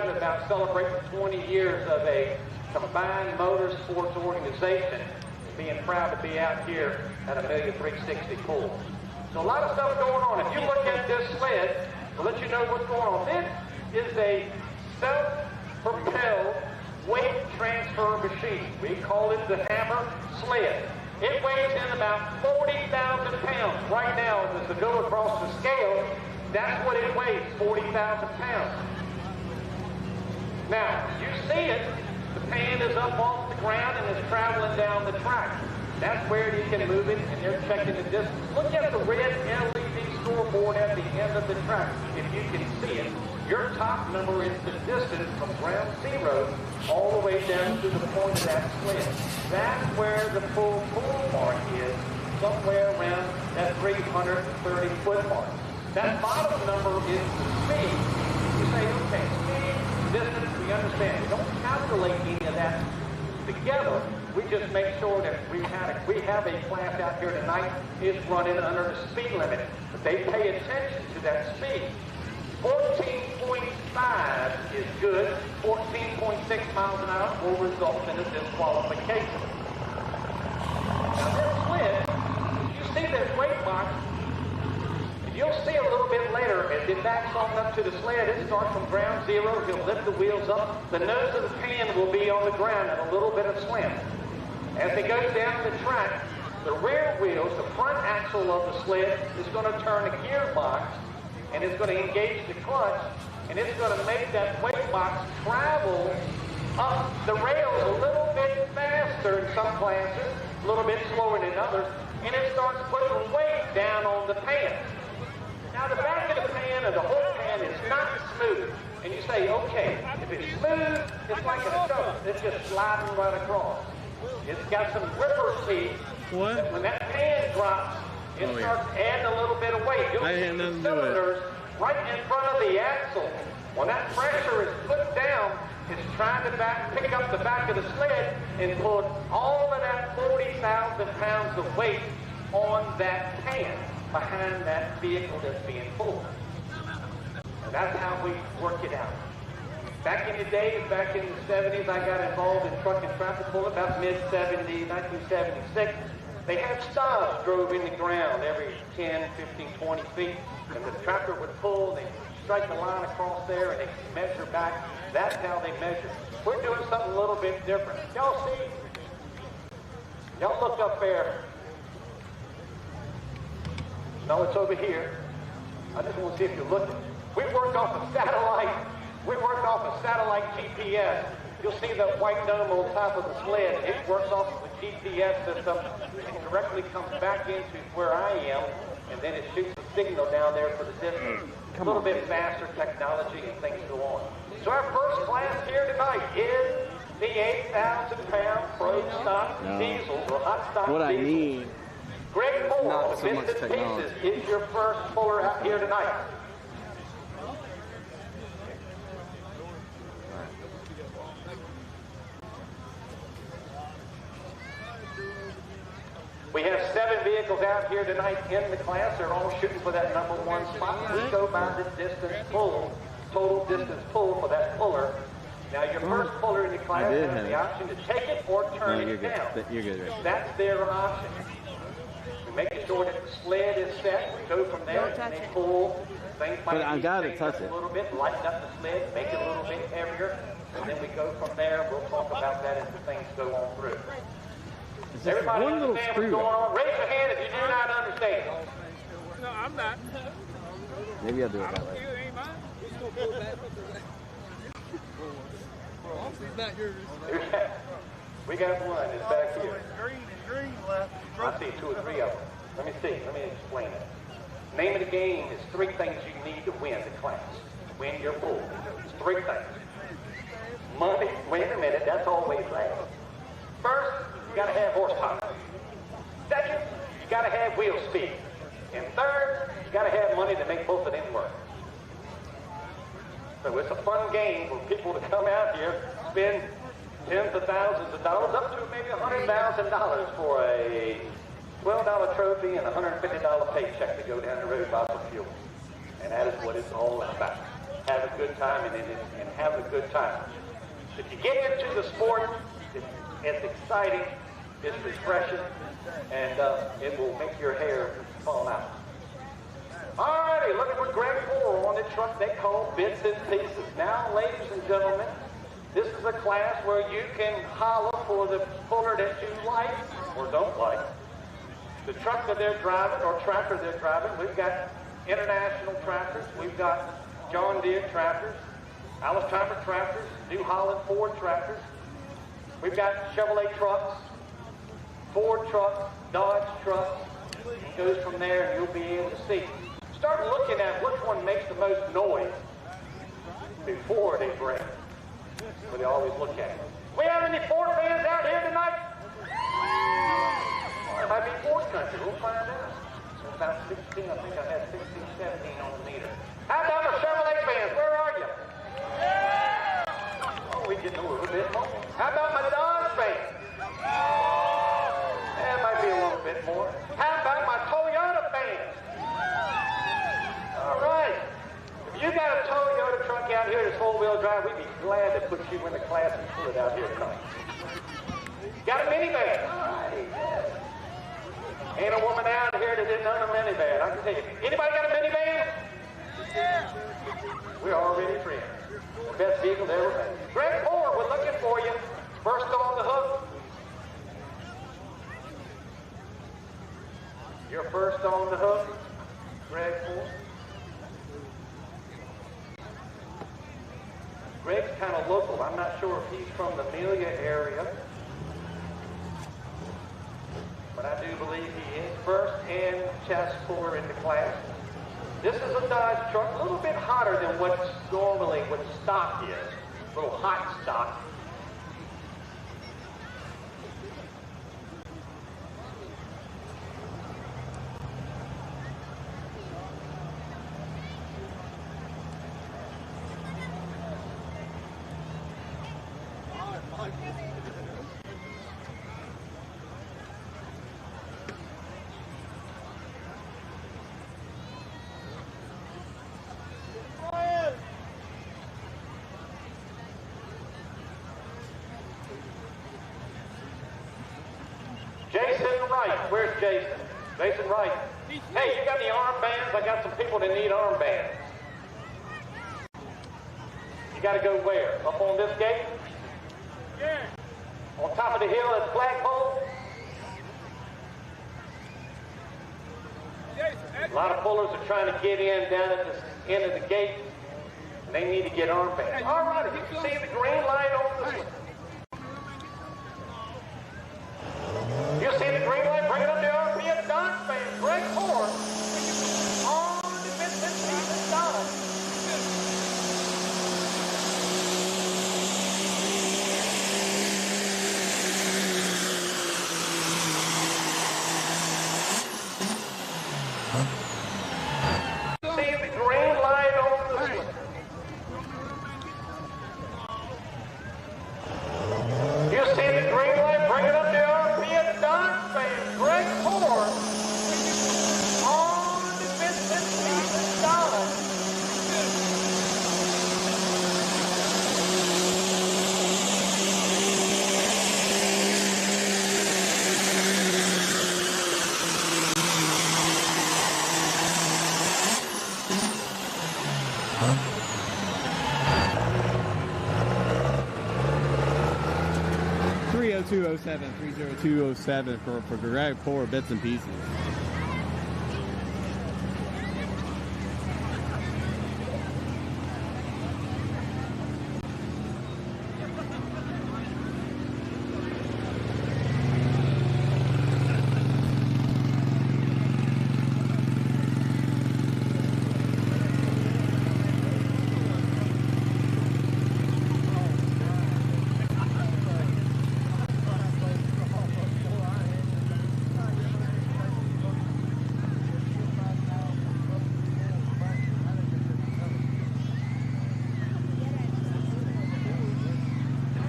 about celebrating 20 years of a combined motorsports organization, being proud to be out here at Amelia 360 Pull. So a lot of stuff going on. If you look at this sled, to let you know what's going on, this is a self-propelled weight transfer machine. We call it the Hammer Sled. It weighs in about 40,000 pounds. Right now, as we go across the scale, that's what it weighs, 40,000 pounds. Now, you see it, the pan is up off the ground and is traveling down the track. That's where you can move it, and they're checking the distance. Look at the red LED scoreboard at the end of the track. If you can see it, your top number is the distance from ground zero all the way down to the point of that sled. That's where the pull mark is, somewhere around that 330-foot mark. That bottom number is the speed. You say, okay, speed, distance, we understand. We don't calculate any of that together. We just make sure that we have a class out here tonight is running under the speed limit. But they pay attention to that speed. 14.5 is good. 14.6 miles an hour will result in a disqualification. Now this sled, you see this weight box, you'll see a little bit later as it backs on up to the sled. It starts from ground zero. He'll lift the wheels up. The nose of the pan will be on the ground at a little bit of slant. As it goes down the track, the rear wheels, the front axle of the sled is going to turn a gearbox, and it's going to engage the clutch, and it's going to make that weight box travel up the rails a little bit faster in some classes, a little bit slower than others, and it starts putting weight down on the pan. Now the back of the pan and the whole pan is not smooth. And you say, okay, if it's smooth, it's like a stroke. It's just sliding right across. It's got some gripper seats. What? When that pan drops, it starts adding a little bit of weight. You'll see the cylinders right in front of the axle. When that pressure is put down, it's trying to pick up the back of the sled and put all of that 40,000 pounds of weight on that pan behind that vehicle that's being pulled. And that's how we work it out. Back in the days, back in the 70s, I got involved in truck and tractor pull about mid-70s, 1976. They had stubs drove in the ground every 10, 15, 20 feet, and the tractor would pull, they strike the line across there, and they measure back. That's how they measure. We're doing something a little bit different. Y'all see? Y'all look up there. No, it's over here. I just want to see if you're looking. We worked off a satellite. We worked off a satellite GPS. You'll see that white dome on top of the sled. It works off of the GPS system and directly comes back into where I am, and then it shoots a signal down there for the distance. A little bit faster technology and things go on. So our first class here tonight is the 8,000-pound pro stock diesel or hot stock diesel. What I need. Greg Moore of the Bits and Pieces is your first puller out here tonight. We have 7 vehicles out here tonight in the class. They're all shooting for that number 1 spot. We go by the distance pull, total distance pull for that puller. Now your first puller in the class has the option to take it or turn it down. You're good, right? That's their option. Making sure that the sled is set. We go from there and they pull. Things might I gotta touch it a little bit, lighten up the sled, make it a little bit heavier, and then we go from there. We'll talk about that as the things go on through. Everybody understand what's going on? Raise your hand if you do not understand. No, I'm not. Maybe I'll do it that way. You ain't mine. He's gonna pull back. He's not yours. We got one. It's back here. Green and green left. I see 2 or 3 of them. Let me see. Let me explain it. Name of the game is 3 things you need to win the class. Win your pull. It's 3 things. Money. Wait a minute. That's always last. First, you got to have horsepower. Second, you got to have wheel speed. And third, you got to have money to make both of them work. So it's a fun game for people to come out here, spend tens of thousands of dollars, up to maybe $100,000 for a $12 trophy and a $150 paycheck to go down the road buy some fuel. And that is what it's all about. have a good time and have a good time. If you get into the sport, it's exciting, it's refreshing, and it will make your hair fall out. Alrighty, looking for Greg Moore on the truck they call Bits and Pieces. Now, ladies and gentlemen, this is a class where you can holler for the puller that you like or don't like. The truck that they're driving or tractor they're driving, we've got international tractors, we've got John Deere tractors, Alice Timer tractors, New Holland Ford tractors. We've got Chevrolet trucks, Ford trucks, Dodge trucks. It goes from there and you'll be able to see. Start looking at which one makes the most noise before they break. But they always look at it. We have any Ford fans out here tonight? It might be Ford country. We'll find out. It's about 16. I think I had 16, 17 on the meter. How about the Chevrolet fans? Where are you? Oh, we get a little bit more. How about my Dodge fans? That might be a little bit more. How about my Toyota fans? All right. If you got a Toyota truck out here that's four-wheel drive, we'd be glad to put you in the class and pull it out here tonight. Got a minivan? All right. Ain't a woman out here that didn't own a minivan. I can tell you. Anybody got a minivan? We're already friends. The best vehicle ever made. Greg Moore, we're looking for you. First on the hook. You're first on the hook, Greg Moore. Greg's kind of local. I'm not sure if he's from the Amelia area, but I do believe he is. First and chest puller in the class. This is a Dodge truck, a little bit hotter than what stock is. A little hot stock. Jason Wright. Where's Jason? Jason Wright. Hey, you got any armbands? I got some people that need armbands. You got to go where? Up on this gate? Yeah. On top of the hill at the flagpole? A lot of pullers are trying to get in down at the end of the gate. And they need to get armbands. All right, if you can see the green light on this one. You see the green light, bring it up the RPM Dodge fan, Greg Moore, on the Mississippi Dodge. See the green light on this one. You see the green light, bring it up the RPM Dodge fan, Greg Moore, on the Mississippi Dodge. $30207 for Greg Moore Bits and Pieces.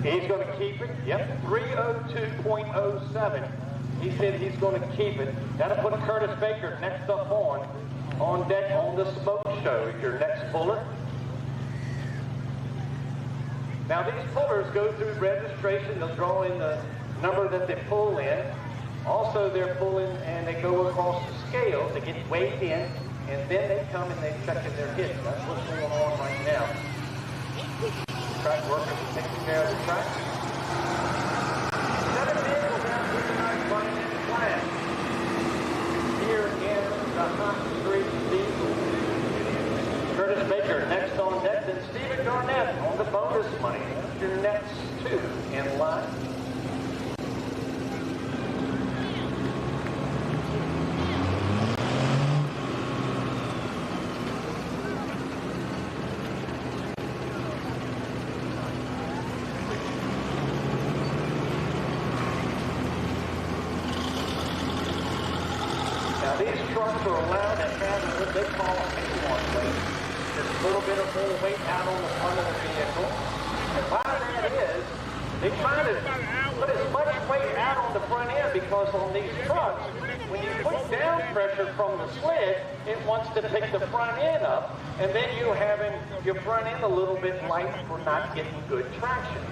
He's going to keep it. Yep, 302.07. He said he's going to keep it. That'll put Curtis Baker next up on deck on the smoke show. Your next puller. Now these pullers go through registration. They'll draw in the number that they pull in. Also they're pulling and they go across the scale to get weighed in, and then they come and they check in their hits. That's what's going on right now. Track workers are taking care of the track. 7 vehicles out here tonight running in class. Here in the Hot Street Diesel. Curtis Baker next on deck, then Stephen Garnett on the bonus money. That's your next 2 in line. Now these trucks are allowed to have what they call a one weight. There's a little bit of more weight out on the front of the vehicle. And why that is, they try to put as much weight out on the front end because on these trucks, when you put down pressure from the sled, it wants to pick the front end up, and then you having your front end a little bit light for not getting good traction.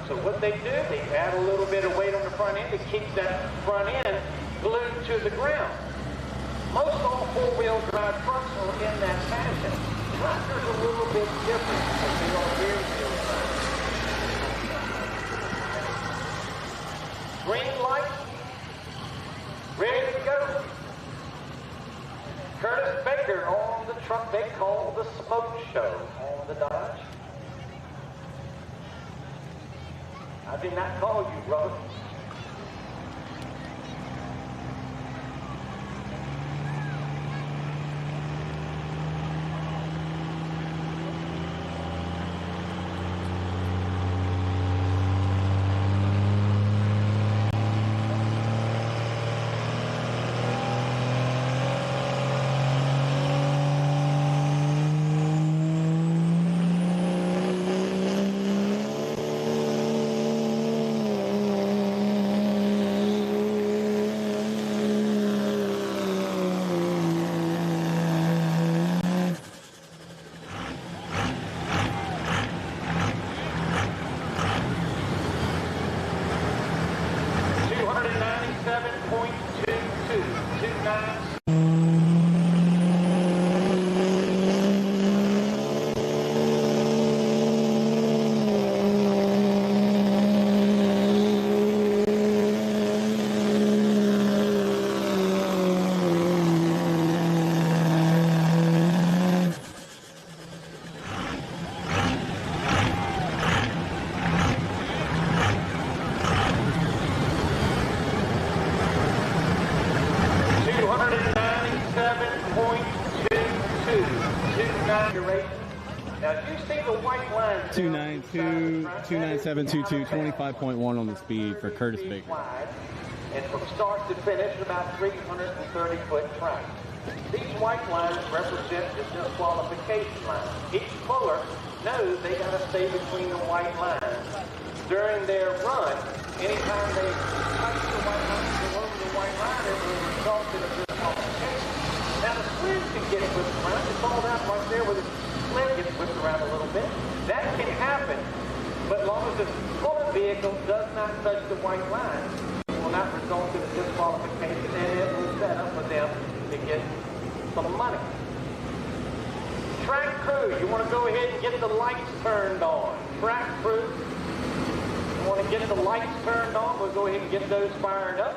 So what they do, they add a little bit of weight on the front end to keep that front end glued to the ground. Most all four-wheel drive trucks are in that fashion. Tractors are a little bit different because they are rear-wheel drive. Green light, ready to go. Curtis Baker on the truck they call the Smoke Show on the Dodge. I did not call you, brother. Now, you see the white line. 292, 29722, 25.1 on the speed for Curtis Baker. And from start to finish, about 330-foot track. These white lines represent the disqualification line. Each puller knows they got to stay between the white lines. During their run, anytime they touch the white line, go over the white line, it will result in a disqualification. Now, the sled can get whipped around. It's all that right there where the sled gets whipped around a little bit. That can happen, but as long as the puller vehicle does not touch the white line, it will not result in a disqualification, and it will set up for them to get some money. Track crew, you want to go ahead and get the lights turned on. Track crew, you want to get the lights turned on, we'll go ahead and get those fired up.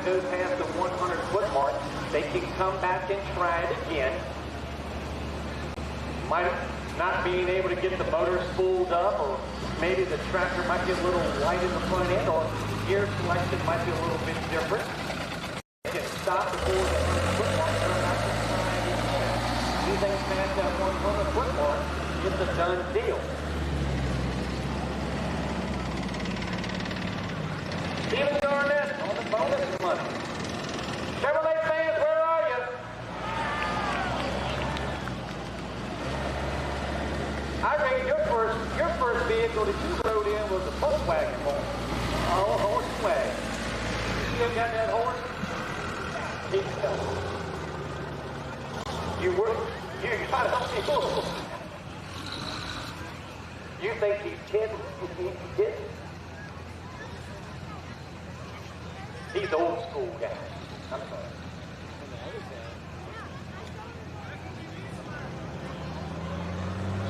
Go past the 100-foot mark, they can come back and try it again. Might not being able to get the motor spooled up, or maybe the tractor might get a little light in the front end, or gear selection might be a little bit different. They can stop before the 100-foot mark, turn back and try it again. Do anything past that 100 foot mark, it's a done deal. Steven Garnett on the bonus money. Chevrolet fans, where are you? I read your first vehicle that you rode in was a Volkswagen horse. Oh, a horse wagon. You still got that horse? You got a You think he's kidding? He's kidding? He's old school guy. I'm sorry.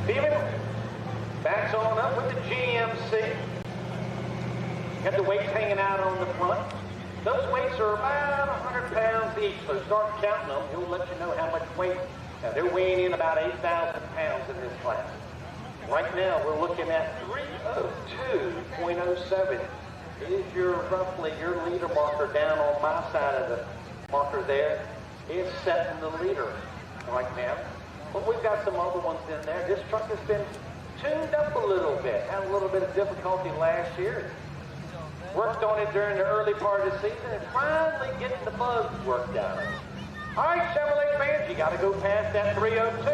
Steven backs on up with the GMC. Got the weights hanging out on the front. Those weights are about 100 pounds each, so start counting them. He'll let you know how much weight. Now, they're weighing in about 8,000 pounds in this class. Right now, we're looking at 302.07. Is roughly your leader marker down on my side of the marker there is setting the leader right now. But we've got some other ones in there. This truck has been tuned up a little bit. Had a little bit of difficulty last year. Worked on it during the early part of the season and finally getting the bugs worked out. All right, Chevrolet fans, you got to go past that 302.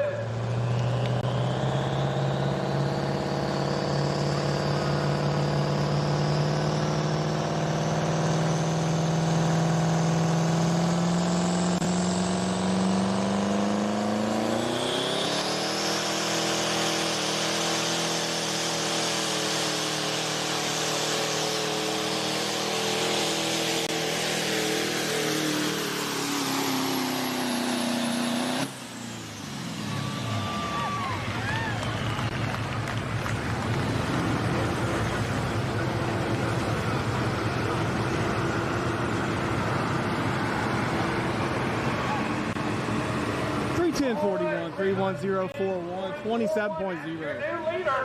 1041 31041 27.0. New leader.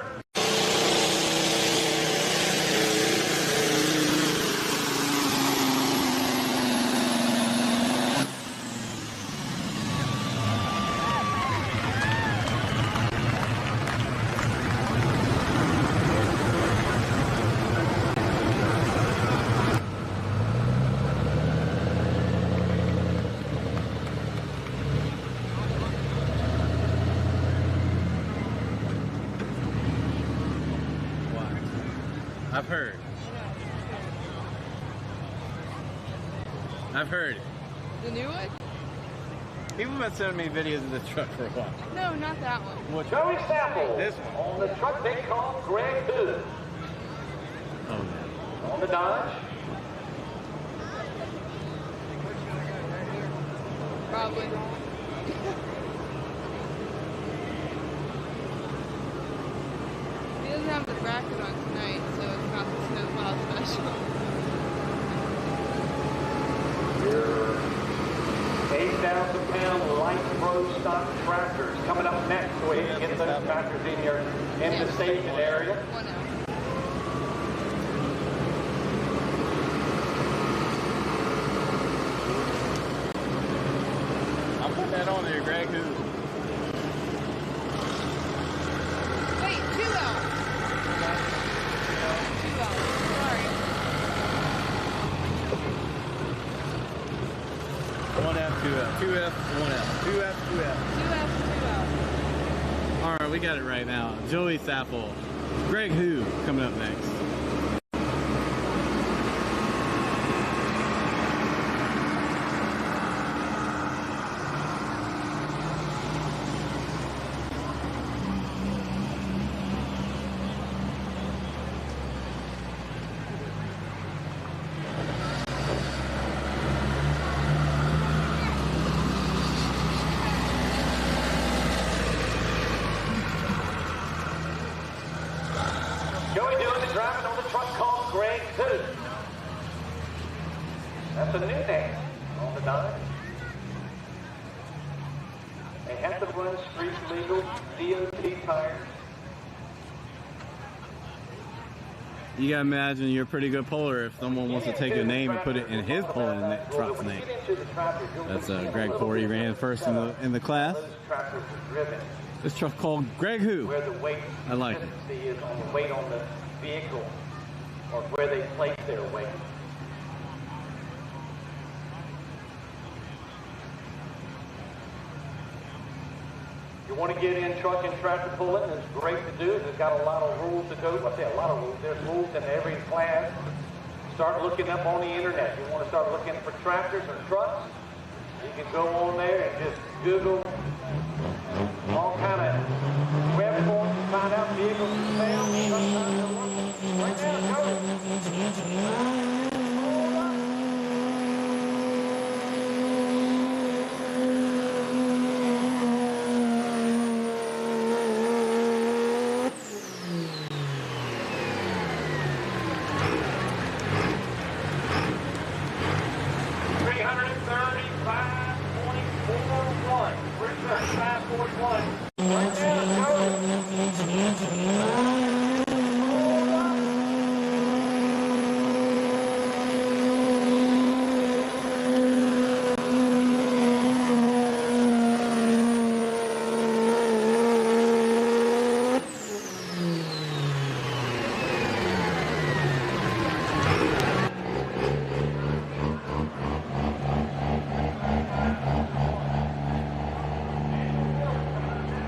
I've heard. The new one? People have been sending me videos of this truck for a while. No, not that one. What? Joey Sample. This one. On the truck they call Greg Hood. Oh, no. On the Dodge. Probably. He doesn't have the bracket on tonight, so it's not the snowplow special. Your 8,000-pound light pro stock tractors coming up next. Go ahead and get those tractors in the staging area. 1 hour. I'll put that on there, Greg. Who? Wait, 2 hours. 2 hours. Sorry. 1F, 2F, 2F, 1F, 2F, 2F. 2F, 2 hours. All right, we got it right now. Joey Sappel, Greg Who coming up next. Driving on the truck called Greg Hood. That's a new name on the Dodge. They have to run street legal DOT tires. You gotta imagine you're a pretty good puller if someone wants to take your name and put it in his pulling truck's name. That's Greg Ford. He ran first in the class. This truck called Greg Who. I like it. Is on the weight on the vehicle or where they place their weight. You want to get in truck and tractor pulling, it's great to do. There's got a lot of rules to go. I say a lot of rules. There's rules in every class. Start looking up on the internet. You want to start looking for tractors or trucks, you can go on there and just Google all kind of web forms and find out vehicles for sale. Sometimes they're looking. Right now, go.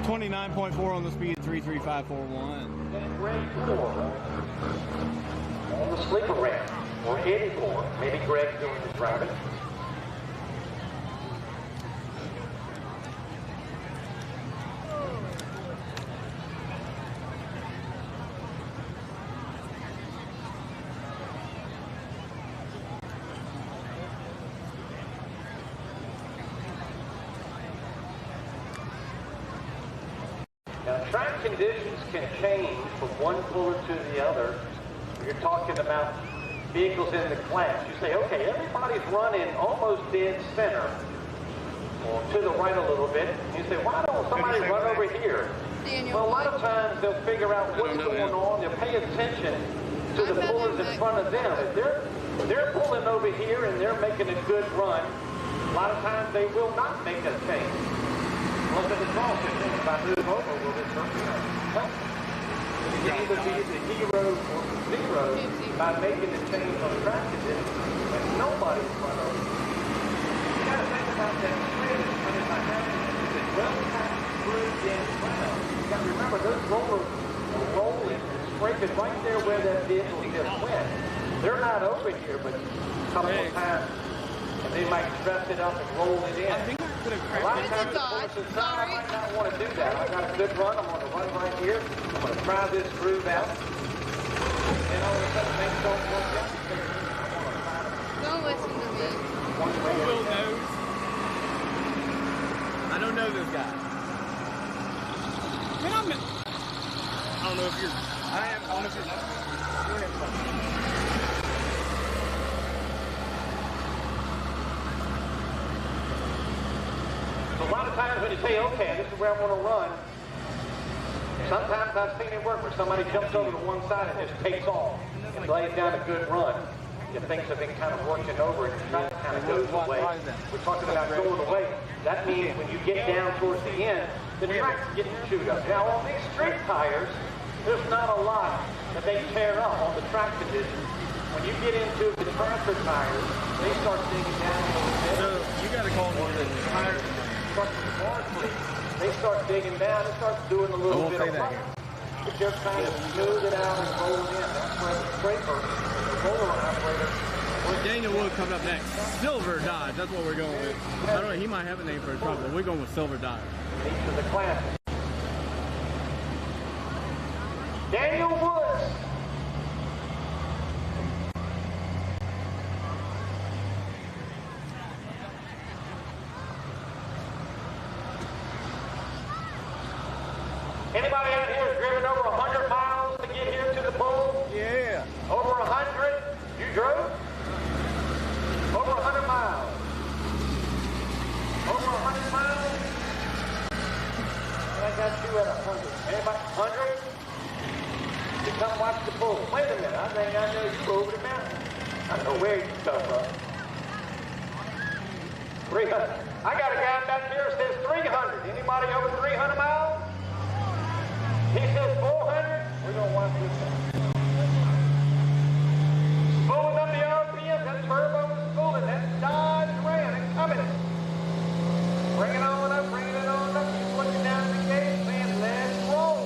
29.4 on the speed, 33541. Then Greg Ford on the sleeper ramp, or Eddie Ford. Maybe Greg's doing the driving. Now, track conditions can change from one puller to the other. You're talking about vehicles in the class. You say, okay, everybody's running almost dead center, or to the right a little bit. You say, why don't somebody run over here? Well, a lot of times they'll figure out what's going on. They'll pay attention to the pullers in front of them. If they're pulling over here and they're making a good run, a lot of times they will not make a change. Look at the crossing. If I move over, will this hurt me? You can either be the hero or the zero by making the change on track conditions, and nobody's run over. You got to think about that straight when it's like having a well-packed grooved in ground. You got to remember those rollers are rolling and scraping right there where that vehicle just went. They're not over here, but a couple of times, and they might dress it up and roll it in. A lot of times the puller says, no, I might not want to do that. I got a good run. I'm going to run right here. I'm going to try this groove out. And all of a sudden things don't work out. Don't listen to me. Will knows. I don't know this guy. Man, I don't know if you're. I don't know if you're. A lot of times when you say, okay, this is where I want to run, sometimes I've seen it work where somebody jumps over to one side and just takes off and lays down a good run. If things have been kind of working over and the track kind of goes away. We're talking about going away. That means when you get down towards the end, the track's getting chewed up. Now on these street tires, there's not a lot that they tear up on the track conditions. When you get into the tractor tires, they start digging down a little bit. So you got to call me the tires. They start digging down, it starts doing a little bit of work. But they're trying to smooth it out and roll it in. That's where the scraper, the roller operator. Well, Daniel Wood coming up next. Silver Dodge, that's what we're going with. I don't know, he might have a name for a truck, but we're going with Silver Dodge. Each of the classes. Daniel Woods. Anybody out here has driven over 100 miles to get here to the Pull? Yeah. Over 100? You drove? Over 100 miles. Over 100 miles? And I got you at 100. Anybody? 100? to come watch the pull. Wait a minute, I think I know you over the mountain. I know where you come from. 300. I got a guy back here that says 300. Anybody over 300 miles? He says 400. We're going to watch this one. Spooling up the RPM. That turbo is spooling. That Dodge Ram is coming. Bring it on up. Bring it on up. He's looking down at the gauge saying, let's roll.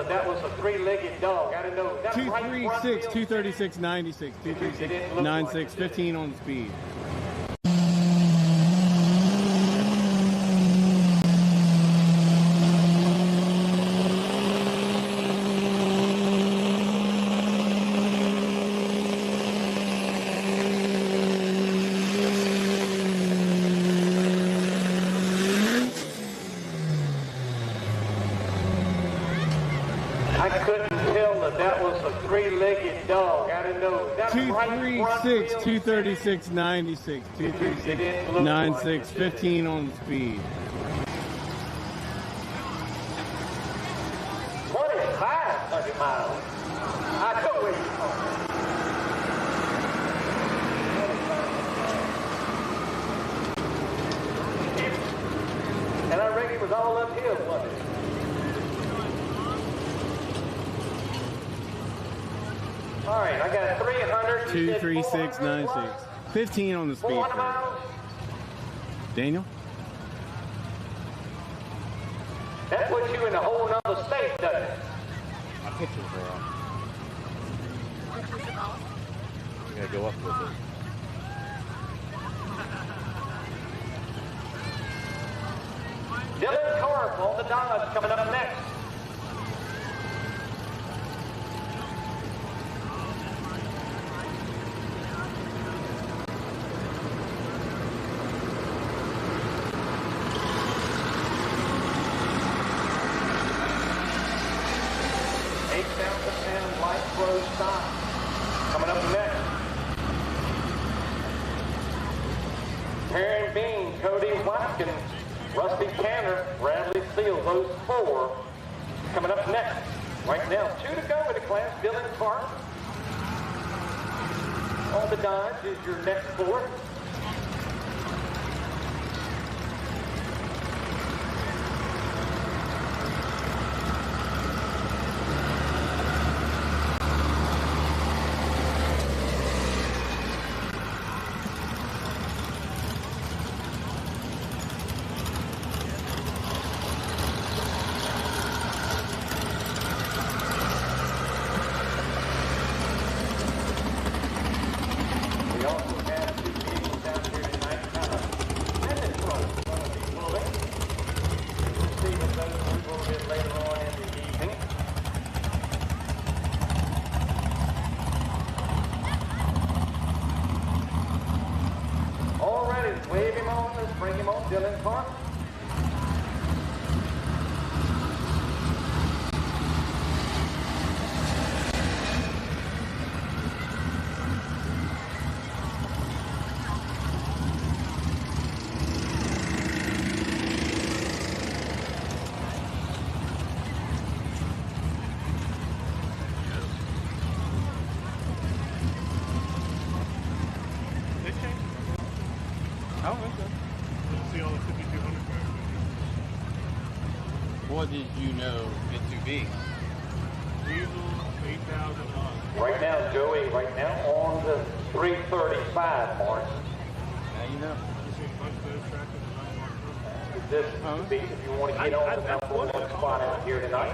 That was a three-legged dog. I didn't know. 236, 236, 96, 236, 96, 15 on the speed. Dog, I didn't know. 236, 236, 96, 236, 96, 15 on the speed. 2,500 miles. I know where you're from. And I reckon it was all uphill, wasn't it? All right, I got 300. 236, 96, 15 on the speed. Daniel? That puts you in a whole nother state, doesn't it? My pictures are off. I gotta go up a little bit. Dylan Carp on the Dodge coming up next. Coming up next. Perry Bean, Cody Watkins, Rusty Canner, Bradley Steele, those four coming up next. Right now, 2 to go in the class. Dylan Clark on the Dodge is your next four. What did you know it to be? Diesel, 8,000 on. Right now, Joey, right now on the 335 mark. Now you know. This would be, if you want to get on the number one spot out here tonight.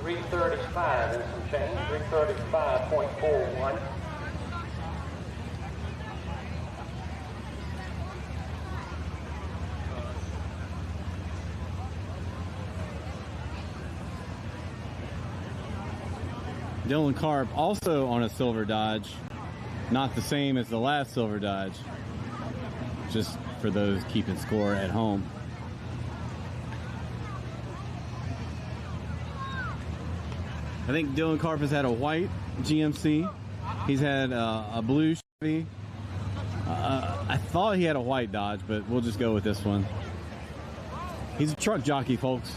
335 and some change, 335.41. Dylan Carp also on a silver Dodge, not the same as the last silver Dodge, just for those keeping score at home. I think Dylan Carpen's had a white GMC. He's had a blue Chevy. I thought he had a white Dodge, but we'll just go with this one. He's a truck jockey, folks.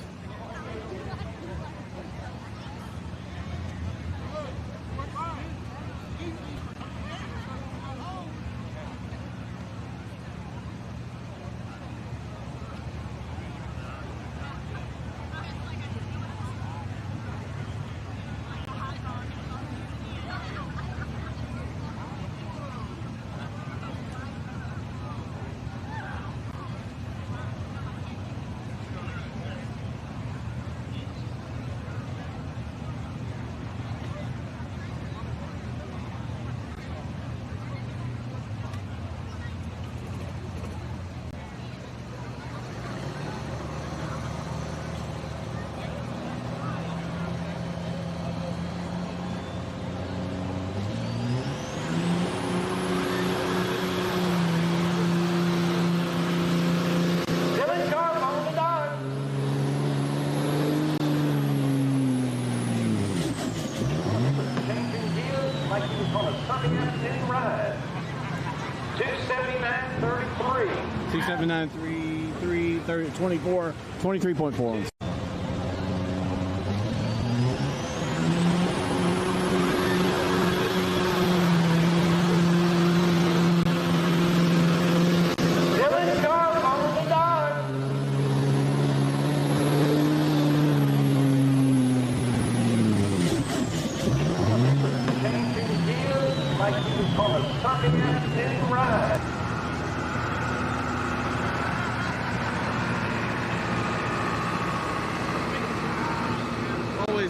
$279, 23.4.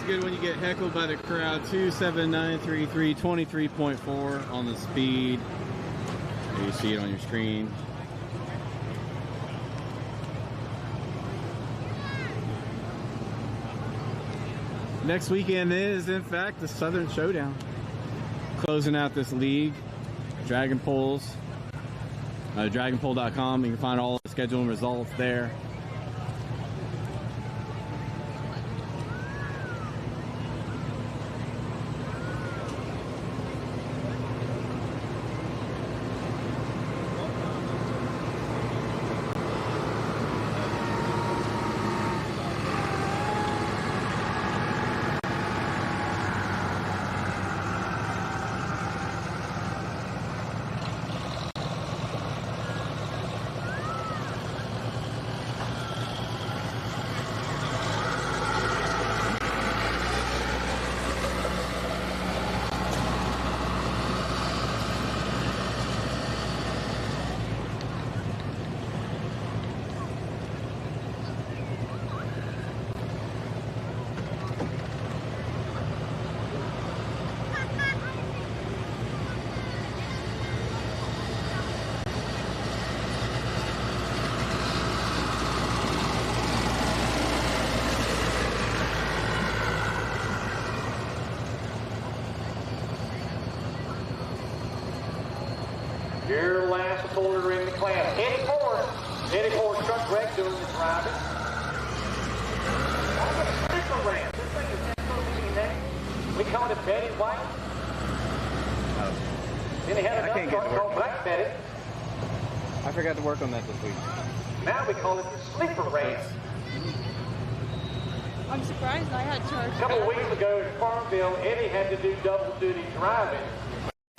Good when you get heckled by the crowd. 27933, 23.4 on the speed. There you see it on your screen. Next weekend is, in fact, the Southern Showdown. Closing out this league. Dragon Pulls. DragonPull.com. You can find all the schedule and results there. Your last holder in the class. Eddie Ford, Truck Greg doing the driving. This thing is SOC. We called it Betty White. Then he had another truck called Black Betty. I forgot to work on that this week. Now we call it the Sleeper Ranch. I'm surprised I had charged. A couple of weeks ago in Farmville, Eddie had to do double duty driving.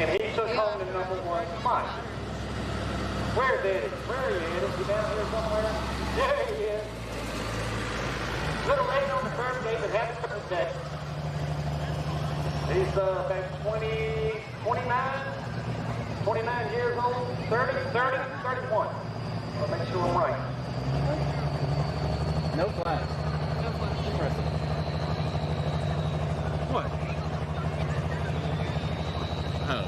And he took home the #1 spot. Where's Eddie? Where are you, Eddie? You down here somewhere? There he is. Little rain on the first day, but happy birthday. He's about 29 years old, 30, 31. I'll make sure I'm right. No flash. No flash. Impressive. What? Oh.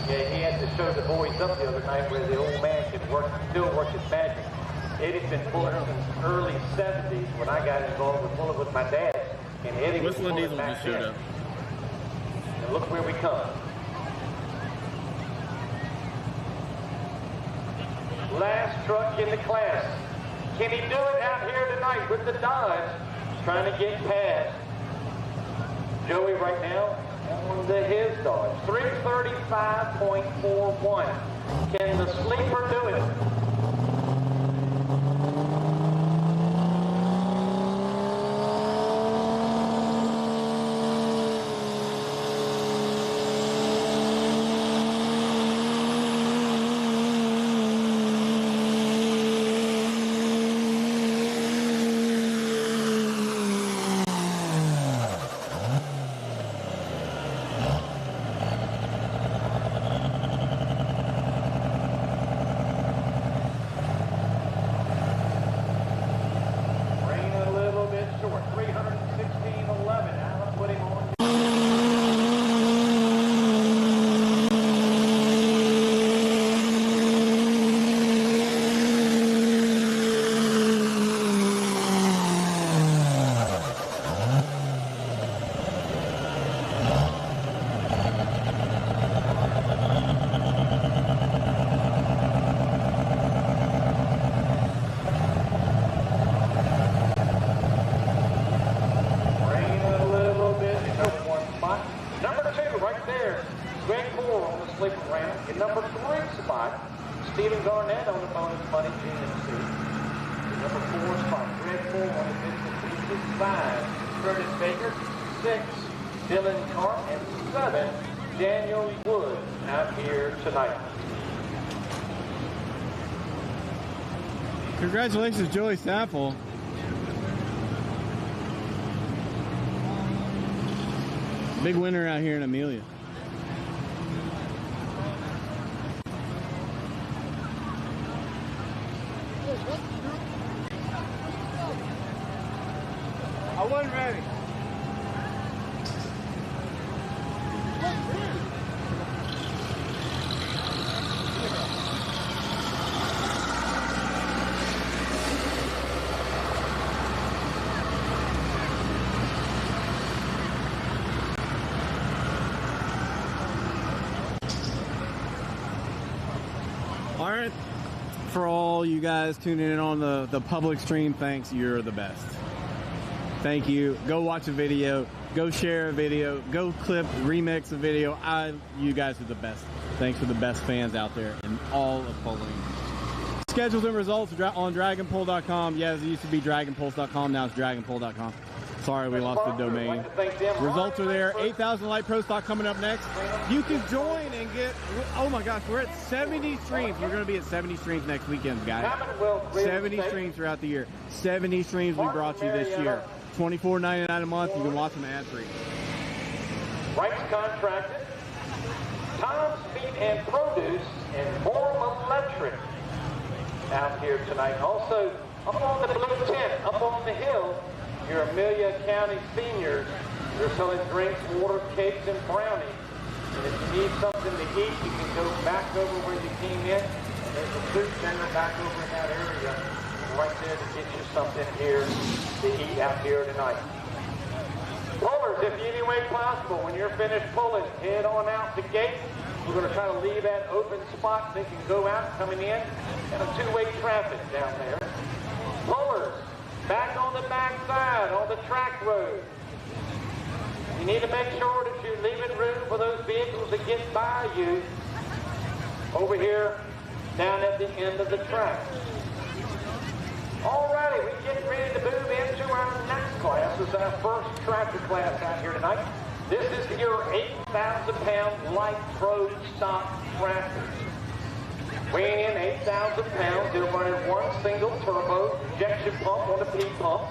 Yeah, he had to show the boys up the other night where the old man could still work his magic. Eddie's been pulling since early 70s when I got involved with pulling with my dad. And Eddie was Whistling pulling Diesel back just showed then. up. And look where we come. Last truck in the class. Can he do it out here tonight with the Dodge? trying to get past Joey right now on his Dodge. 335.41. Can the sleeper do it? Congratulations, Joey Sample. Big winner out here in Amelia. I wasn't ready. Alright, for all you guys tuning in on the public stream, thanks, you're the best. Thank you. Go watch a video, go share a video, go clip, remix a video. You guys are the best. Thanks for the best fans out there in all of pulling. Schedules and results on dragonpull.com. Yes, it used to be dragonpulse.com, now it's dragonpull.com. Sorry, we lost the domain. Results are there. 8,000 Light Pro stock coming up next. You can join and get, oh my gosh, we're at 70 streams. We're going to be at 70 streams next weekend, guys. 70 streams throughout the year. 70 streams we brought you this year. $24.99 a month. You can watch them ad-free. Rights contracted. Tom's Meat and Produce and Form Electric out here tonight. Also, up on the blue tent, up on the hill, your Amelia County seniors, they're selling drinks, water, cakes, and brownies. And if you need something to eat, you can go back over where you came in. And there's a food center back over in that area right there to get you something here to eat out here tonight. Pullers, if any way possible, when you're finished pulling, head on out the gate. We're going to try to leave that open spot so they can go out coming in, and a two-way traffic down there. Pullers, back on the back side, on the track road. You need to make sure that you're leaving room for those vehicles to get by you over here down at the end of the track. Alrighty, we're getting ready to move into our next class. This is our first tractor class out here tonight. This is your 8,000-pound light road stock tractor. Weighing in 8,000 pounds, they're running one single turbo injection pump on the P pump,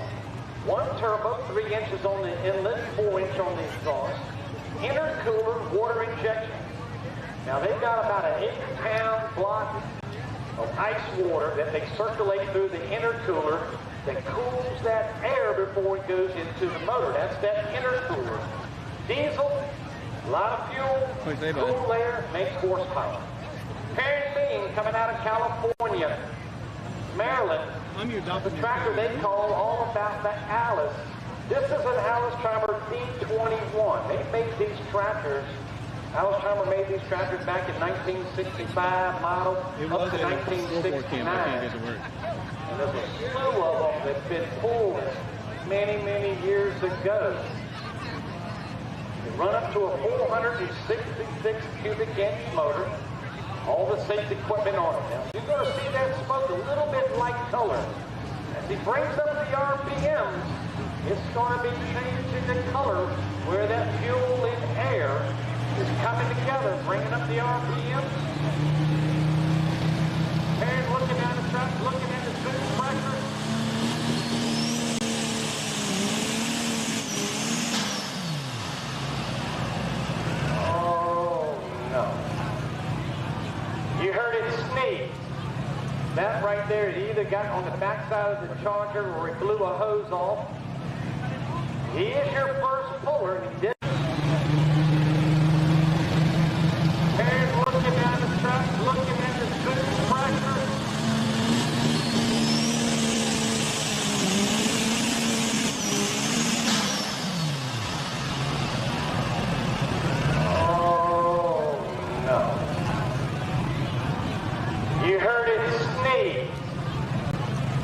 one turbo, 3 inches on the inlet, 4 inch on the exhaust, intercooler water injection. Now they've got about an 8-pound block of ice water that they circulate through the intercooler that cools that air before it goes into the motor. That's that intercooler. Diesel, a lot of fuel, cool air, makes horsepower. Perry Bean coming out of California, Maryland. The tractor they call all about the Alice. This is an Alice Trimmer D21. They made these tractors. Alice Trimmer made these tractors back in 1965 model up to 1969. And there's a slew of them that's been pulled many, many years ago. They run up to a 466 cubic inch motor. All the safety equipment on it. Now, you're going to see that smoke a little bit light color. As he brings up the RPMs, it's going to be changing the color where that fuel and air is coming together, bringing up the RPMs. And looking at the truck, looking at the good pressure. You heard it sneeze. That right there, it either got on the backside of the Charger or it blew a hose off. He is your first puller, and he did. And looking down the truck, looking at the good pressure.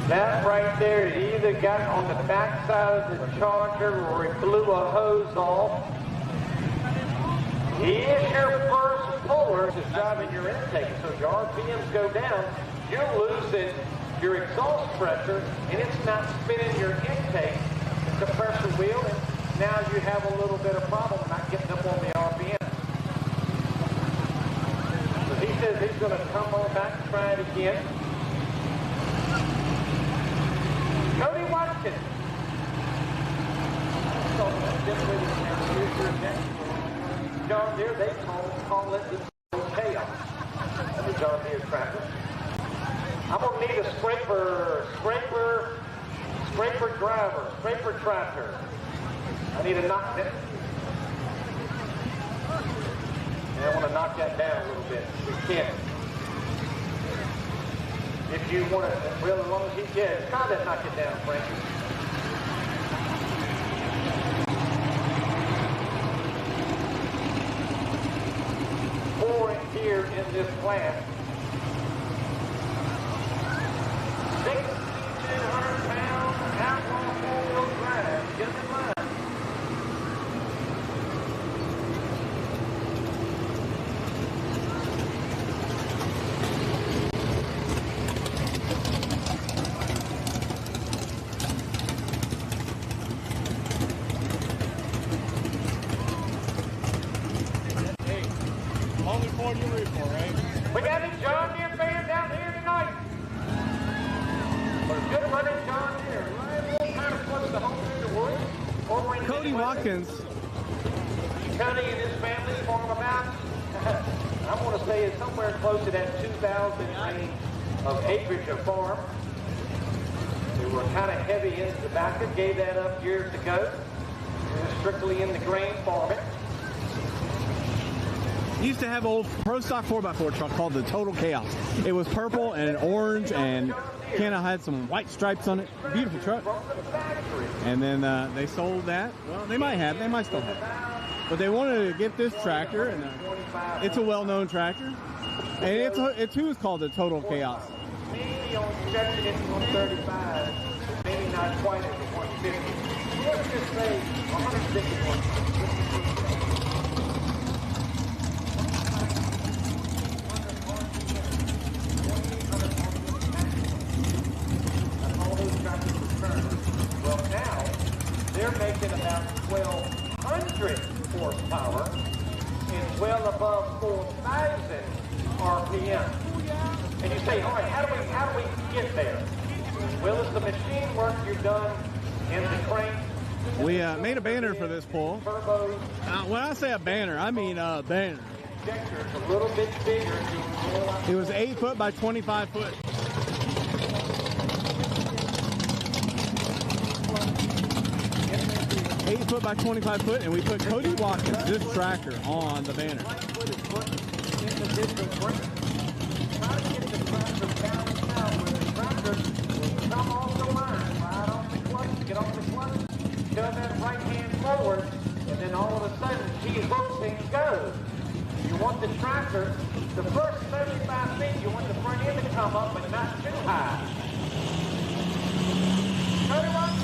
That right there, it either got on the backside of the Charger or it blew a hose off. He is your first puller to driving your intake. So if your RPMs go down, you're losing your exhaust pressure and it's not spinning your intake. It's a pressure wheel, and now you have a little bit of problem not getting up on the RPM. So he says he's going to come on back and try it again. Cody Watkins. John Deere, they call it the chaos. The John Deere tractor. I'm going to need a scraper driver, scraper tractor. I need to knock that. Yeah, I want to knock that down a little bit. We can't. If you want to, well, as long as he can, try to knock it down, Frankie. Pouring here in this plant. 1,600 pounds Outlaw four-wheel drive. Get in line. We got a John Deere fan down here tonight. For a good running John Deere. Reliable, kind of close to home in the woods. Over in Cody Watkins. Cody and his family farm about, I want to say it's somewhere close to that 2,000 range of acreage of farm. They were kind of heavy into tobacco, gave that up years ago. They were strictly in the grain farming. Used to have an old Pro Stock 4x4 truck called the Total Chaos. It was purple and orange, and kind of had some white stripes on it. Beautiful truck. And then they sold that. Well, they might still have it. But they wanted to get this tractor, and it's a well-known tractor. And it too is called the Total Chaos. Maybe on stretching it to 135, maybe not quite at the 150. Let's just say 151. Well, now they're making about 1,200 horsepower and well above 4,000 RPM. And you say, all right, how do we get there? Well, it's the machine work you've done in the crank. We made a banner for this pull. Turbos. When I say a banner, I mean a banner. Injectors a little bit bigger. It was 8 foot by 25 foot. 8 foot by 25 foot, and we put Cody Watkins, this tractor, on the banner. Come off the line, right off the clutch, get off the clutch, turn that right hand forward, and then all of a sudden, she hooks and goes. You want the tractor, the first 35 feet, you want the front end to come up, but not too high. Cody Watkins.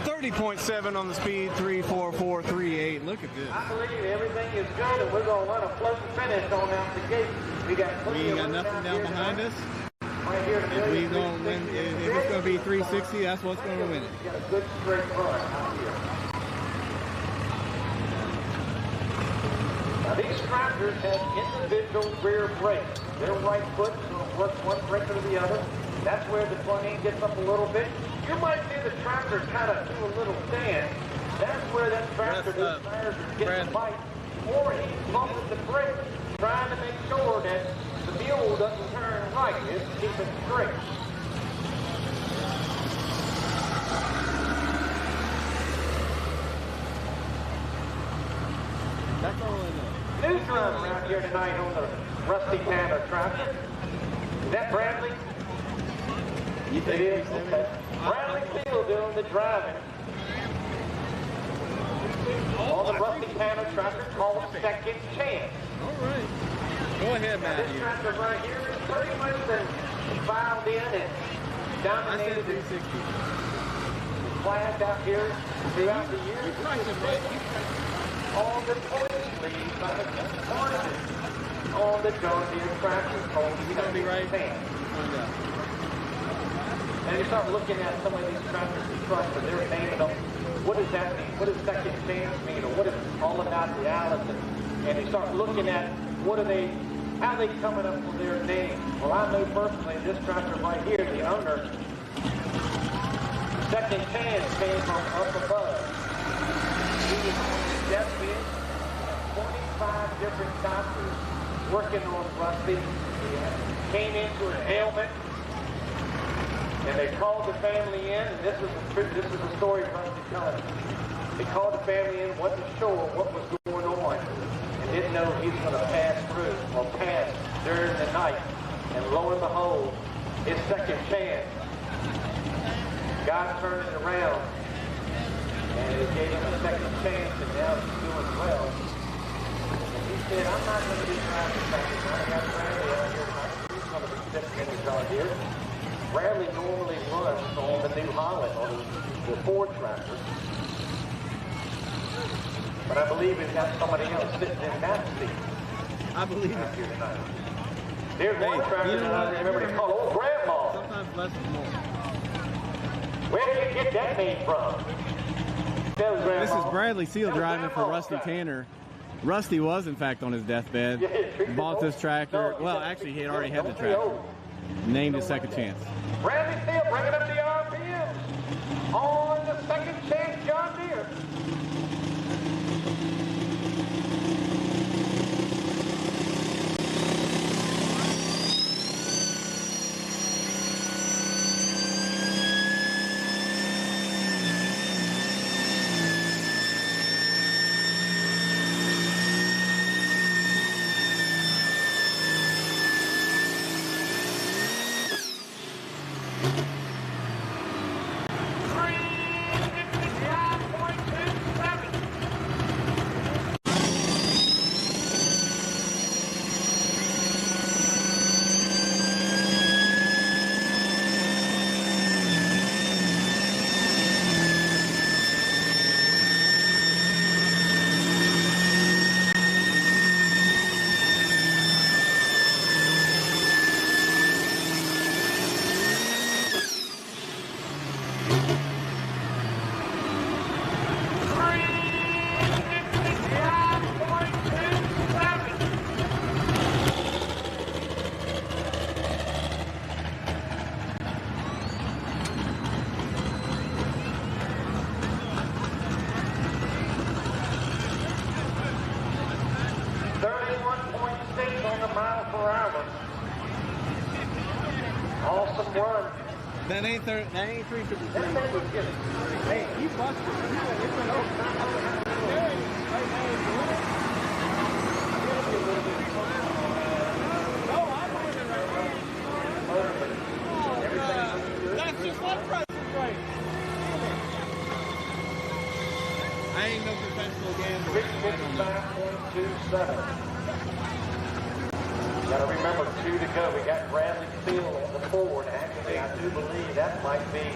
30.7 on the speed, 34438. Look at this. I believe everything is good, and we're going to run a float and finish on out the gate. We got nothing down behind us. Right here, If we don't win, if it's going to be 360, that's what's going to win it. Got a good straight run out here. Now these tractors have individual rear brakes. Their right foot is going to work one brake or the other. That's where the front end gets up a little bit. You might see the tractor kind of do a little dance. That's where that tractor, those tires are getting bite. Or he's bumping the brake, trying to make sure that the mule doesn't turn right. It's keeping straight. That's all I know. New drum around here tonight on the Rusty Tanner tractor. Is that Bradley? You think it is? Okay. Bradley Field doing the driving. On the Rusty Tanner tractor called Second Chance. All right. Go ahead, Now, Matt. this tractor right here is pretty much been filed in and dominated the 360. class out here throughout the years. On the police lead by the Hornets on the John Deere tractor called Be right. And you start looking at some of these tractors and trucks and they're naming them. What does that mean? What does Second Chance mean? Or what is it all about the Allison? And you start looking at what are they, how are they coming up with their name? Well, I know personally this tractor right here, the owner, Second Chance came from up above. He was on the death bench, 25 different doctors working on Rusty. He came into an ailment. And they called the family in, and this is the story Rusty telling. They called the family in, wasn't sure what was going on, and didn't know he was going to pass through or pass during the night. And lo and behold, his second chance. God turned it around, and he gave him a second chance, and now he's doing well. And he said, I'm not going to be driving tractors. I got Bradley out here tonight. He's going to be sitting in the John Deere. Bradley normally runs on the New Holland, on the Ford tractor. But I believe he's got somebody else sitting in that seat. I believe it. Here tonight. There's one tractor that I remember they called Old Grandma. Sometimes less is more. Where did you get that name from? This is Bradley Seal driving for Rusty Tanner. Rusty was, in fact, on his deathbed. Bought this tractor. Well, actually, he had already had the tractor. Named his Second Chance. Bradley Seal bringing up the RPMs on the Second Chance John Deere. That ain't 353. Hey, you busted. That's just one present right. I ain't no professional gambler. 655.27. Got to remember 2 to go. We got Bradley Field on the forward. Actually, I do believe that might be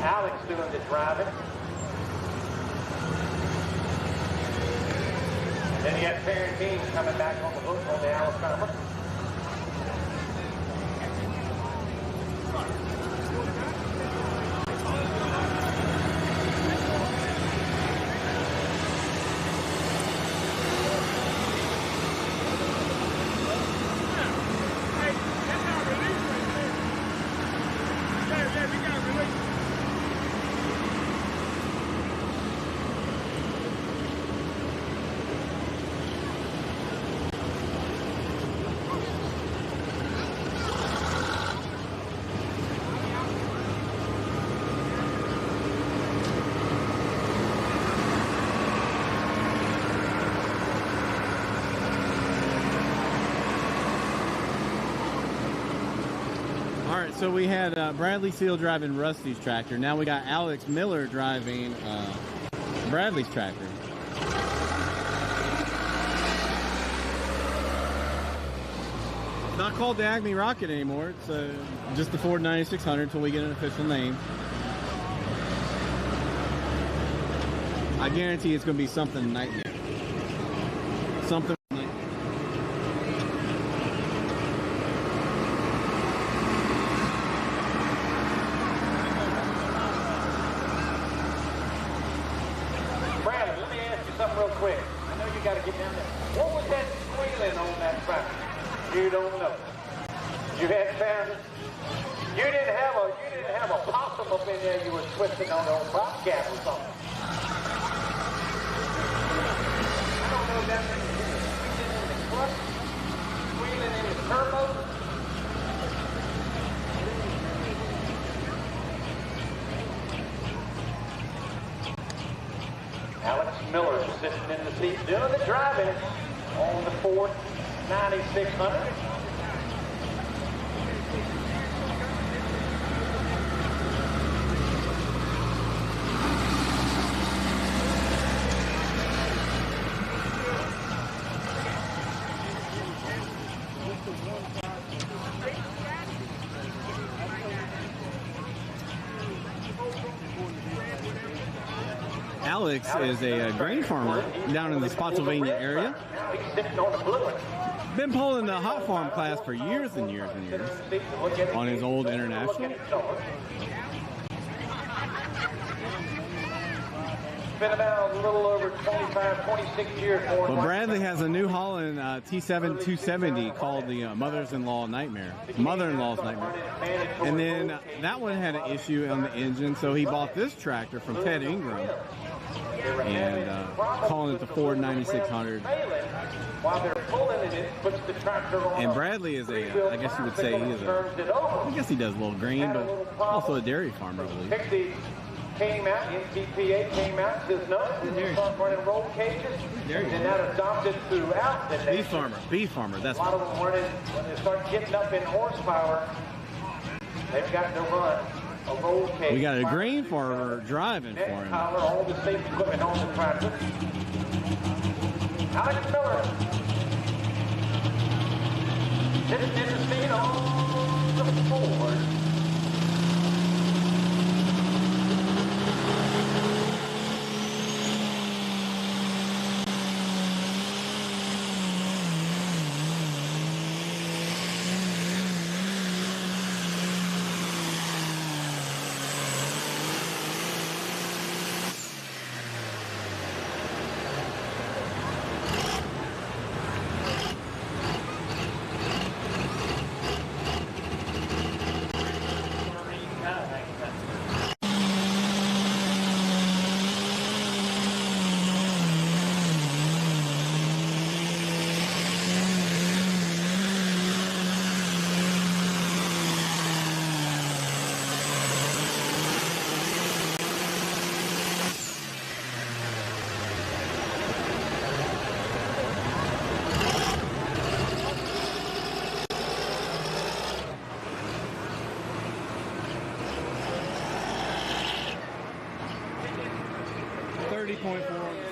Alex doing the driving. And then you got Tarantine coming back on the hook on the Alabama. So we had Bradley Seal driving Rusty's tractor. Now we got Alex Miller driving Bradley's tractor. It's not called the Acme Rocket anymore. It's just the Ford 9600 until we get an official name. I guarantee it's going to be something nightmare. Something. You don't know. You had found it. You didn't have a possum up in there you were twisting on the old bobcat or something. I don't know if that thing is squealing in the clutch, squealing in the turbo. Alex Miller sitting in the seat doing the driving on the Ford 9600. Alex is a grain farmer down in the Spotsylvania area. Been pulling the hot farm class for years and years and years on his old International. Been about a little over 25, 26 years. But Bradley has a New Holland T7 270 called the Mother-in-Law's Nightmare. And then that one had an issue on the engine, so he bought this tractor from Ted Ingram and calling it the Ford 9600. And Bradley is I guess you would say I guess he does a little grain, but also a dairy farmer, I believe. Came out, NTPA came out, says no, we'll start running roll cages, and that adopted throughout the nation. Beef farmer, that's a lot of them running, when they start getting up in horsepower, they've got to run a roll cage. We got a grain farmer driving for him. All the safety equipment on the tractor. Alex Miller. Sitting in the seat on the Ford.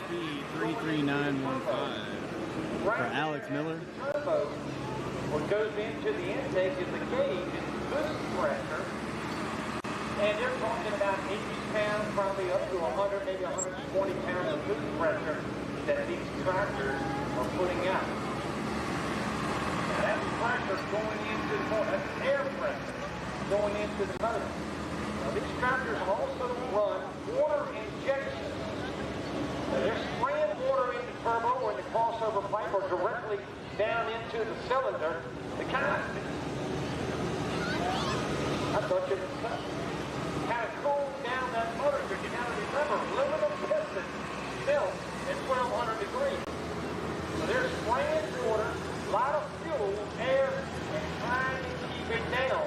Speed 33915 for Alex Miller. What goes into the intake is the gauge, it's boost pressure, and they're talking about 80 pounds, probably up to 100, maybe 120 pounds of boot pressure that these tractors are putting out. Now that's pressure going into the motor. That's air pressure going into the motor. Now these tractors also run water injection. Now they're spraying water in the turbo or in the crossover pipe or directly down into the cylinder. The kind of, I thought you would kind of cool down that motor. You got to remember, aluminum piston still at 1200 degrees. So they're spraying water, a lot of fuel, air, and trying to keep it down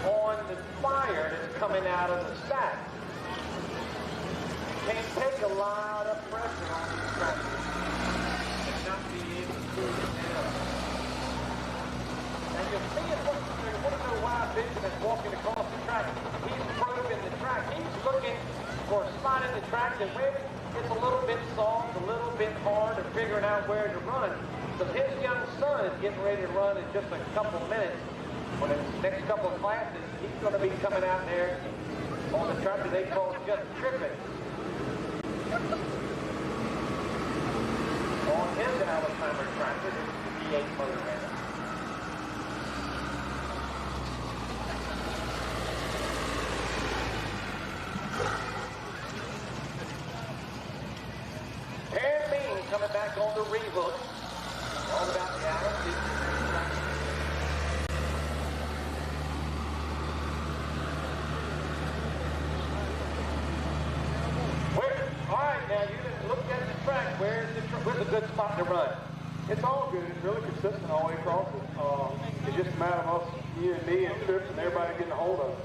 on the fire that's coming out of the stack. You can't take a lot of pressure on these tractors and not be able to cool it down. And you see it, you want to know why Vincent is walking across the track. He's probing the track. He's looking for a spot in the track that maybe it's a little bit soft, a little bit hard, and figuring out where to run. So his young son is getting ready to run in just a couple minutes. For the next couple of classes, he's going to be coming out there on the tractor they call just tripping. On his Alabama tractor, this is the V8 motor man. And Mean coming back on the rehook. All about the Allen. Now you didn't look at the track. Where's a good spot to run? It's all good. It's really consistent all the way across it. It's just a matter of us, you and me, and Trips, and everybody getting a hold of it.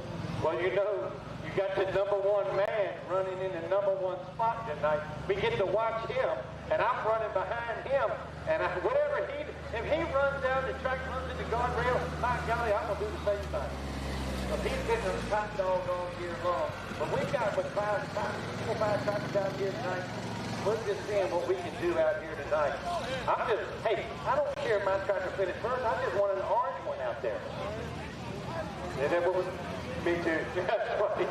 Well, you know, you got the #1 man running in the #1 spot tonight. We get to watch him, and I'm running behind him. And if he runs down the track, runs in the guardrail, my golly, I'm gonna do the same thing. If he's getting a top dog all year long. But we got with 4 or 5 tractors out here tonight. We're just seeing what we can do out here tonight. Hey, I don't care if my tractor finished first. I just want an orange one out there. And that was me too. That's right.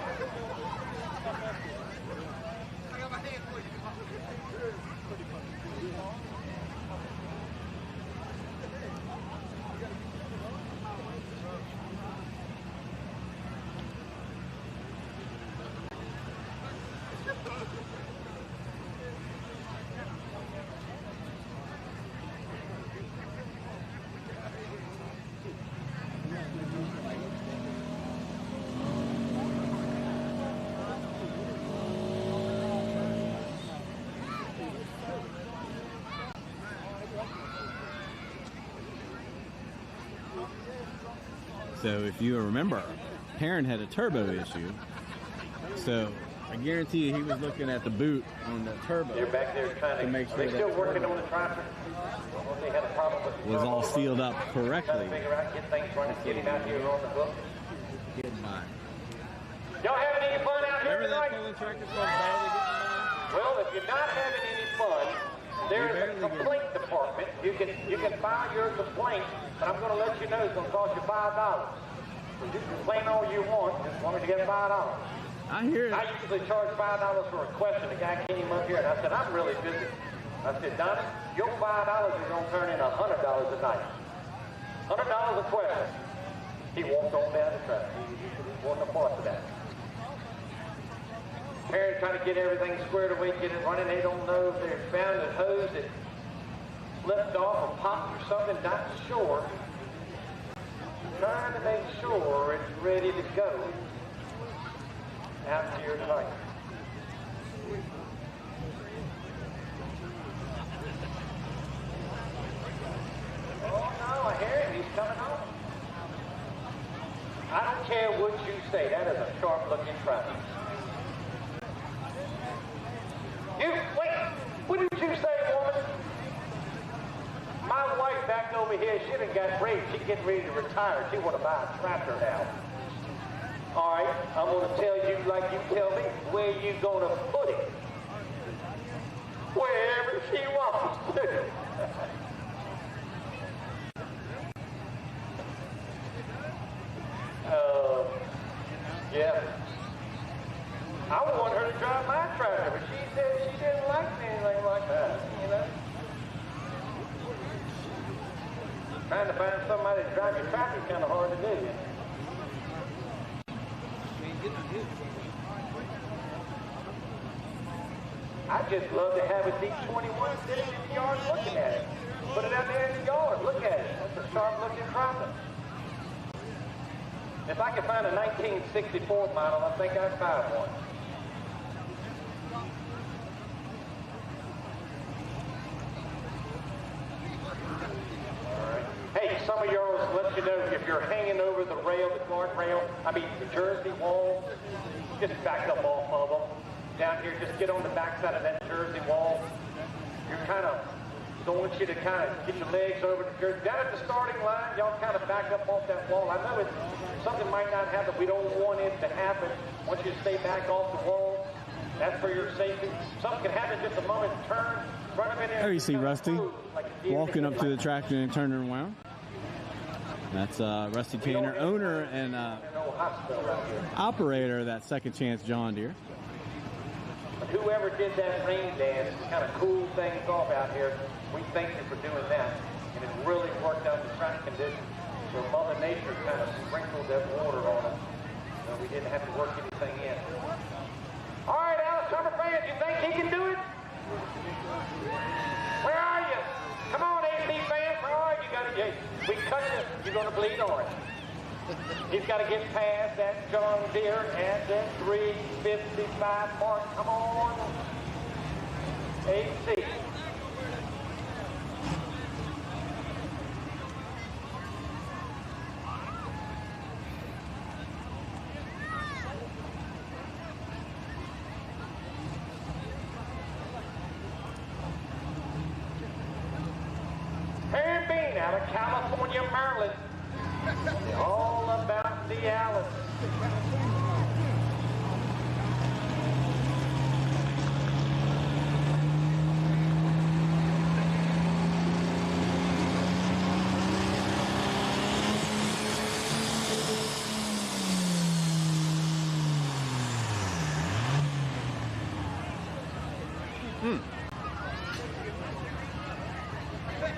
So if you remember, Perrin had a turbo issue. So I guarantee you he was looking at the boot on the turbo. They're back there trying to make sure they're still working on the tractor. They had a problem with the was all sealed up correctly. Trying to figure out, get things running, get him out here on the book. Getting by. Y'all having any fun out here Remember that tonight? pulling tractor called Badly Getting By? Well, if you're not having any fun, there is a complaint department. You can file your complaint, but I'm going to let you know it's going to cost you $5. So you can complain all you want, just want me to get $5. I hear it. I usually charge $5 for a question. The guy came up here and I said, I'm really busy. I said, Donnie, your $5 is going to turn in $100 a night. $100 a question. He walked on down the track. He wasn't a part of that. Parents trying to get everything squared away, get it running. They don't know if they found a hose that slipped off or popped or something, not sure. Trying to make sure it's ready to go out to your track. Oh no, I hear him. He's coming on. I don't care what you say. That is a sharp-looking tractor. You, wait, what did you say, woman? My wife back over here, she done got ready. She getting ready to retire. She want to buy a tractor now. All right, I'm going to tell you like you tell me where you going to put it. Wherever she wants to. Yeah. to drive my tractor, but she said she didn't like anything like that, you know. Trying to find somebody to drive your tractor is kind of hard to do. I just love to have a D21 sitting in the yard looking at it. Put it out there in the yard, look at it. That's a sharp looking tractor. If I could find a 1964 model, I think I'd buy one. Hey, some of y'all let you know if you're hanging over the rail, the guard rail, the Jersey wall, just back up off of them. Down here, just get on the backside of that Jersey wall. You're don't want you to kind of get your legs over the Jersey. Down at the starting line, y'all kind of back up off that wall. I know something might not happen. We don't want it to happen. Once you stay back off the wall, that's for your safety. Something can happen just a moment. Turn, run up in there. There you see Rusty walking up to the tractor and turning around. That's Rusty Tanner, owner and operator of that Second Chance John Deere. But whoever did that rain dance kind of cool things off out here, we thank you for doing that. And it really worked out the track conditions. So Mother Nature kind of sprinkled that water on us. So we didn't have to work anything in. All right, Alice Summer fans, you think he can do it? Where are you? Come on, AC fans, where are you? We cut you. You're going to bleed orange. He's got to get past that John Deere at that 3:55 mark. Come on. AC. Harry Bean out of California, Maryland. All about the Alice.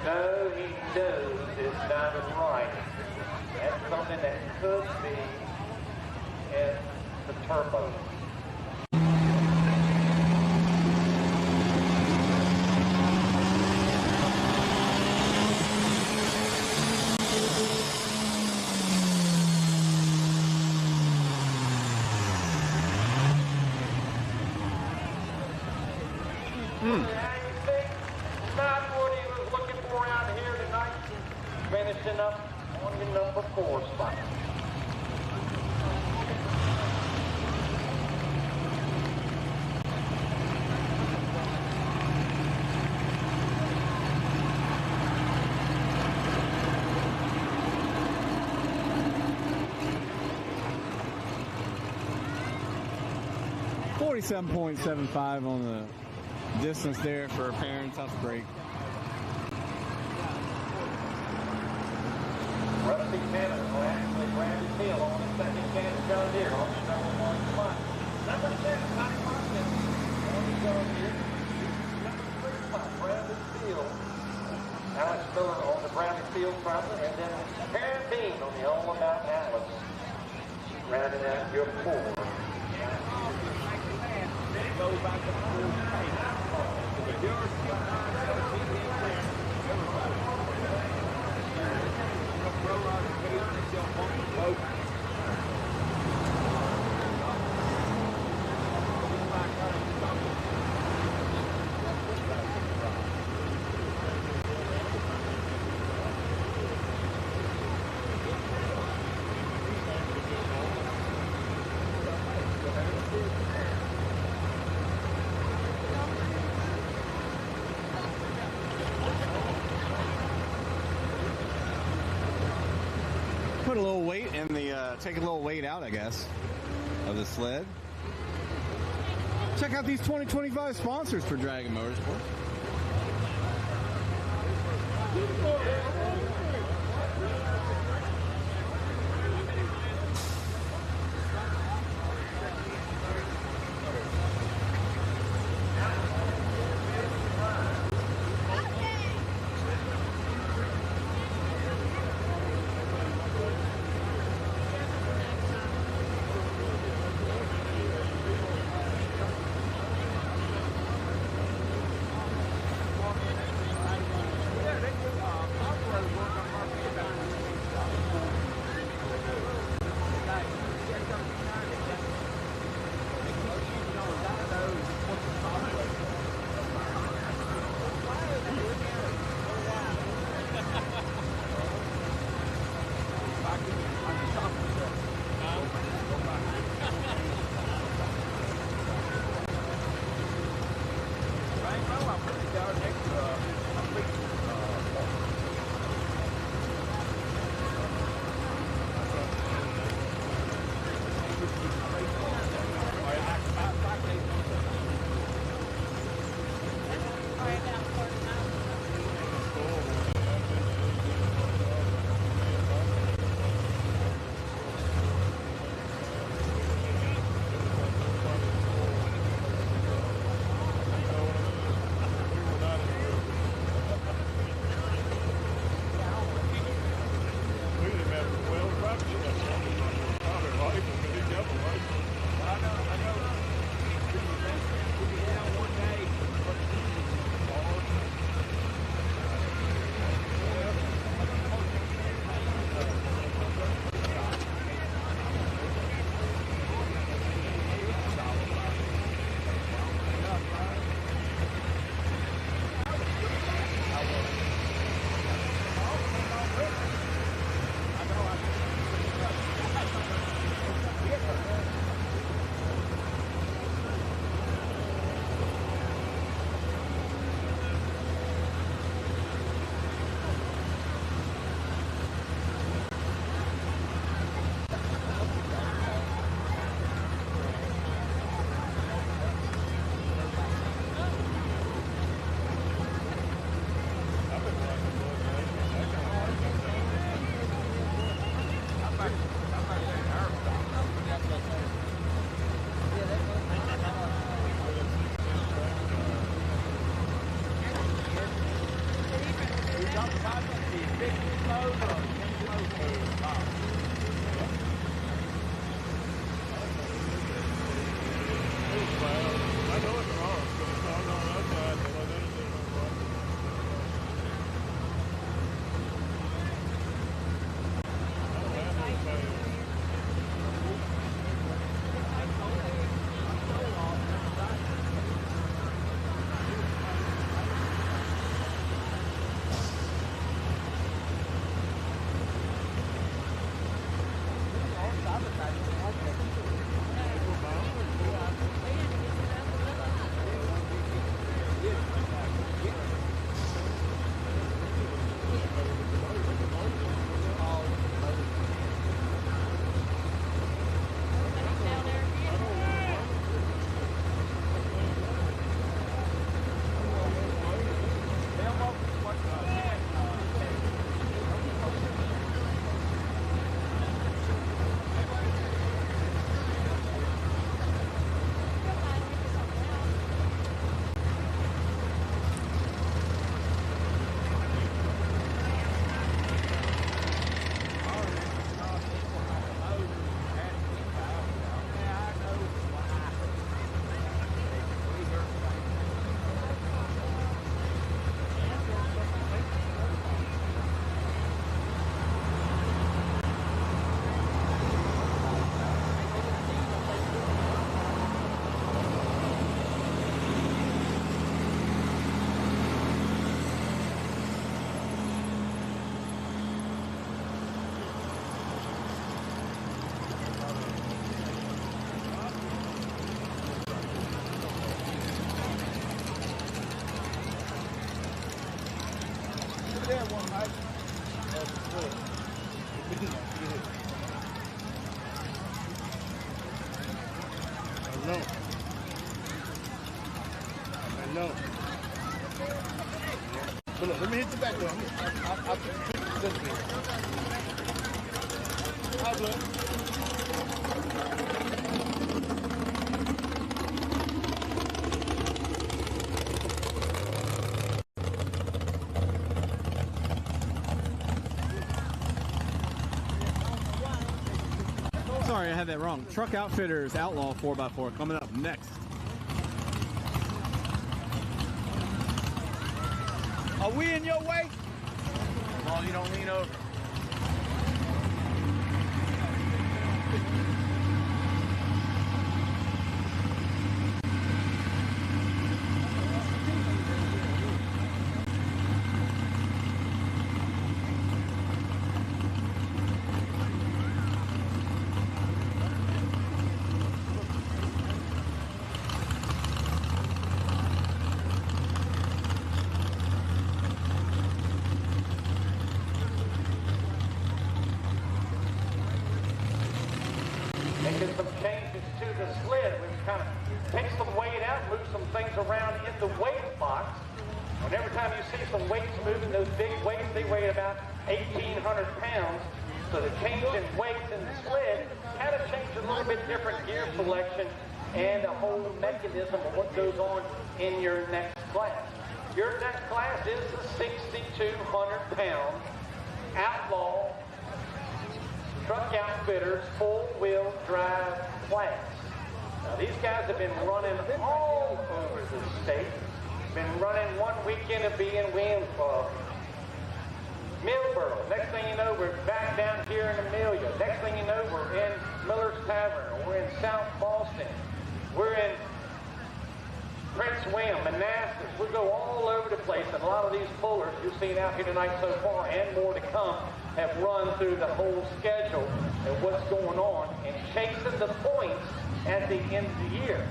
No, he knows it's not right. That's something that could be in the turbo. Not what he was looking for out here tonight. Finishing up on the number 4 spot. .75 on the distance there for a parent. Tough break. Rusty Tanner will actually grab his heel on the Second Chance John Deere on the number 1 spot. Number 6, Connie Martin on the John Deere. Number 3 spot, Bradley Field. Alex Miller on the Bradley Field proper, and then Harry Bean on the All About Alice. Rounding out your 4. Go back to Put a little weight in the, take a little weight out, I guess, of the sled. Check out these 2025 sponsors for Dragon Motorsports. know. I know. But look, let me hit the back door. I'll put this in. I'll do it. Sorry, I had that wrong. Truck Outfitters Outlaw 4x4 coming up next. Are we in your way? Well, you don't lean over. Making some changes to the sled. We've kind of take some weight out, move some things around in the weight box. And every time you see some weights moving, those big weights, they weigh about 1,800 pounds. So the change in weights in the sled kind of changes a little bit different gear selection and a whole mechanism of what goes on in your next class. Your next class is the 6,200 pound Outlaw Truck Outfitters full-wheel drive class. Now these guys have been running all over the state. Been running one weekend of being Millboro. Next thing you know, we're back down here in Amelia. Next thing you know, we're in Miller's Tavern. We're in South Boston. We're in Prince William, Manassas. We go all over the place, and a lot of these pullers you've seen out here tonight so far, and more to come, have run through the whole schedule and what's going on and chasing the points at the end of the year.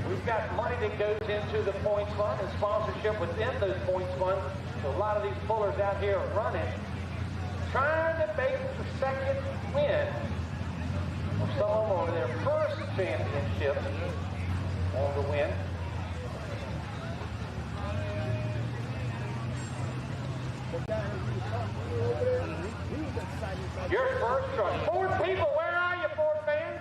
We've got money that goes into the points fund and sponsorship within those points funds. So a lot of these pullers out here are running, trying to make the second win, or some of them are their first championship on the win. Your first truck. Ford people, where are you, Ford fans?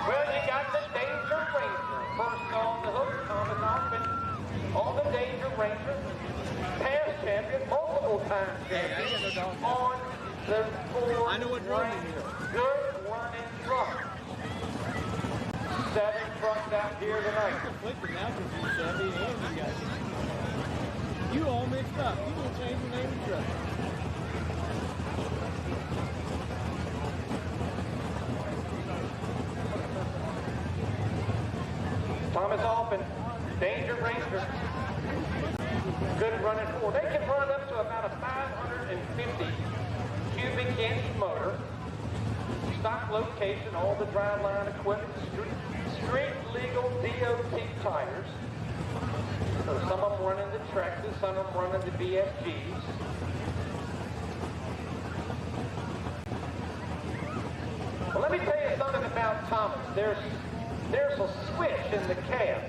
Well, you got the Danger Ranger. First on the hook, Thomas Hoffman on the Danger Ranger. Past champion, multiple times champion on the Ford Ranger. Good running truck. 7 trucks out here tonight. You all mixed up. You gonna change the name of the truck. Thomas Alpin, Danger Ranger. Good running Ford. They can run up to about a 550 cubic inch motor. Stock location, all the driveline equipment, street legal DOT tires. So some of them running the Trexas, some of them running the BFGs. Well, let me tell you something about Thomas. There's a switch in the cab.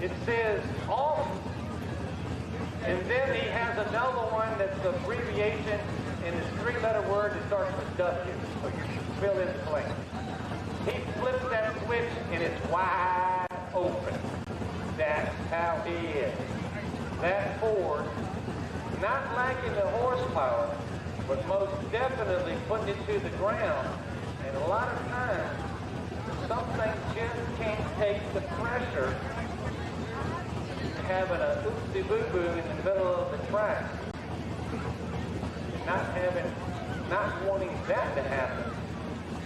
It says off, and then he has another one that's the abbreviation in his 3-letter word that starts with W. So you fill in the blank. He flips that switch and it's wide open. That's how he is. That Ford, not lacking the horsepower, but most definitely putting it to the ground. And a lot of times, some things just can't take the pressure having a oopsie-boo-boo in the middle of the track. Not wanting that to happen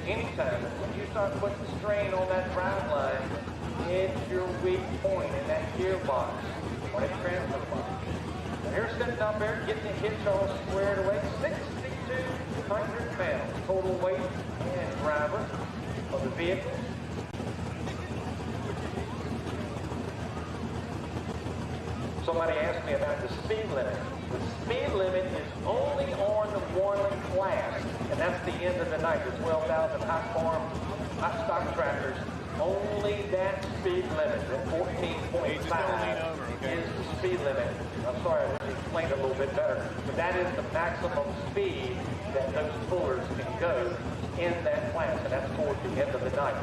anytime. When you start putting strain on that drive line, it's your weak point in that gearbox or that transfer box. And you're sitting up there getting the hitch all squared away. 6,200 pounds total weight and driver of the vehicle. Somebody asked me about the speed limit. The speed limit is only on the one class, and that's the end of the night, the 12,000 hot farm hot stock tractors, only that speed limit, that 14.5 is the speed limit. I'm sorry, I didn't explain it a little bit better, but that is the maximum speed that those pullers can go in that class, and that's towards the end of the night.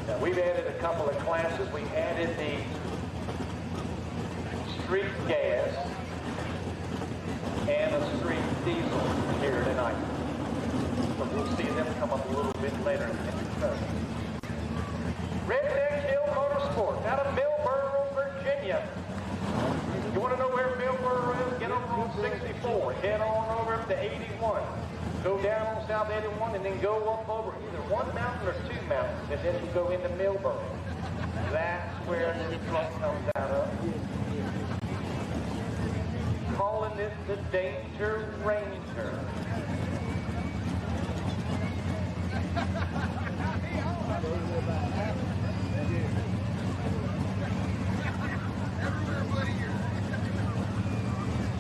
Now, we've added a couple of classes. We added the street gas and a street diesel here tonight. But we'll see them come up a little bit later in the show. Redfield Motorsports out of Millboro, Virginia. You want to know where Millboro is? Get over on 64. Head on over to 81. Go down on South 81 and then go up over either one mountain or two mountains, and then you go into Millboro. That's where this truck comes out of. Calling this the Danger Ranger.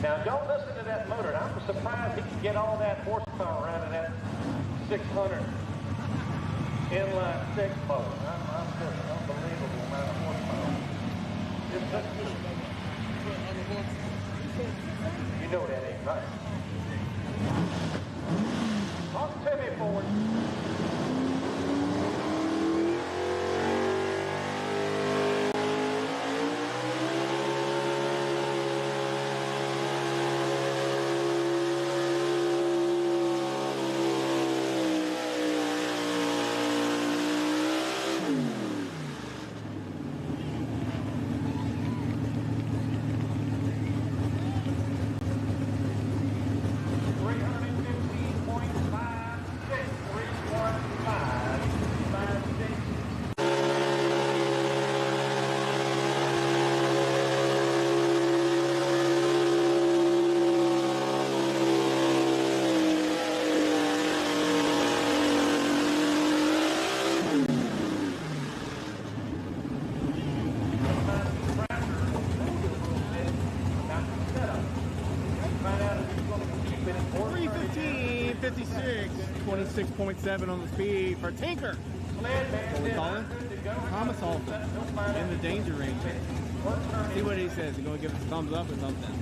Now, don't listen to that motor. I'm surprised he can get all that horsepower out of that 600 inline 6 motor. I'm just an unbelievable amount of horsepower. You know that ain't right. Talk to me, Ford. .7 on the speed for Tinker. What we call him? Thomas Alton in the Danger Ranger. See what he says. He's going to give us a thumbs up or thumbs down.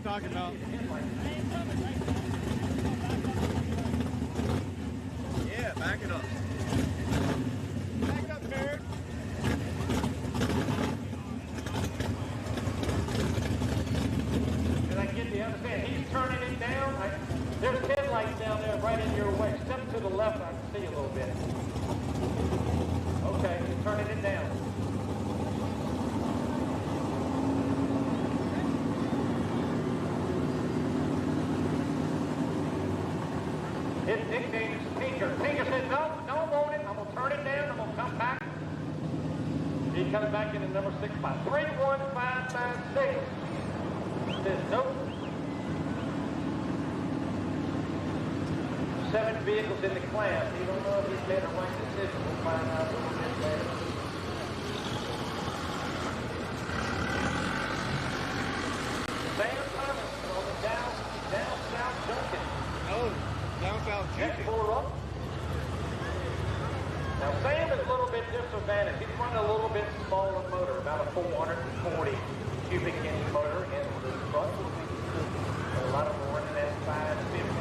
Talking about. Yeah, back it up. Back it up, nerd. Did I get the understand? He's turning it down. There's headlights down there right in your way. Step to the left, I can see a little bit. Okay, he's turning it down. His nickname is Tinker. Tinker said, no, don't want it. I'm going to turn it down. I'm going to come back. He comes back in the number 6 by 31596. Says, nope. 7 vehicles in the class. He don't know if he's made a right decision. We'll find out a little bit later. Sam Thomas on the down south Jukin. Oh. Down south Jukin. Now Sam is a little bit disadvantaged. He's running a little bit smaller motor, about a 440 cubic inch motor in the truck. A lot of them running at 550.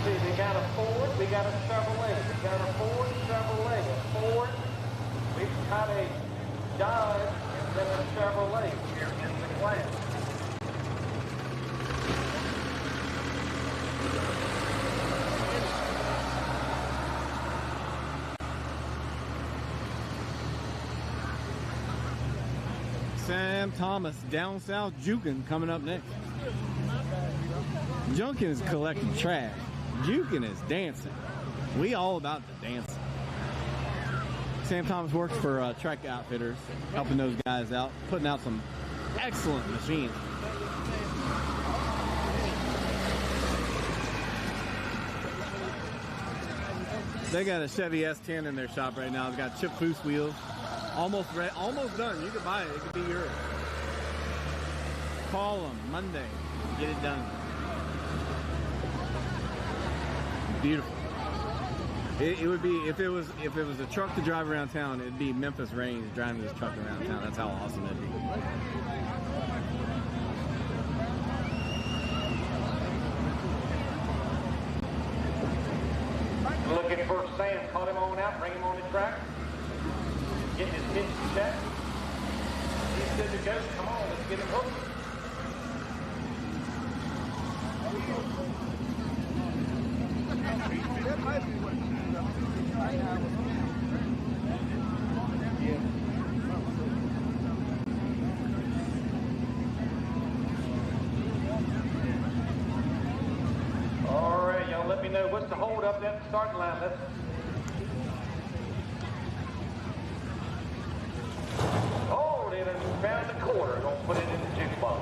We got a Ford, we got a Chevrolet, we got a Ford, Chevrolet, a Ford, we've got a Dodge, and then a Chevrolet here in the class. Sam Thomas, down south Jukin coming up next. Jukin is collecting trash. Jukin is dancing. We all about the dancing. Sam Thomas works for Truck Outfitters, helping those guys out, putting out some excellent machines. They got a Chevy S10 in their shop right now. It's got chip boost wheels. Almost done. You can buy it. It could be yours. Call them Monday. Get it done. Beautiful. It would be if it was a truck to drive around town. It'd be Memphis Range driving this truck around town. That's how awesome it'd be. Looking for Sam, caught him on out, bring him on the track. Getting his kitchen checked. He's good to go. Come on, let's get him hooked. That might be what he's up to right now. All right, y'all let me know what's the hold up at the starting line. Let's they done found the quarter. Gonna put it in the jukebox.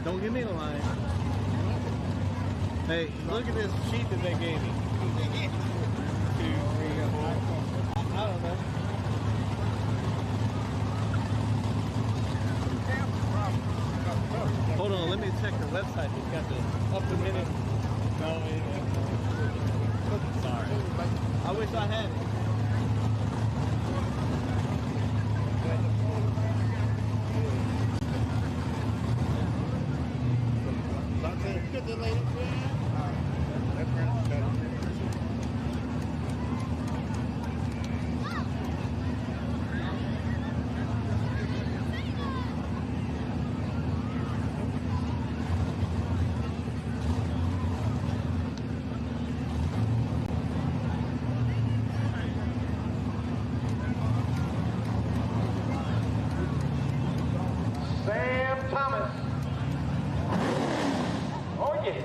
Don't give me the line. Hey, look at this sheet that they gave me. 2, 3, 4. I don't know. Hold on, let me check the website. It's got the up to minute. No, sorry. I wish I had it. Sam Thomas. Oh yeah.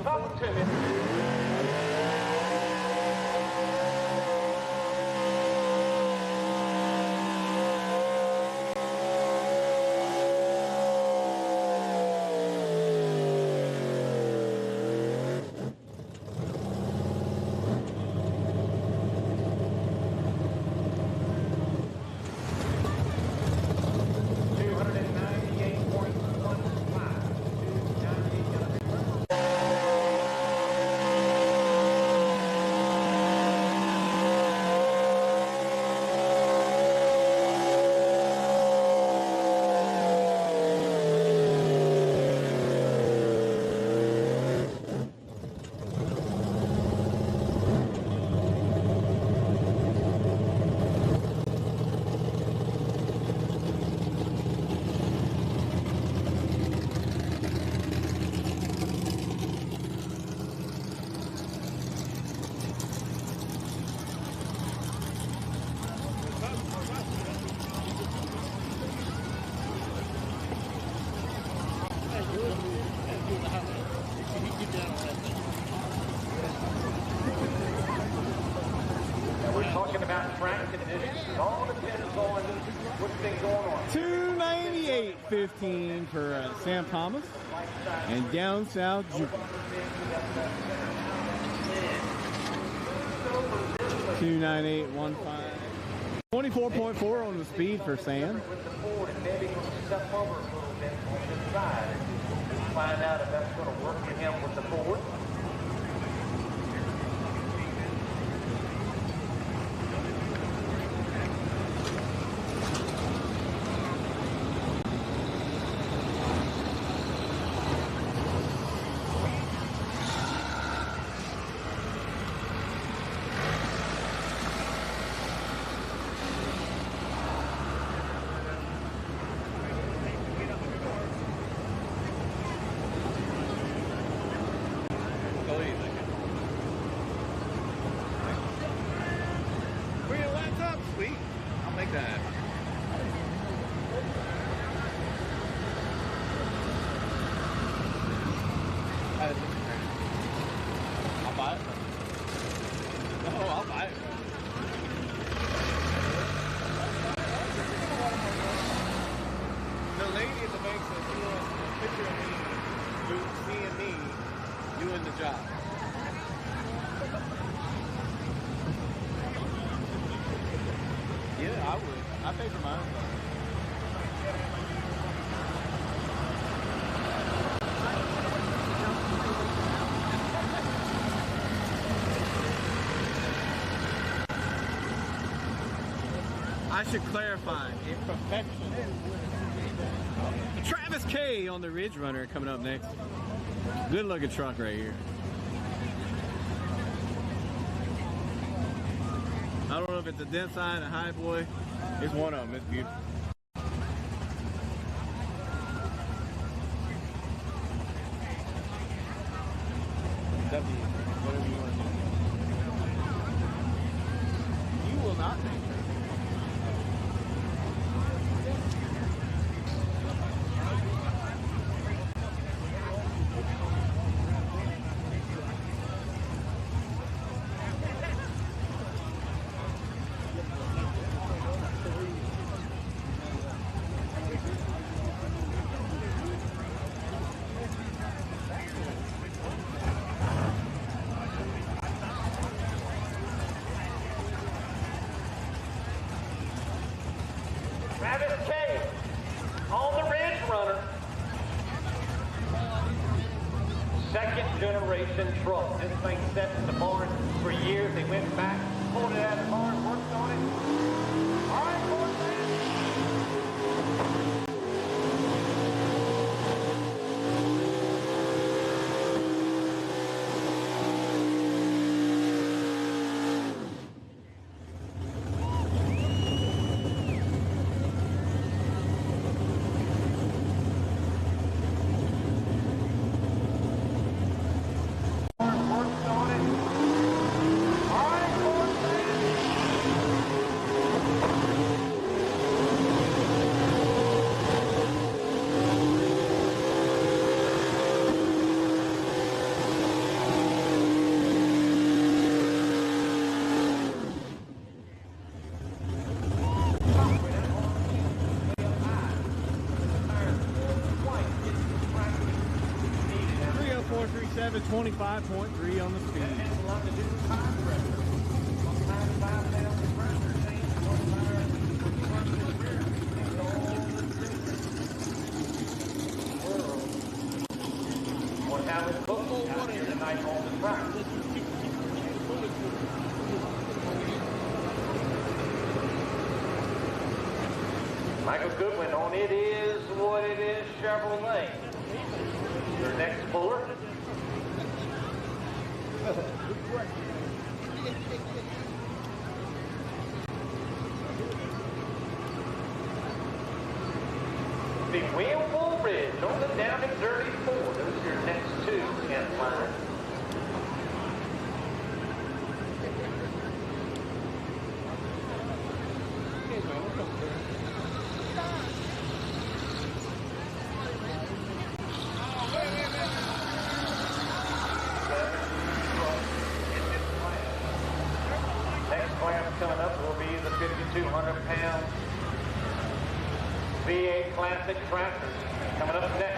Talk to me. We're talking about track conditions. It all depends on what's been going on. 298.15 for Sam Thomas and down south Jukin. 298.15. 24.4 on the speed for Sam. With the Ford, and maybe we'll step over a little bit on this side. We'll find out if that's going to work for him with the Ford. picture of me, seeing me doing the job. Yeah, I would. I pay for my own car. I should clarify, a professional. Travis K on the Ridge Runner coming up next. Good looking truck right here. I don't know if it's a dent side, a high boy. It's one of them. It's beautiful. W, whatever you want to do. You will not make her. Generation truck. This thing sat in the barn for years. They went back, pulled it out of the barn, worked on it. All right, boys, to 25.3 on the speed. What happened out here tonight on the track? Michael Goodwin on It Is What It Is Chevrolet. Your next puller. The Wheelful Ridge on the Down and Dirty 4. Those are your next two in line. Coming up will be the 5,200-pound V8 Classic tractor. Coming up next.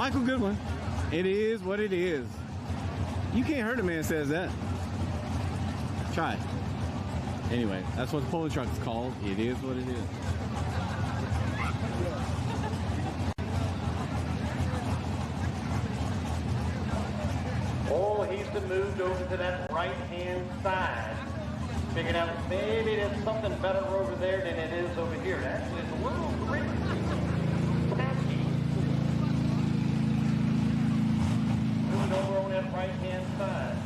Michael Goodwin. It is what it is. You can't hurt a man that says that. Try it. Anyway, that's what the pulling truck is called. It is what it is. Oh, he's been moved over to that right-hand side. Figuring out maybe there's something better over there than it is over here. Actually, it's a little patchy. Moving over on that right-hand side.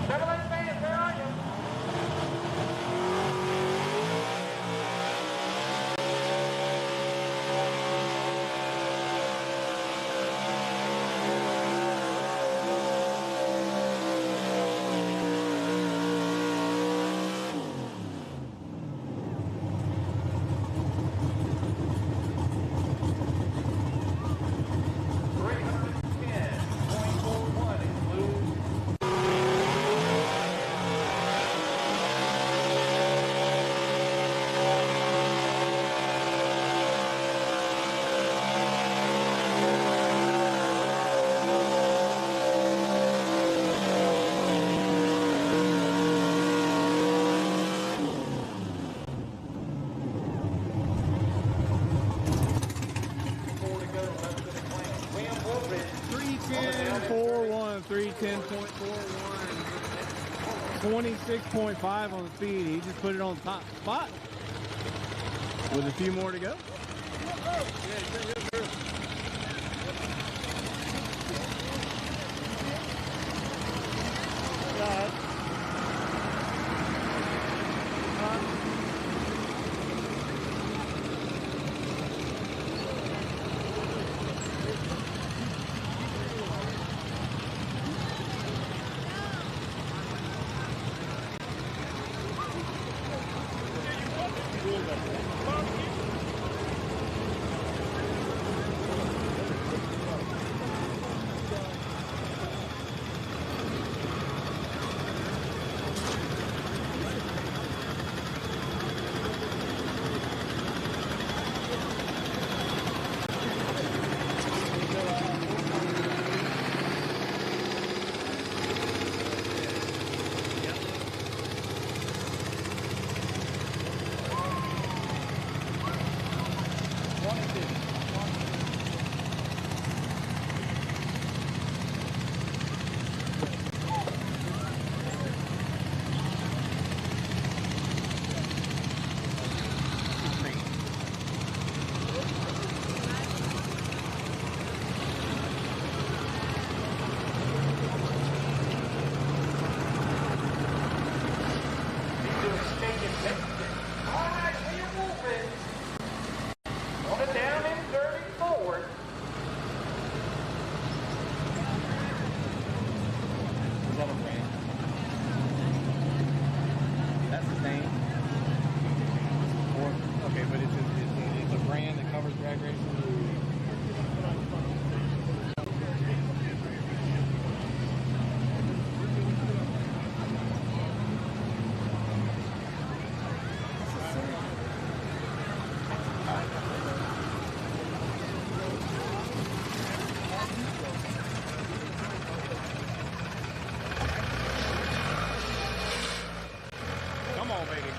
Chevrolet fans, where are you? .41, 26.5 on the speed. He just put it on the top spot with a few more to go.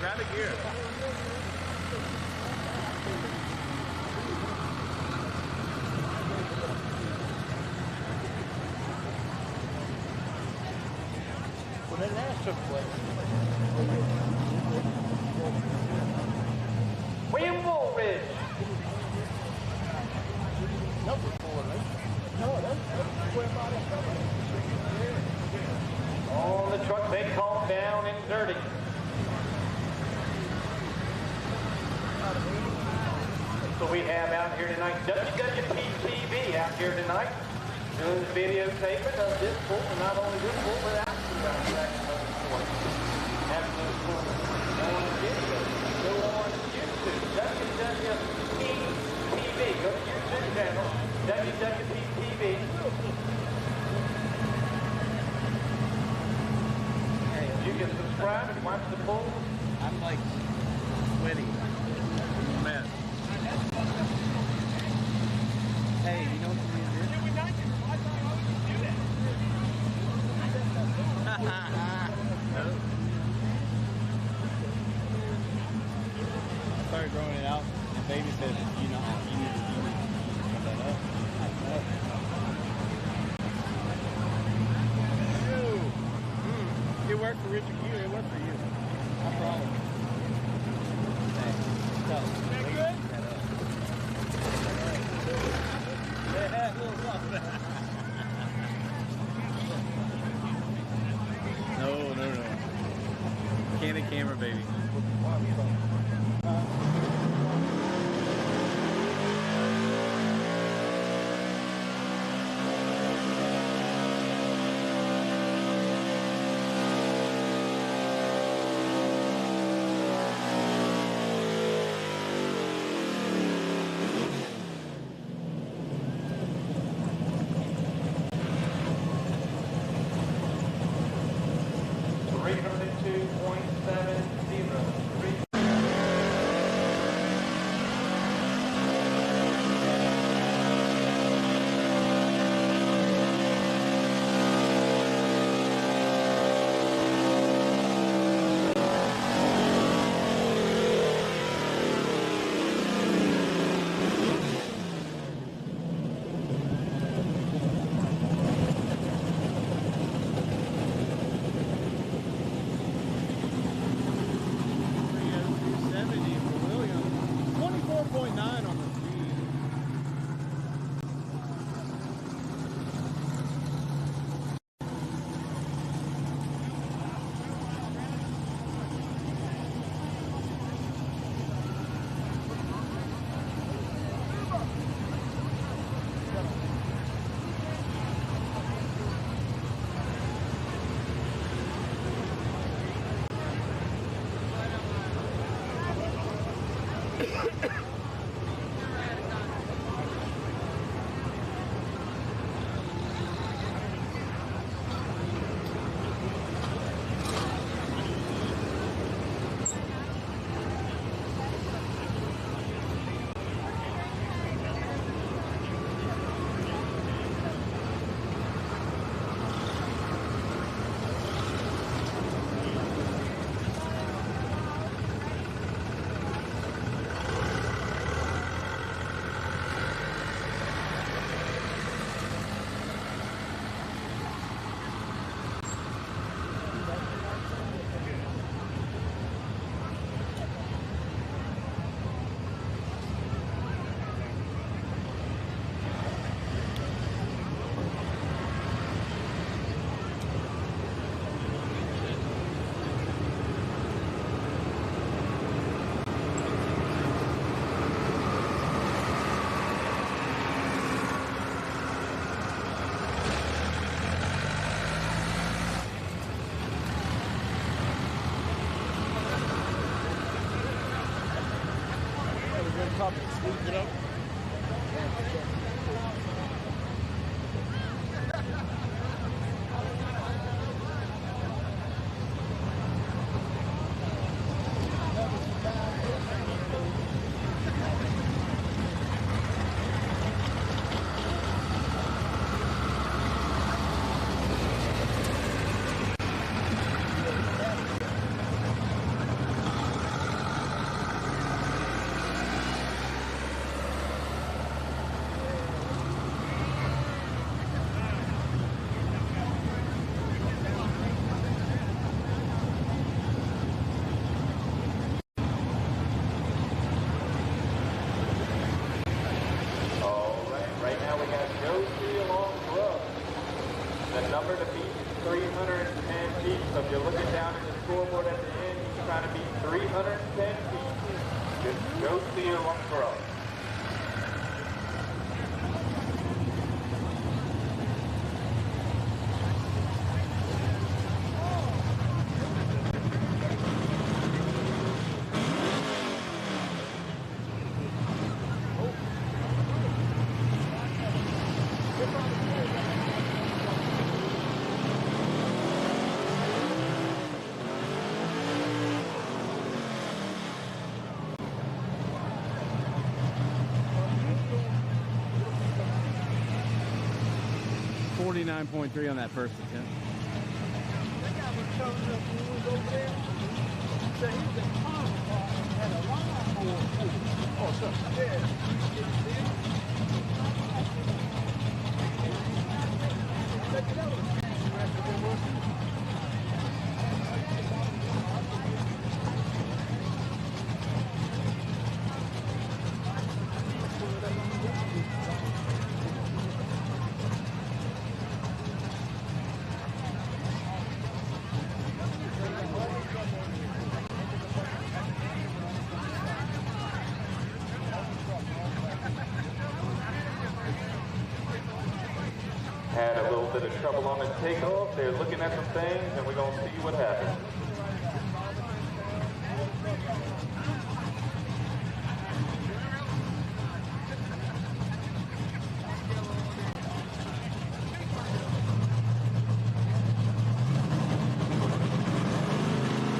Grab a gear. Well, then that took place. William Ridge. Number 4, right? No, that's where about it. Oh, the truck they call down and dirty. So we have out here tonight, WWPTV out here tonight, doing the videotaping of this pull, and not only this pull, but actually about Dragon Motorsports. Absolute pull. Go on video. Go on YouTube, WWPTV. Go to YouTube channel, WWPTV. You can subscribe and watch the pull. I'm like sweaty. Man. Hey, you know worked for Richard Hugh. It wasn't for you. I promise. Is that good? Yeah, a little rough. No. Candid camera, baby. Sweep it up. .3 on that first attempt. That guy was coming up when we was over there. He said he was at Camino Pull and had a line for it. Oh, so, yeah. Check it out. little bit of trouble on the takeoff. They're looking at some things, and we're going to see what happens.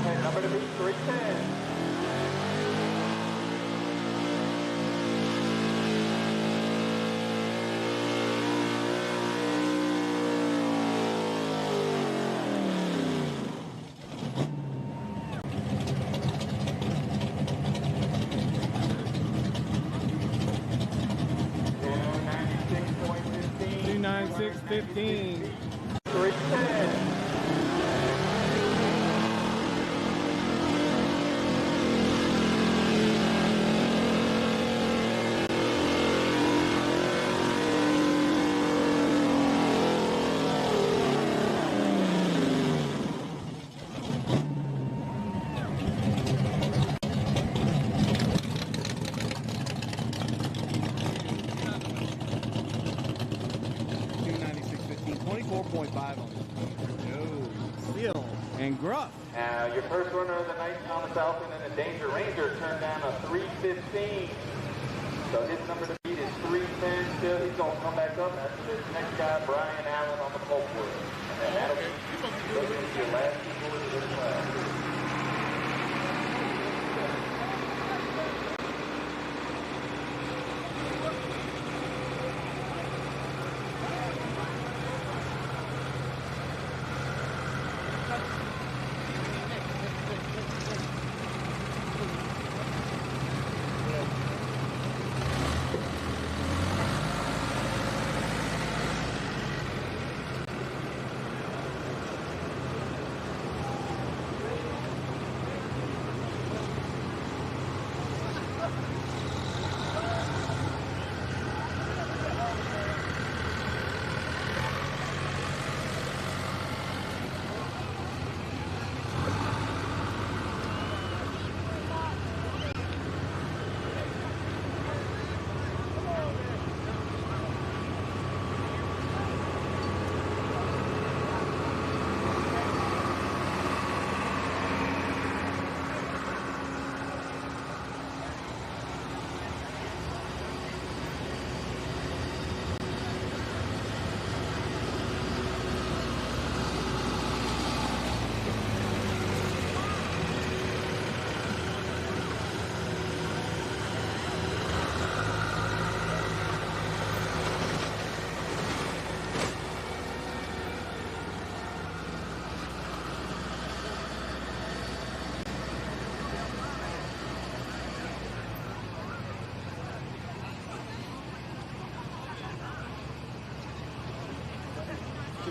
Okay, number to beat 310. $296.15. 310. And Gruff. Your first runner of the night on the South End and the Danger Ranger turned down a 315. So his number to beat is 310 still. He's going to come back up after this next guy, Brian Allen, on the pulpwood. And that'll be your last two bullets of this class.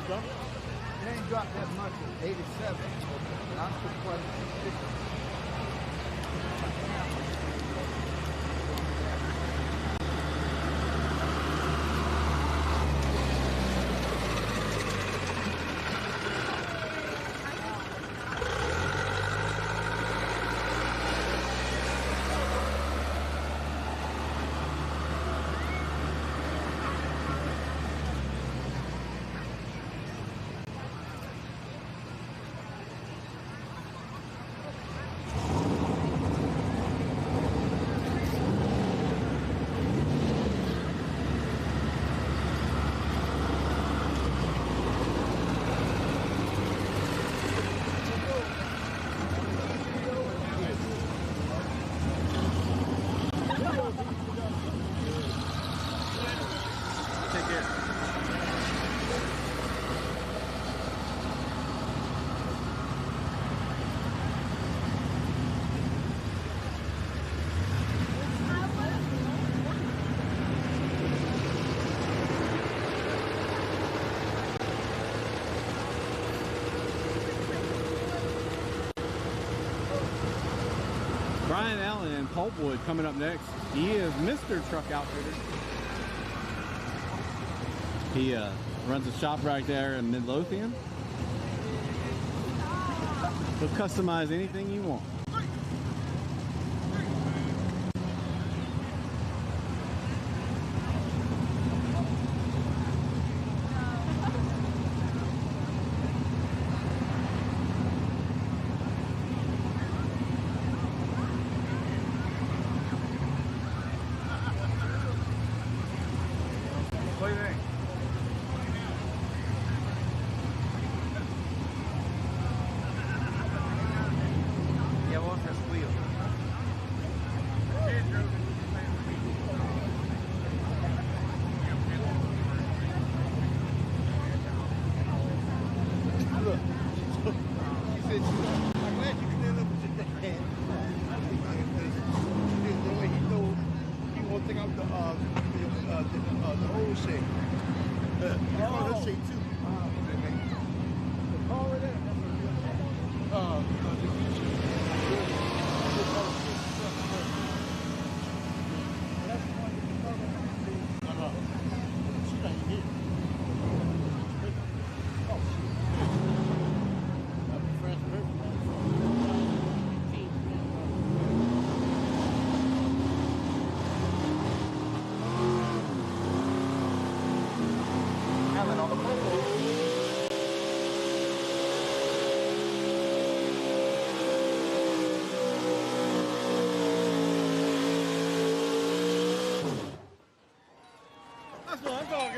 It ain't dropped that much in 87. Not for quite 50. Brian Allen in Pulpwood coming up next. He is Mr. Truck Outfitters. He runs a shop right there in Midlothian. He'll customize anything you want.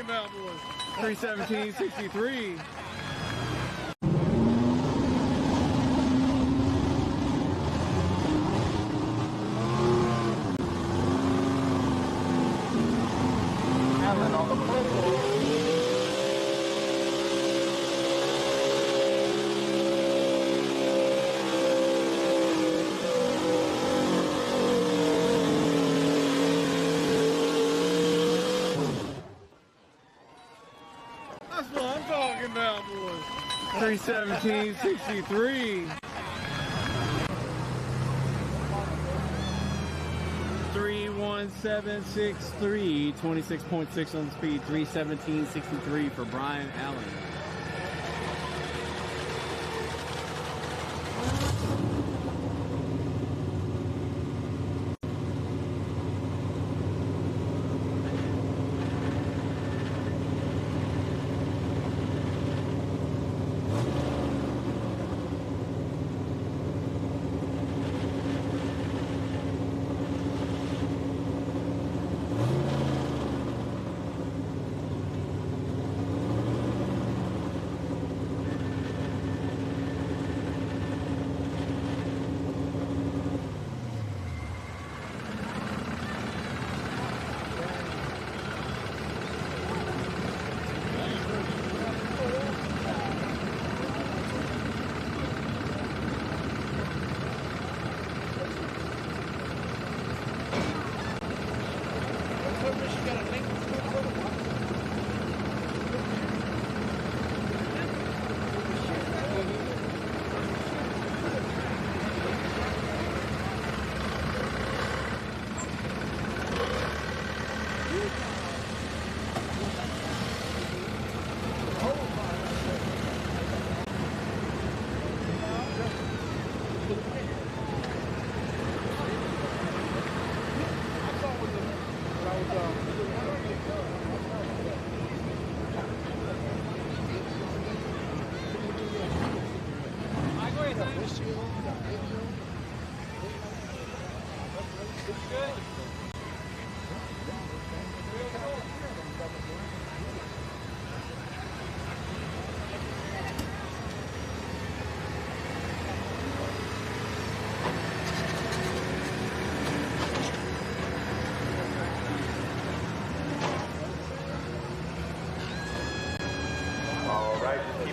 talking about, boys. 317.63. Allen on the flip. That's what I'm talking about, boys. 317.63. 31763, 26.6 on the speed, 317.63 for Brian Allen.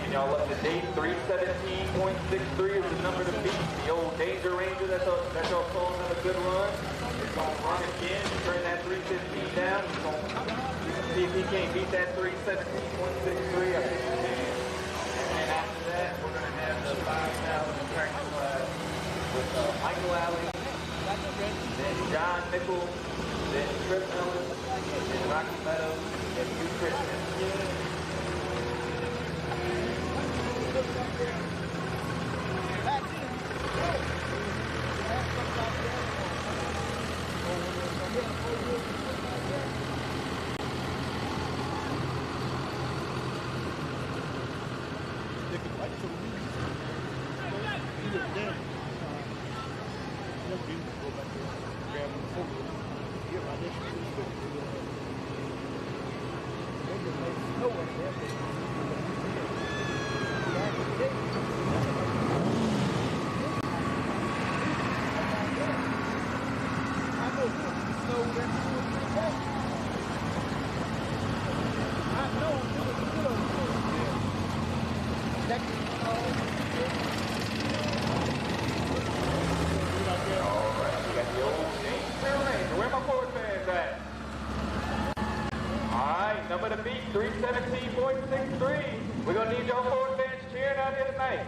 Y'all up to date. 317.63 is the number to beat. The old Danger Ranger that y'all saw on a good run. It's going to run again. Turn that 315 down. He's going to see if he can't beat that 317.63. I think he can. And after that, we're going to have the 5,000 tractor class with Michael Alley, then John Nichols, then Chris Ellis, then Rocky Meadows, and Hugh Christian. Number to beat, 317.63. We're going to need your Ford fans cheering out here tonight.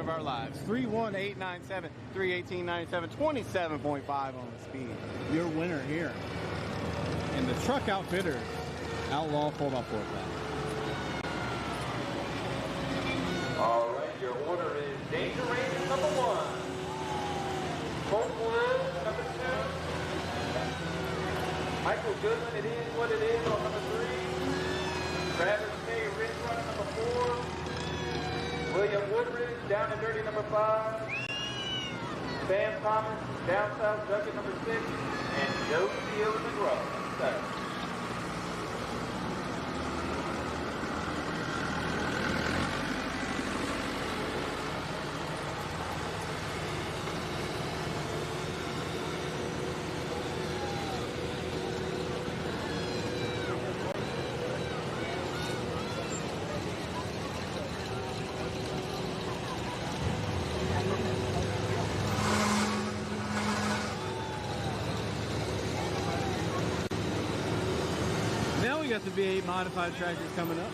of our lives. 31897-318-97, 27.5 on the speed. Your winner here in the Truck Outfitters Outlaw 4x4 class. All right, your order is Danger Ranger number 1. Coltwood number 2. Michael Goodman, it is what it is on number 3. Travis K. Ridgeruck number 4. William Woodridge down and dirty number 5. Sam Thomas down south Jukin number 6. And Joe Steele Monroe number 7. Now we got the V8 modified tractors coming up.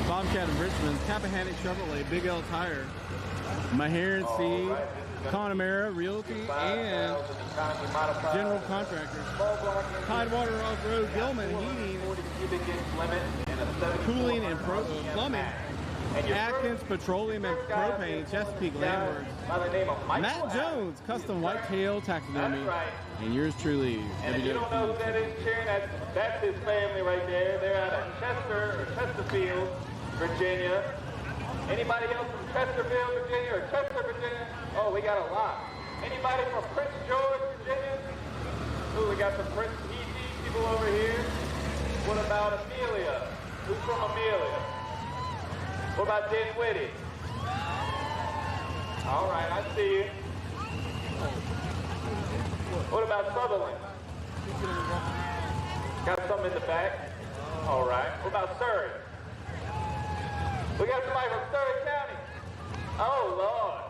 Bobcat of Richmond, Tappahannock Chevrolet, Big L Tire, Maher & Seed, Connemara Realty, and General Contractors, Tidewater Off-Road, Gilman Heating, Cooling and Plumbing, Atkins Petroleum and Propane, Chesapeake Landworks, Matt Jones, Custom Whitetail Taxidermy, and yours truly. And if you don't know who that is, Sharon, that's his family right there. They're out of Chester or Chesterfield, Virginia. Anybody else from Chesterfield, Virginia, or Chester, Virginia? Oh, we got a lot. Anybody from Prince George, Virginia? Ooh, we got some Prince PG people over here. What about Amelia? Who's from Amelia? What about Dinwiddie? All right, I see you. What about Sutherland? Got some in the back. All right. What about Surrey? We got somebody from Surrey County. Oh, Lord.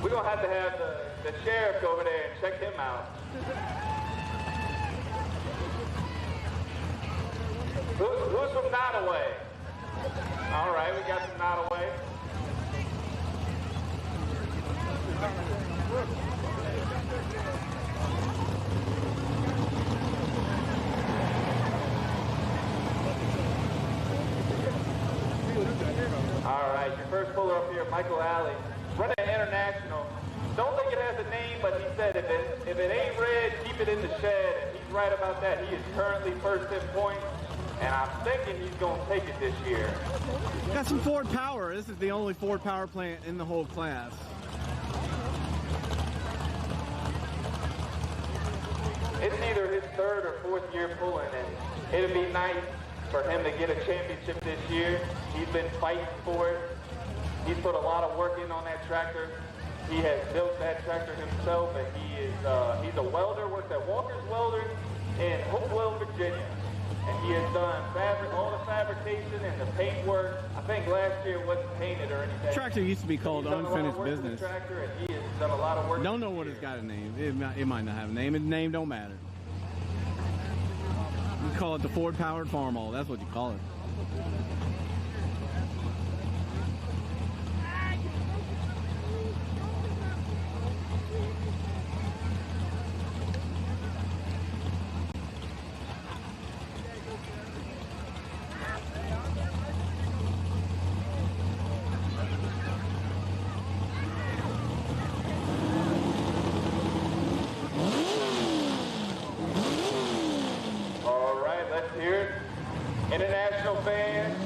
We're going to have the sheriff go over there and check him out. Who's from Nottaway? All right, we got some Nottaway. All right, your first puller up here, Michael Alley, running international. Don't think it has a name, but he said if it ain't red, keep it in the shed, and he's right about that. He is currently first in points, and I'm thinking he's going to take it this year. Got some Ford power. This is the only Ford power plant in the whole class. It's either his third or fourth year pulling, and it'd be nice for him to get a championship this year. He's been fighting for it. He's put a lot of work in on that tractor. He has built that tractor himself, and he's a welder, works at Walker's Welders in Hopewell, Virginia. And he has done all the fabrication and the paint work. I think last year it wasn't painted or anything. Tractor used to be called Unfinished Business. Tractor, and he has done a lot of work. Don't know what it's got a name. It might not have a name. The name don't matter. You call it the Ford powered farm all. That's what you call it. International fans,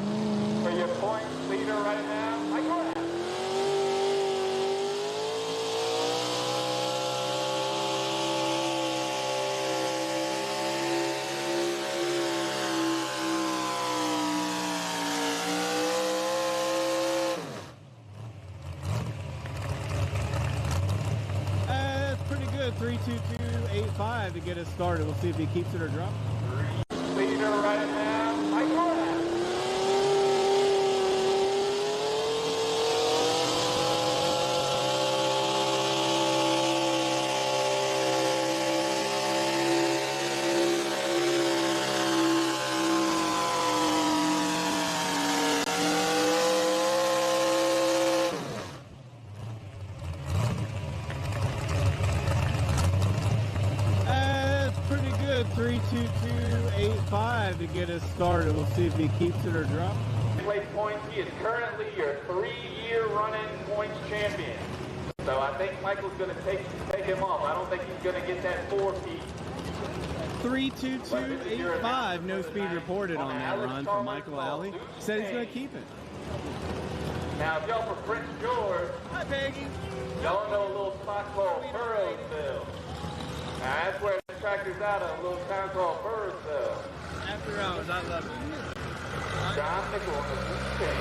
for your point leader right now, Michael Allen. That's pretty good. 322.85 to get us started. We'll see if he keeps it or drops. Leader right now, Michael Allen. That's pretty good. 322.85 to get us started. We'll see if he keeps it or drops. Heavyweight points, he is currently your 3-year running points champion. So I think Michael's going to take him off. I don't think he's going to get that 4 feet. 322.85. No speed reported on that run from Michael Alley. Said he's going to keep it. Now, if y'all for Prince George, Hi, Peggy. y'all know a little spot called Burrowsville. Now, that's where the tractor's out of, a little town called Burrowsville. After hours, I love it. John Nickel on the Jukin.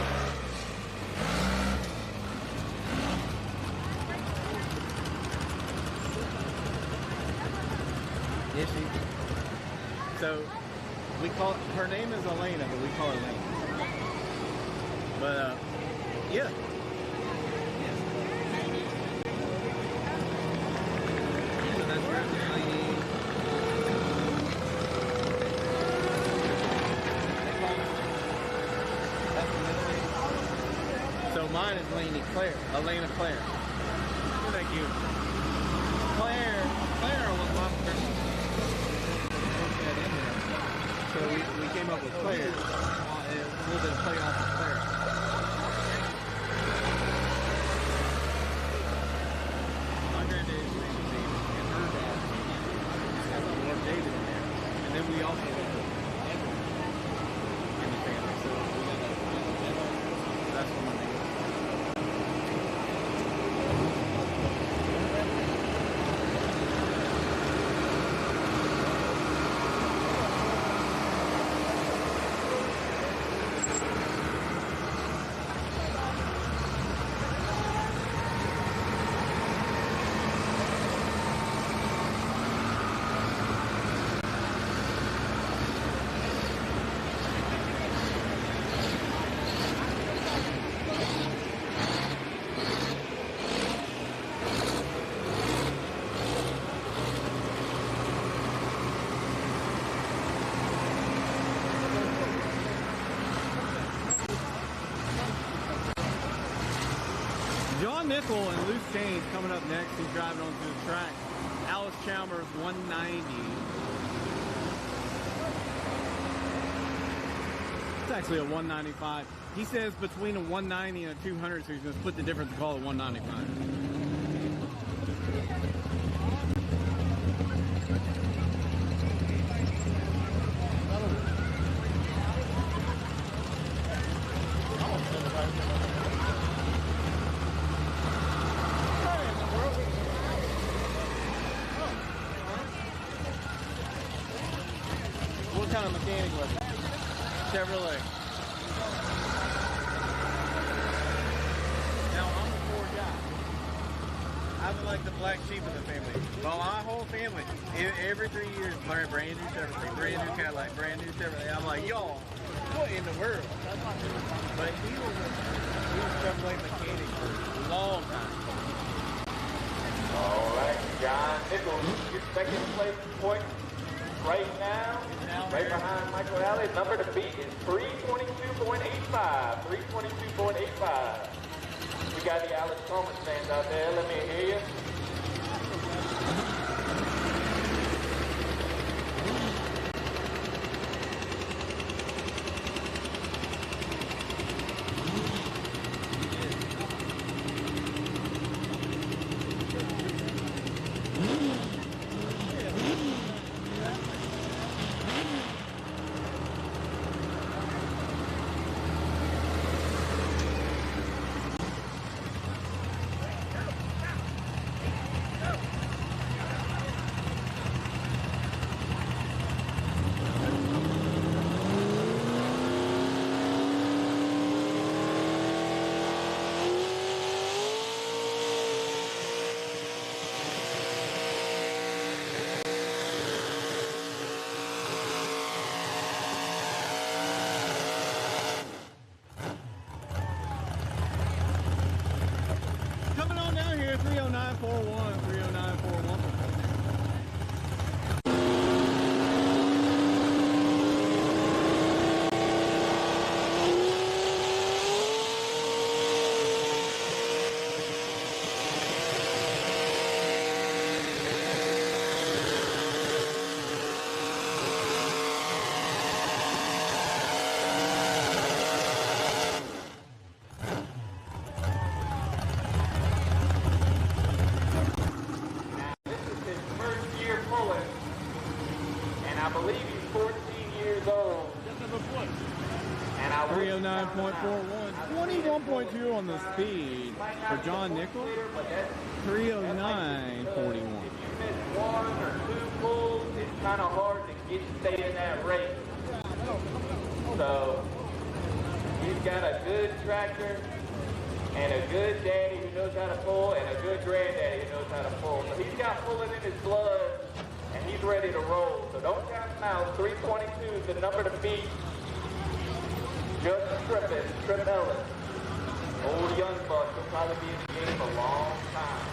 Is she? So, we call her name is Elena, but we call her Lane. But, yeah. So that's where Lainey. So mine is Lainey Claire, Elena Claire. Thank you. Claire was my first. So we came up with Claire. A little bit of play off of Claire. My granddad's name was David, and her dad has a Lord David in there. And then we also got the Edward in the family. So we got that. That's what my name is. Nickel and Loose Change coming up next. He's driving onto the track. Alice Chalmers 190. It's actually a 195. He says between a 190 and a 200, so he's going to split the difference and call it 195. What kind of mechanic was it? Chevrolet. Now, I'm a Ford guy. I'm like the black sheep of the family. Well, my whole family, every 3 years, brand new Chevrolet, brand new Cadillac, brand new Chevrolet. I'm like, y'all, what in the world? But he was a Chevrolet mechanic for a long time. All right, John Nichols, your second place point right now, right behind Michael Alley. Number to beat is 322.85. 322.85. We got the Alex Thomas fans out there. Let me hear you. 30941, 30941. I believe he's 14 years old. 309.41, 21.2 on the speed for John Nichols. 309.41. If you miss one or two pulls, it's kind of hard to stay in that race. So he's got a good tractor and a good daddy who knows how to pull and a good granddaddy who knows how to pull. So he's got pulling in his blood and he's ready to roll. So don't count him out. 322 is the number to beat. Just tripping, Trip Ellis. Old young buck, he'll probably be in the game a long time.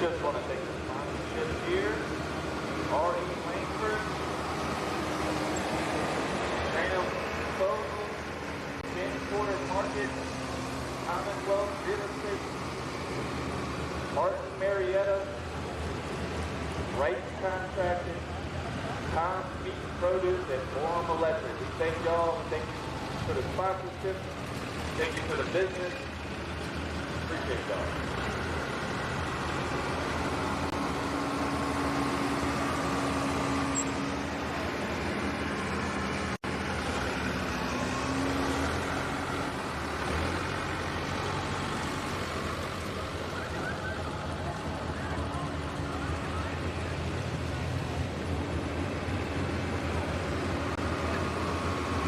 Just want to take the sponsorship here. R.E. Langford, National Sportsman, Transporter Market, Commonwealth Real Estate, Martin Marietta, Rice Contracting, Tom Meat Produce, and Warm Electric. We thank y'all. Thank you for the sponsorship. Thank you for the business. Appreciate y'all.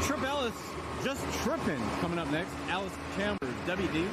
Trip Ellis, Just Trippin', coming up next. Alice Chambers, WD.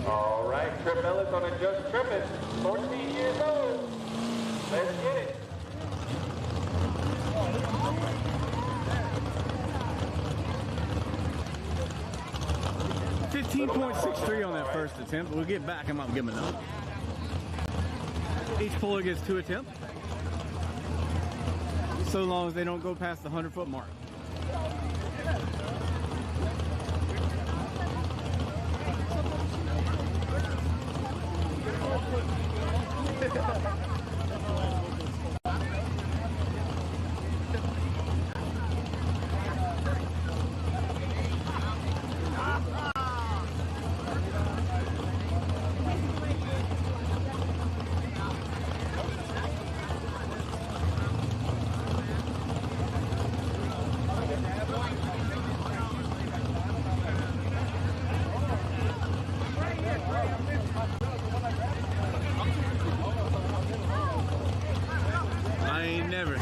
All right, Trip Ellis on a Just Trippin', 14 years old. Let's get it. .63 on that first attempt. We'll get back. I'm not giving another. Each puller gets 2 attempts, so long as they don't go past the 100-foot mark.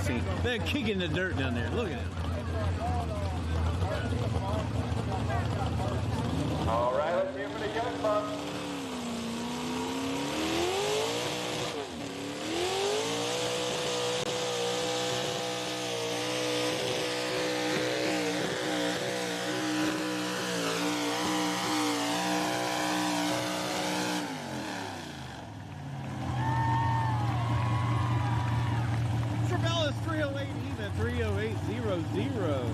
racing. They're kicking the dirt down there. Look at it. All right, let's hear for the young bucks. Trabella's 308 even, 308.00.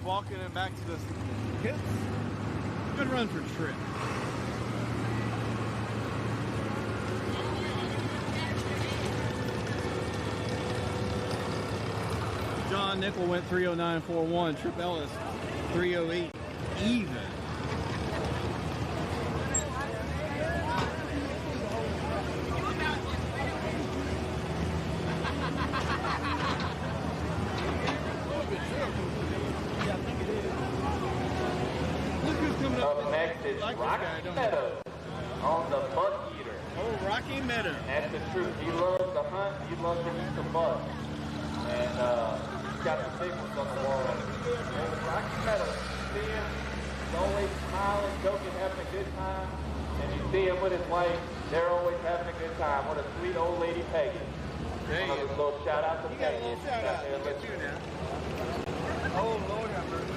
Walking it back to the pits. Good run for Trip. John Nickel went 309.41. Trip Ellis 308 even. Up next is Rocky Meadows on the buck eater. Oh, Rocky Meadows. That's the truth. He loves to hunt. He loves to eat the buck. And he's got the big ones on the wall. And Rocky Meadows, you see him, he's always smiling, joking, having a good time. And you see him with his wife, they're always having a good time. What a sweet old lady Peggy. There you go. A little shout out to You got a Peggy. little shout out. Look at you now. Oh, Lord have mercy.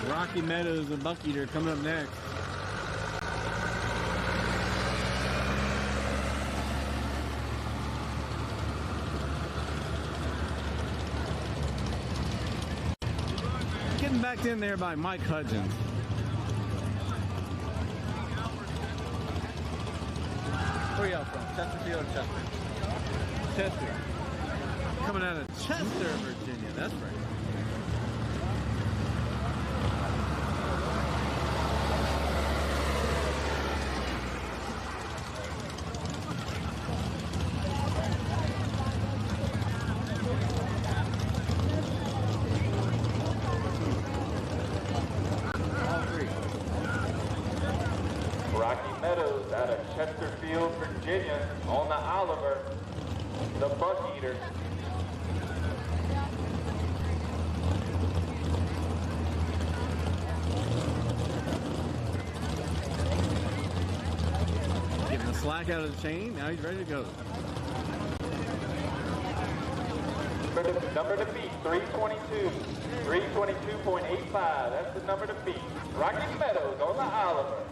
Rocky Meadows and Buck Eater coming up next. Getting backed in there by Mike Hudgens. Where y'all from? Chesterfield or Chester? Chester. Coming out of Chester, Virginia. That's right. Rocky Meadows out of Chesterfield, Virginia on the Oliver, the Buck Eater. Getting the slack out of the chain, now he's ready to go. For the number to beat, 322, 322.85, that's the number to beat. Rocky Meadows on the Oliver.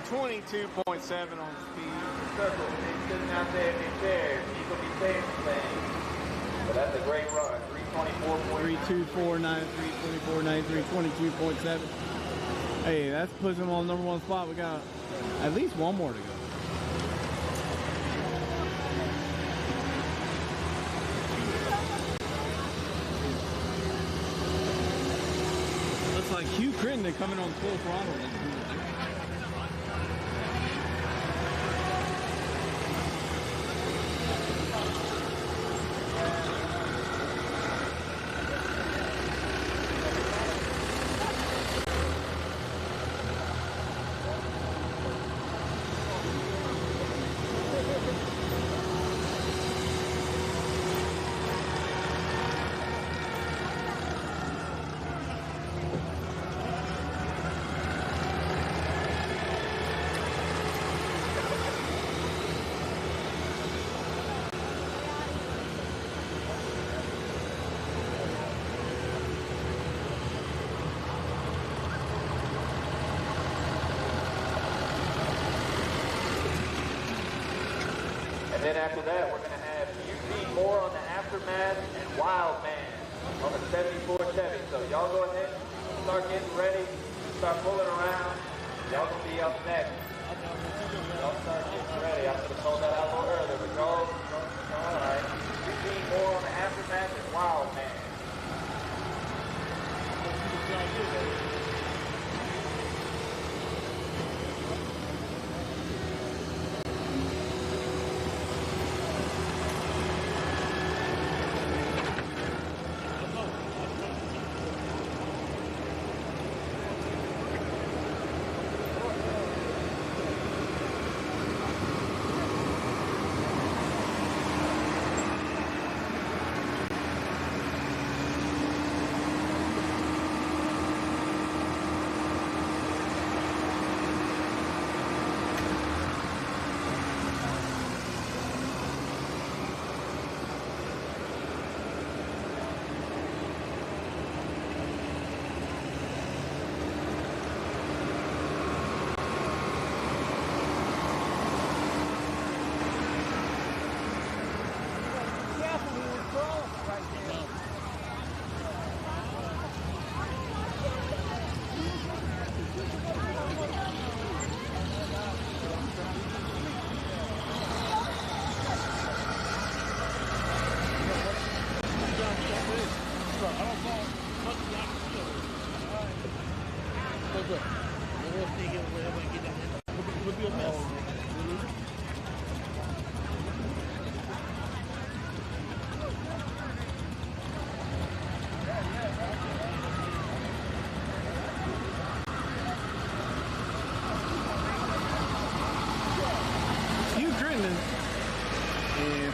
a 22.7 on speed. Circle, he's sitting out there in his chair. He's going to be saying some things. But that's a great run. 32493, 22.7. Hey, that's pushing him on the #1 spot. We got at least one more to go. Looks like Hugh Crittenden coming on full throttle. And then after that, we're going to have UT more on the Aftermath and Wild Man on the 74 Chevy. So y'all go ahead, start getting ready, start pulling around. Y'all going to be up next. Y'all start getting ready. I should have told that out a little earlier, but y'all, all right. UT more on the Aftermath and Wild Man.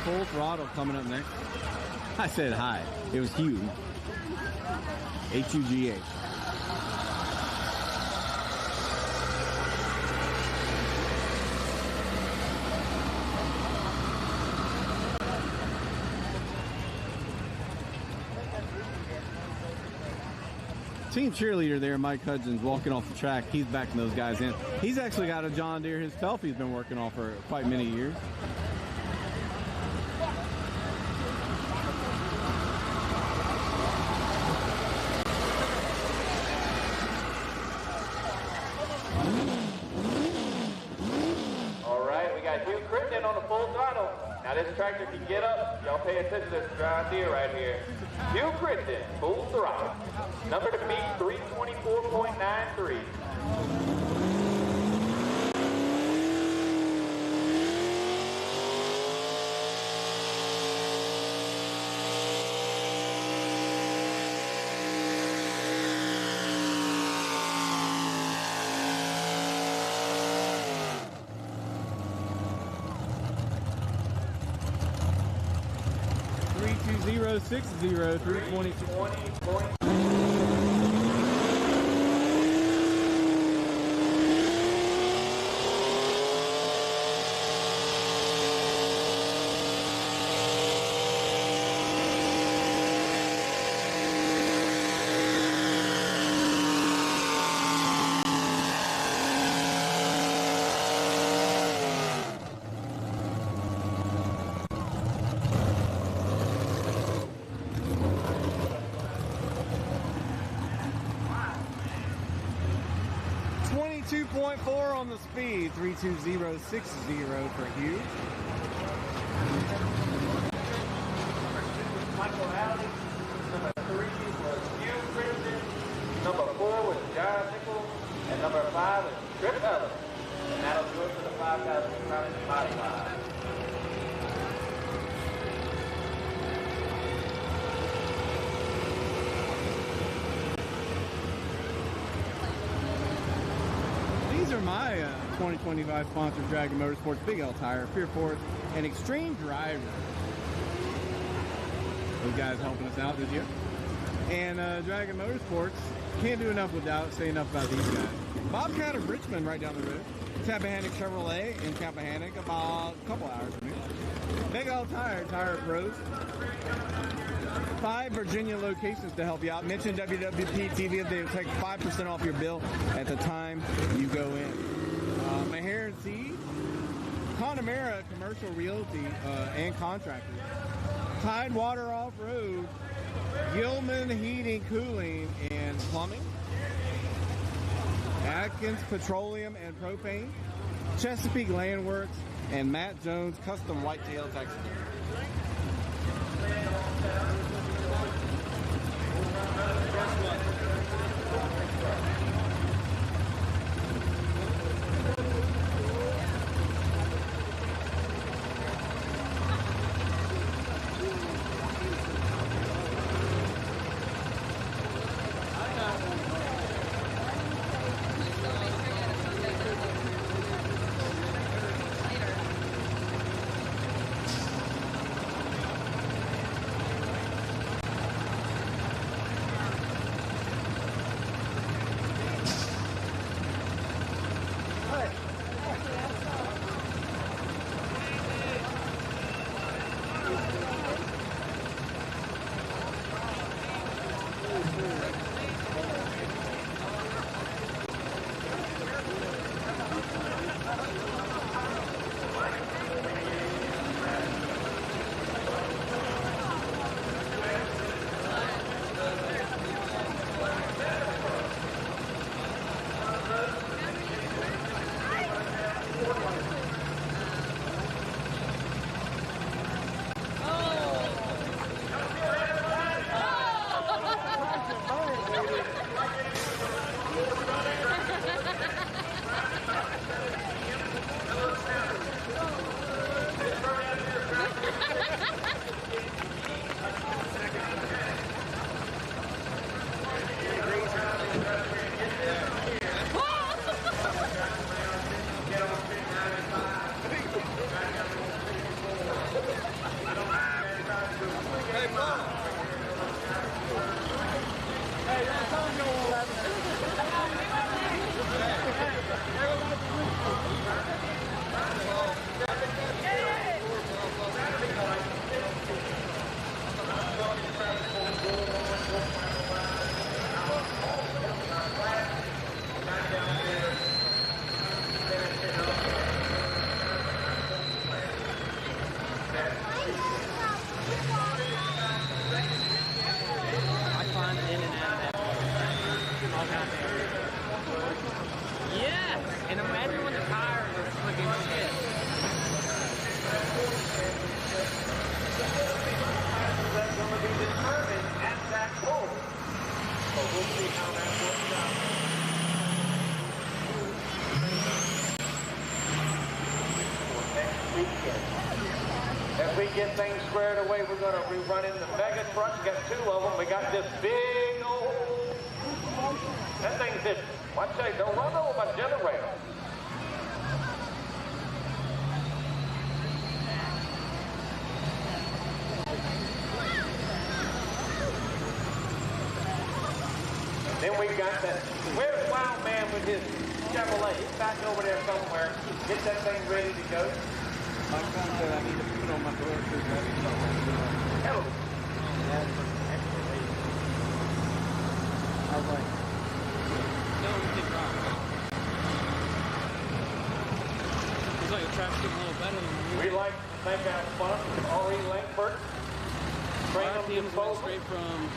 Full Throttle coming up next. I said hi. It was Hugh. H-U-G-H. Team cheerleader there, Mike Hudgens, walking off the track. He's backing those guys in. He's actually got a John Deere himself he's been working on for quite many years. On the full throttle. Now this tractor can get up. Y'all pay attention to this John Deere right here. Hugh Crittenden, full throttle. Number to beat 324.93. Zero 320. 32.4 on the speed. 32060 for Hugh. Michael Alley. Number 3 was Hugh Christian. Number 4 was John Nichols. And number 5 is Trip Ellis. And that'll do it for the 5,000 pound modified. These are my 2025 sponsored Dragon Motorsports Big L Tire, Pure Force, and Extreme Driver. Those guys helping us out this year. And Dragon Motorsports, can't do enough without saying enough about these guys. Bobcat of Richmond right down the road. Tappahannock Chevrolet in Tappahannock, about a couple hours from here. Big L Tire, Tire Pros. 5 Virginia locations to help you out. Mention WWPTV if they take 5% off your bill at the time you go in. Maher and Seed, Connemara Commercial Realty and Contractors, Tidewater Off-Road, Gilman Heating, Cooling, and Plumbing, Atkins Petroleum and Propane, Chesapeake Landworks, and Matt Jones Custom Whitetail Texas. As we get things squared away, we're going to be running the mega trucks. We got 2 of them. We got this big old... That thing's just... Watch out, don't run over my generator. Then we got that... Where's Wild Man with his Chevrolet? He's back over there somewhere. Get that thing ready to go. My son said I need to put it on my door. Hello. I was like, No, we did wrong. Looks like the traffic's getting a little better than We like to think our sponsor, R.E. Langford, RPMs went straight from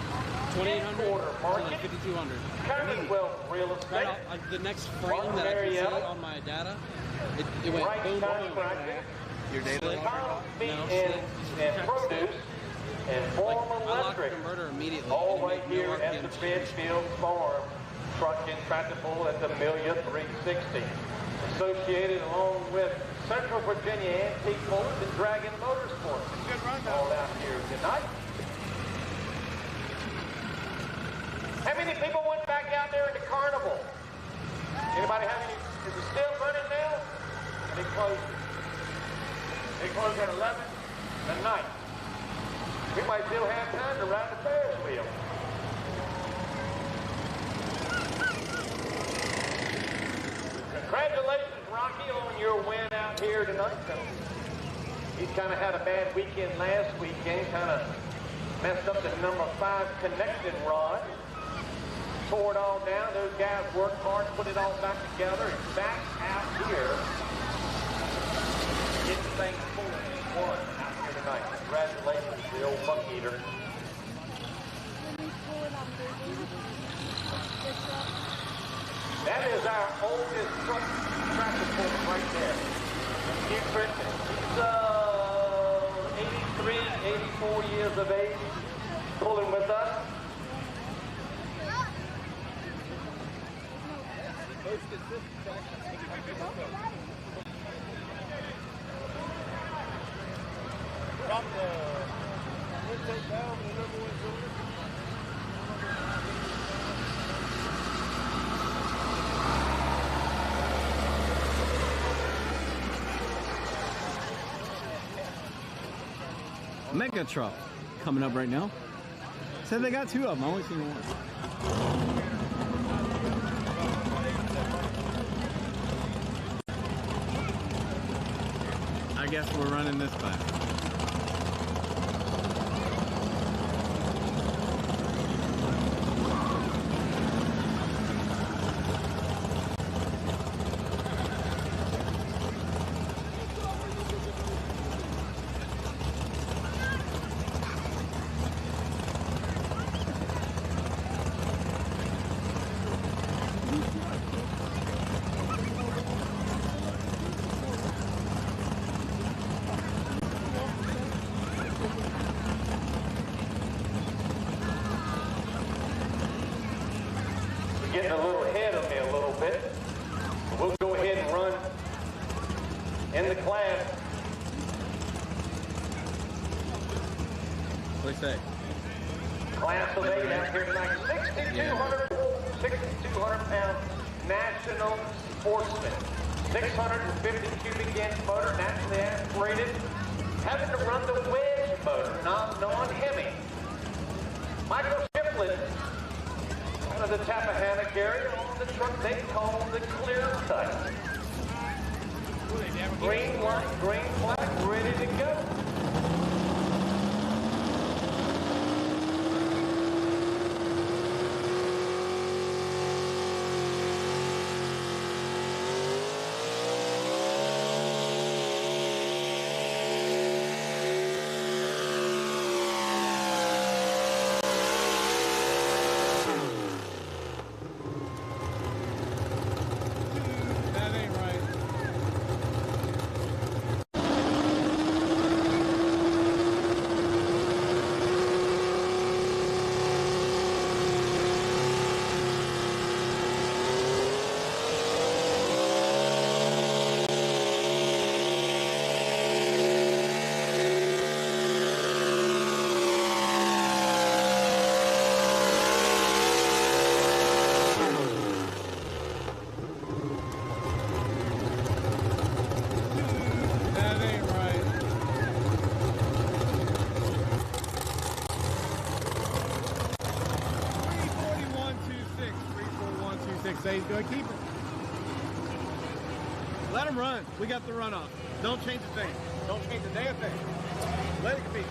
2,800 to like 5,200. Commonwealth Real Estate. The next frame that I can see on my data, it went boom, boom, boom. Your data? Sled. And produce and Form Electric. Converter immediately. All right here at the Redfield Farms. Truck and tractor pull at the Amelia 360. Associated along with Central Virginia Antique Pullers and Dragon Motorsports. All out here tonight. How many people went back out there in the carnival? Anybody have any? Is it still running now? They closed it. They closed at 11 at night. We might still have time to ride the Ferris wheel. Congratulations, Rocky, on your win out here tonight. He's kind of had a bad weekend last weekend, kind of messed up the number 5 connection rod. Tore it all down. Those guys worked hard, put it all back together, and back out here. Getting things full and 1 out here tonight. Congratulations to the old buck eater. That is our oldest truck tractor pull right there. He's 83, 84 years of age, pulling with us. From the intake valve, the number 1 cylinder. Mega truck coming up right now. Said they got 2 of them. I only seen 1. I guess we're running this class. Getting a little ahead of me a little bit. We'll go ahead and run in the class. What do you say? Class of 8 out here tonight. 6,200 pound National Sportsman. 650 cubic inch motor, naturally aspirated. Having to run the wedge motor, non-Hemi. Michael Shiflett, out of the Tappahannock area, on the truck they call the Clear Cut. Green light, green flag, ready to go. That ain't right. That ain't right. 34126. Do I keep it? Let him run. We got the runoff. Don't change the thing. Don't change the damn thing. Let it compete.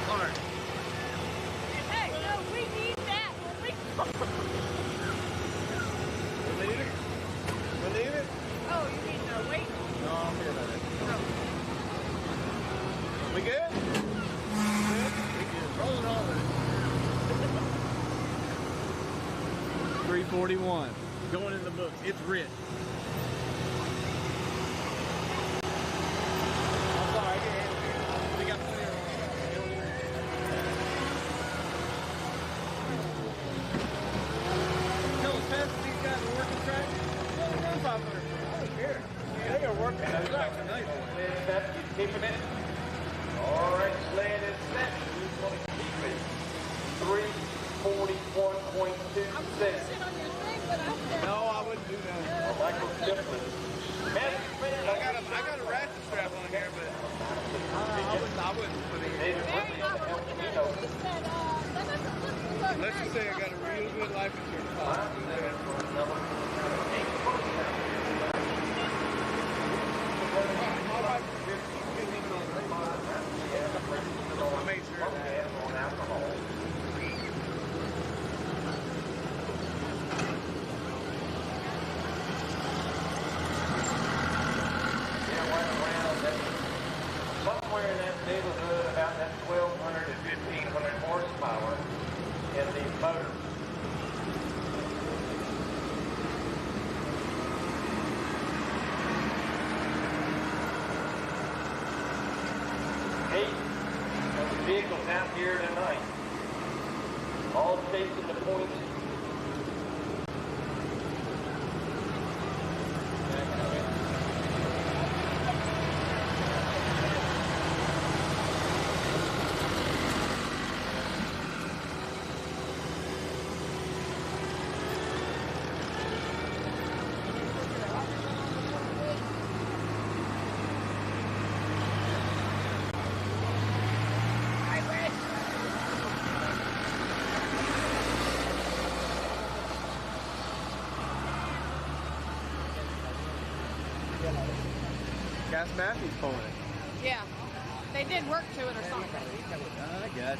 All right. Hey, no, we need that. We need it? We need it? Oh, you need no weight? No, I'm here about it. We good? 341. Going in the books. It's rich. I'm sorry. We got clear. Tell us fast as these guys are working track. They'll run 500. I don't care. They are working the track tonight. Sept, he's keeping it. All right, Sled is set. He's going to keep it. 341.26. No, I wouldn't do that. Michael Shipman. I got a ratchet strap on here, but I wouldn't put it here. Let's just say I got a real good life insurance policy. I made sure of that. Somewhere in that neighborhood, about that 1,200 and 1,500 horsepower in these motors. Eight of the vehicles out here tonight, all chasing the points. Cass Matthews pulling it. Yeah. They did work to it or something. I guess.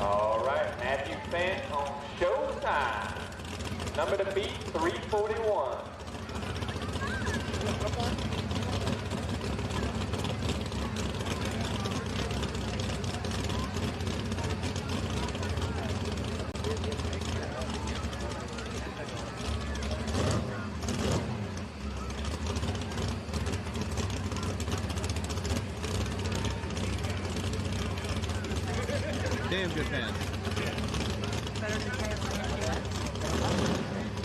All right, Matthew Fant on Showtime. Number to beat, 341. Damn good pass.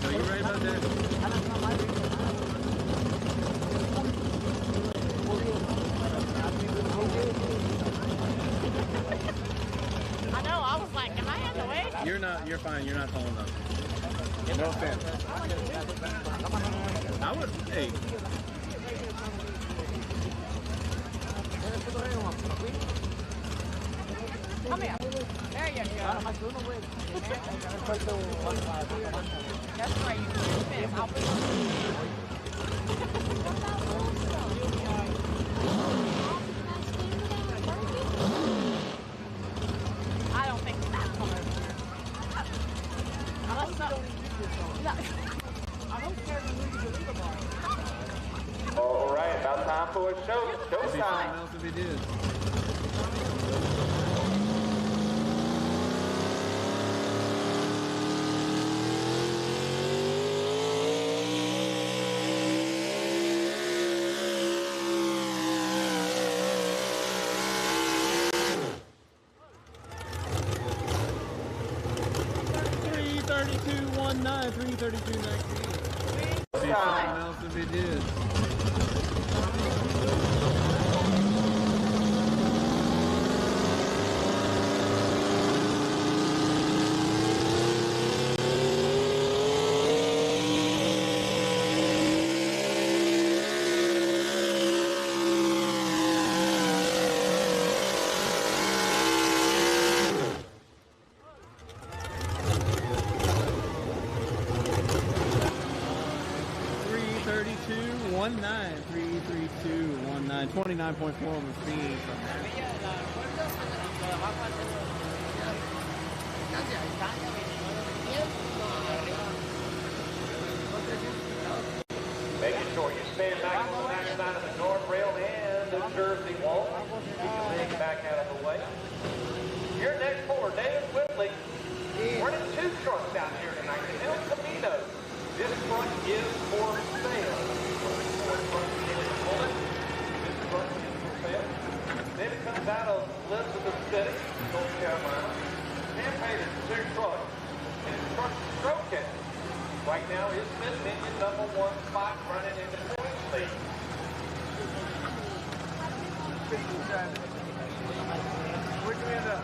No, you right about that? I know, I was like, am I in the way? You're not, you're fine, you're not calling up. No offense. I would, hey. Come here. There you go. That's right, you put your fist. I'll put I don't think that's coming over here. All right, about time for a showtime. Something else if he did. $332.19, $332.19. See something else if he did. $332.19, 29.4 on the speed from that. Making sure you stand back on the back side of the guardrail and the Jersey wall. Keep your leg back out of the way. Your next puller, Dave Whitley. Running two trucks out here tonight. The El Camino. This truck is for sale. This truck is for sale. Then it comes out of Elizabeth City, North Carolina. Campaign is two trucks. And the truck Stroken right now is sitting in your number one spot running in the points lead. Where'd you end up?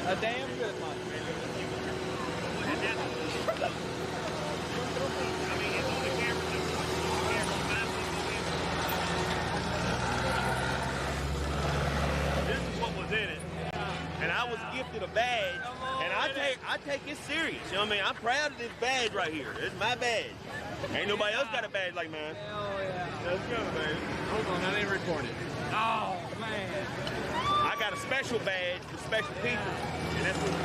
A damn good one. This is what was in it. And I was gifted a badge. And I take it serious. You know what I mean? I'm proud of this badge right here. It's my badge. Ain't nobody else got a badge like mine. Hell yeah. Let's go, baby. Hold on, I didn't record it. Oh, man. I got a special badge for special people. And that's what we do.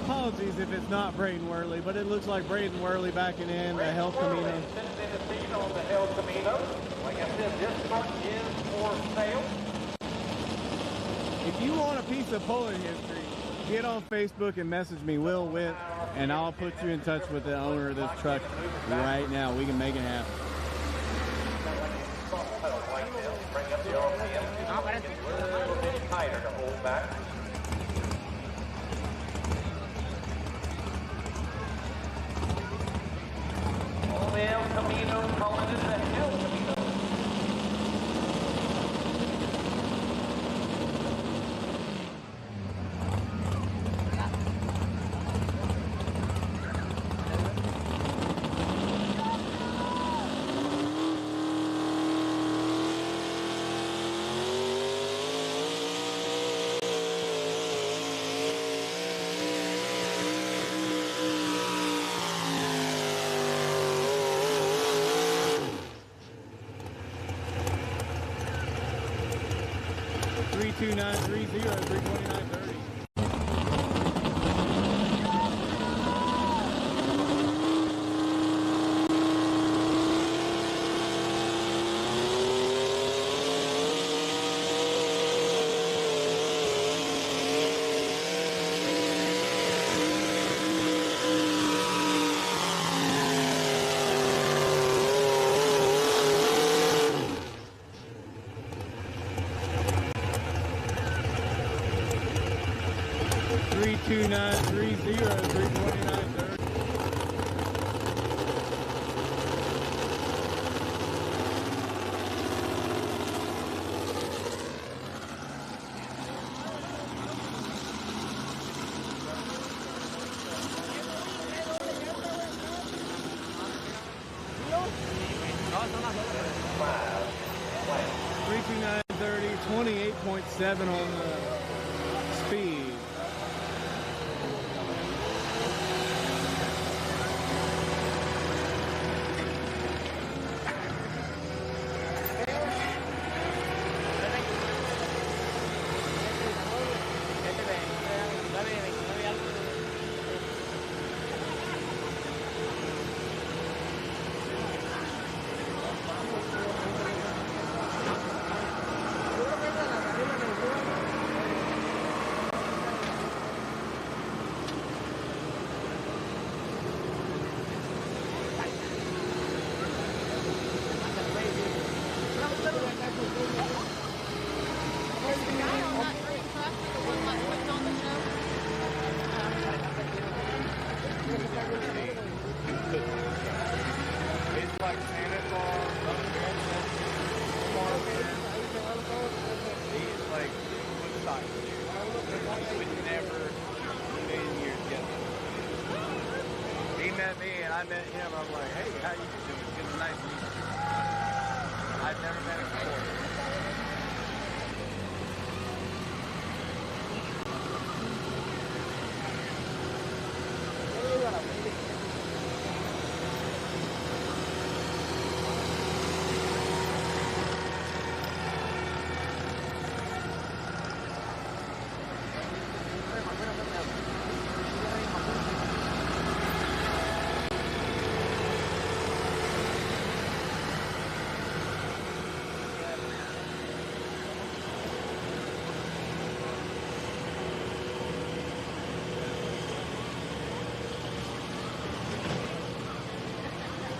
Apologies if it's not Braden Worley, but it looks like Braden Worley backing in the El Camino. Tennessee on the El Camino. Like I said, this truck is for sale. If you want a piece of pulling history, get on Facebook and message me, Will Witt, and I'll put you in touch with the owner of this truck right now. We can make it happen. Bring up the RPM. A little bit tighter to hold back. El Camino, calling it the El Camino. 32930, 32930. 32930, 32930. $32930, 28.7 on the speed. I met him, I'm like, hey, how you doing? It's nice to meet you. I've never met him before.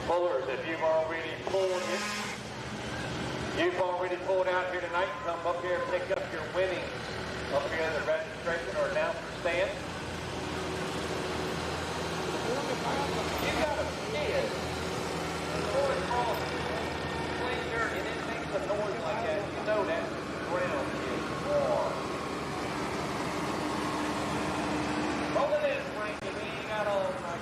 Pullers, if you've already pulled out here tonight, come up here and pick up your winnings up here in the registration or announcer stand. You got a skid. Going across clean dirt and it makes a noise like that. You know that ground is warm. Roll it in, Frankie. We ain't got all night.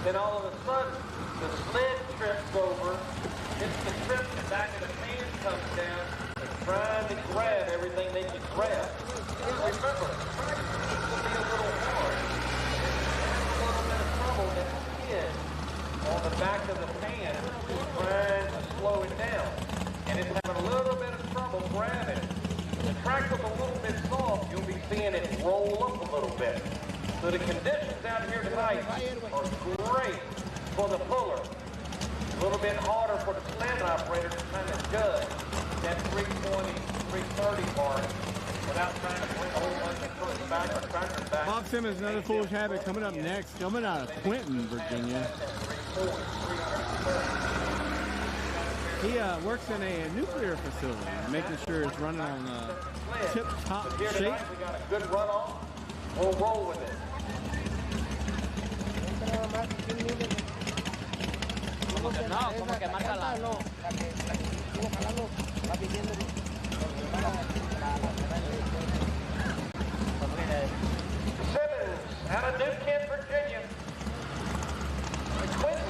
Then all of a sudden, the sled trips over, hits the trip, and back of the pan comes down, and trying to grab everything they can grab. Remember, trying to be a little hard. There's a little bit of trouble that the kid on the back of the pan is trying to slow it down. And it's having a little bit of trouble grabbing it. The track is a little bit soft, you'll be seeing it roll up a little bit. So the conditions out here tonight are great for the puller. A little bit harder for the sled operator to kind of judge that 320, 330 mark. without trying to bring a whole bunch of trucks back or tractors back. Bob Simmons, another foolish habit coming up next, coming out of Clinton, Virginia. He works in a nuclear facility, making sure it's running on tip-top Here shape. tonight, we got a good run off. We'll roll with it. Simmons out of Jukin, Virginia. Quinton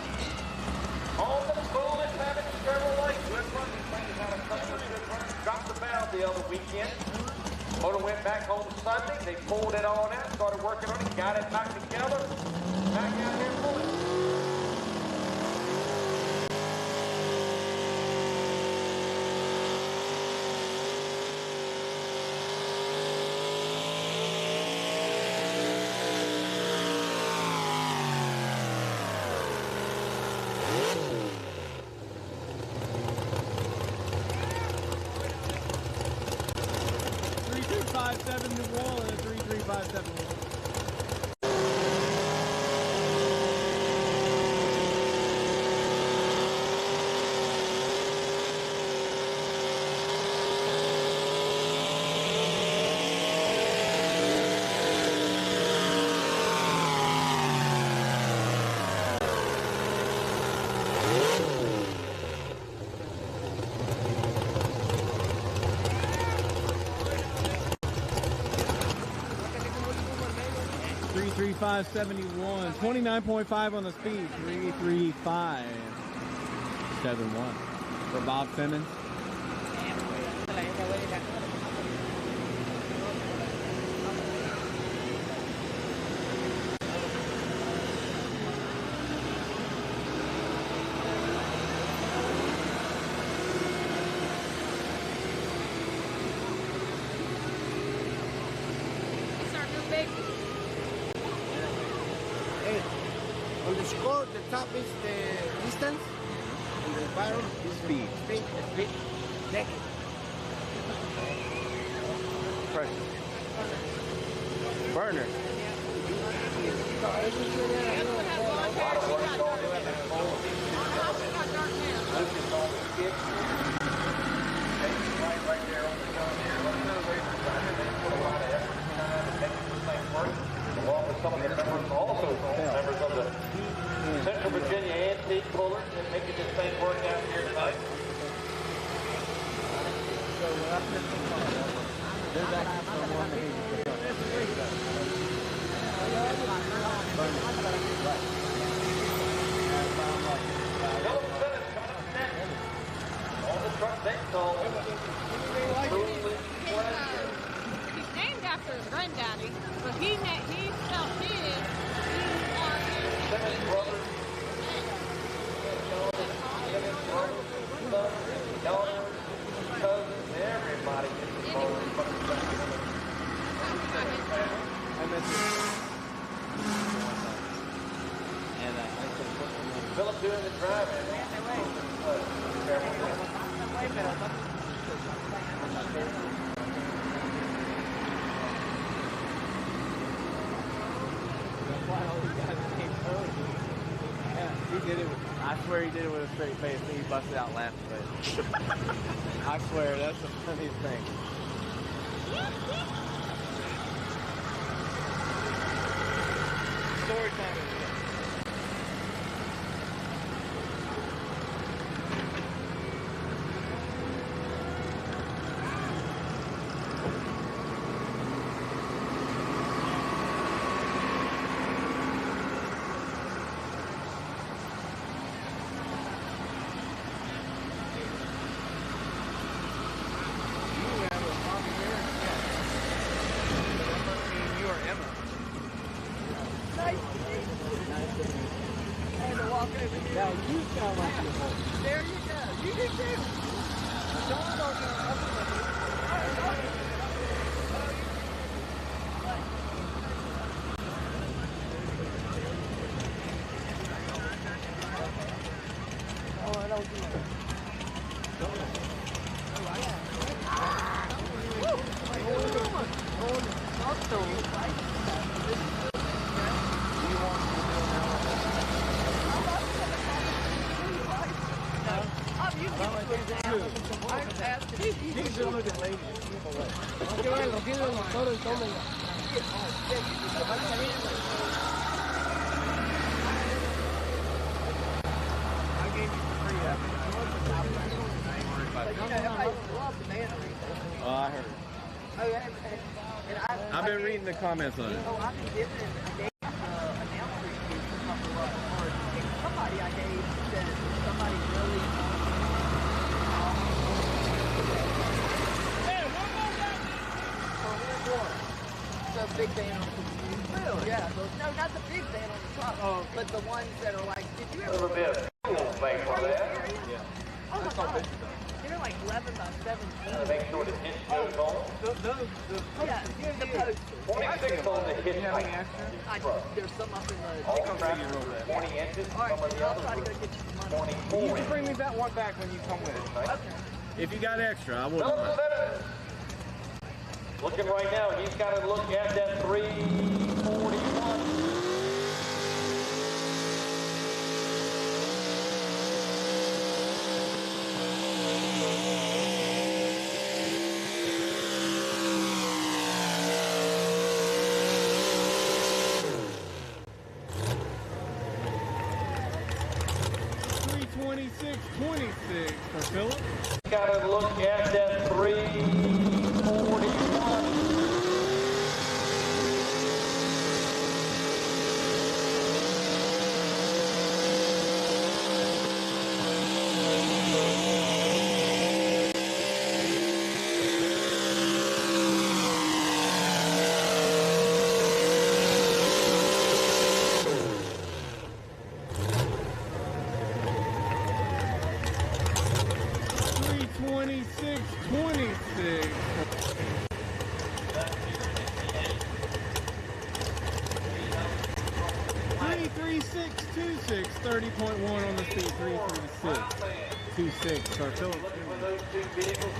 on the foolish habit Chevrolet. Good run. These things had a couple of good runs. Dropped the valve the other weekend. Motor went back home Sunday. They pulled it on out, started working on it, got it back together. Back out here pulling. New Orleans, 3357. Five 71, 29.5 on the speed, 33571 for Bob Simmons. On the score, the top is the distance, and the bottom is speed. Speed. Naked. Pressure. Burner. Right there on the gun here. They put a lot of effort and time to make this thing work. Along with some of the members, also members of the Central Virginia Antique Pullers, and making this thing work out here tonight. On the truck they call He's named after his granddaddy, but he spelled his. Simmons brothers, daughters, cousins, everybody gets involved. Philip doing the driving. He did it. I swear he did it with a straight face, and he busted out laughing. But I swear that's the funniest thing. Story time. Now you sound like your home. There you go. You did too. John on your Oh, I don't do that. look at ladies. Hay que ver, lo tiene el motor y todo. I gave you free Oh, I heard. I've been reading the comments on it. Oh, I've been given a announcer to come up with somebody I gave said somebody really. The big van on the really? Yeah, no, not the big van on the truck, but the ones that are like, did you ever? A little bit of fuel thing for that. Yeah. Oh my God. They're like 11 by 17. Make sure the hitch goes on. Yeah, the post. 26 on the hitch. There's some up in the. All tractors are 20 inches. All right, Some of the I'll others try to are go get you some money. 24 You inches. can bring me that one back when you come with it. Okay. If you got extra, I wouldn't. Looking right now, he's got to look at that 341. For Philip. Got to look at that 341. On the speed, 336.26 for Philip. Those two vehicles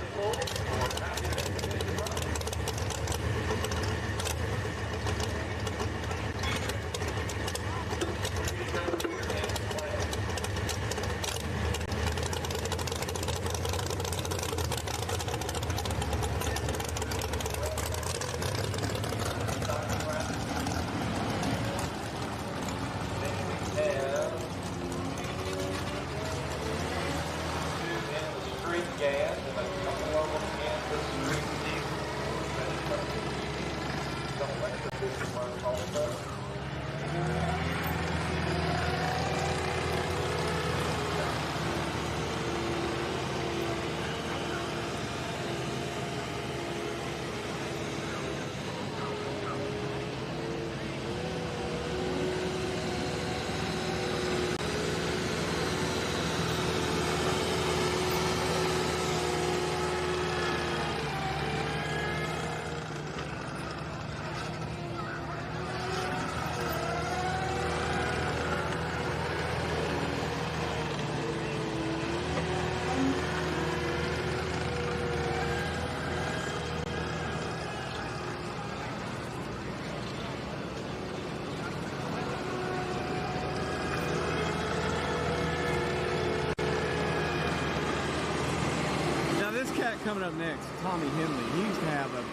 Coming up next, Tommy Henley. He used to have a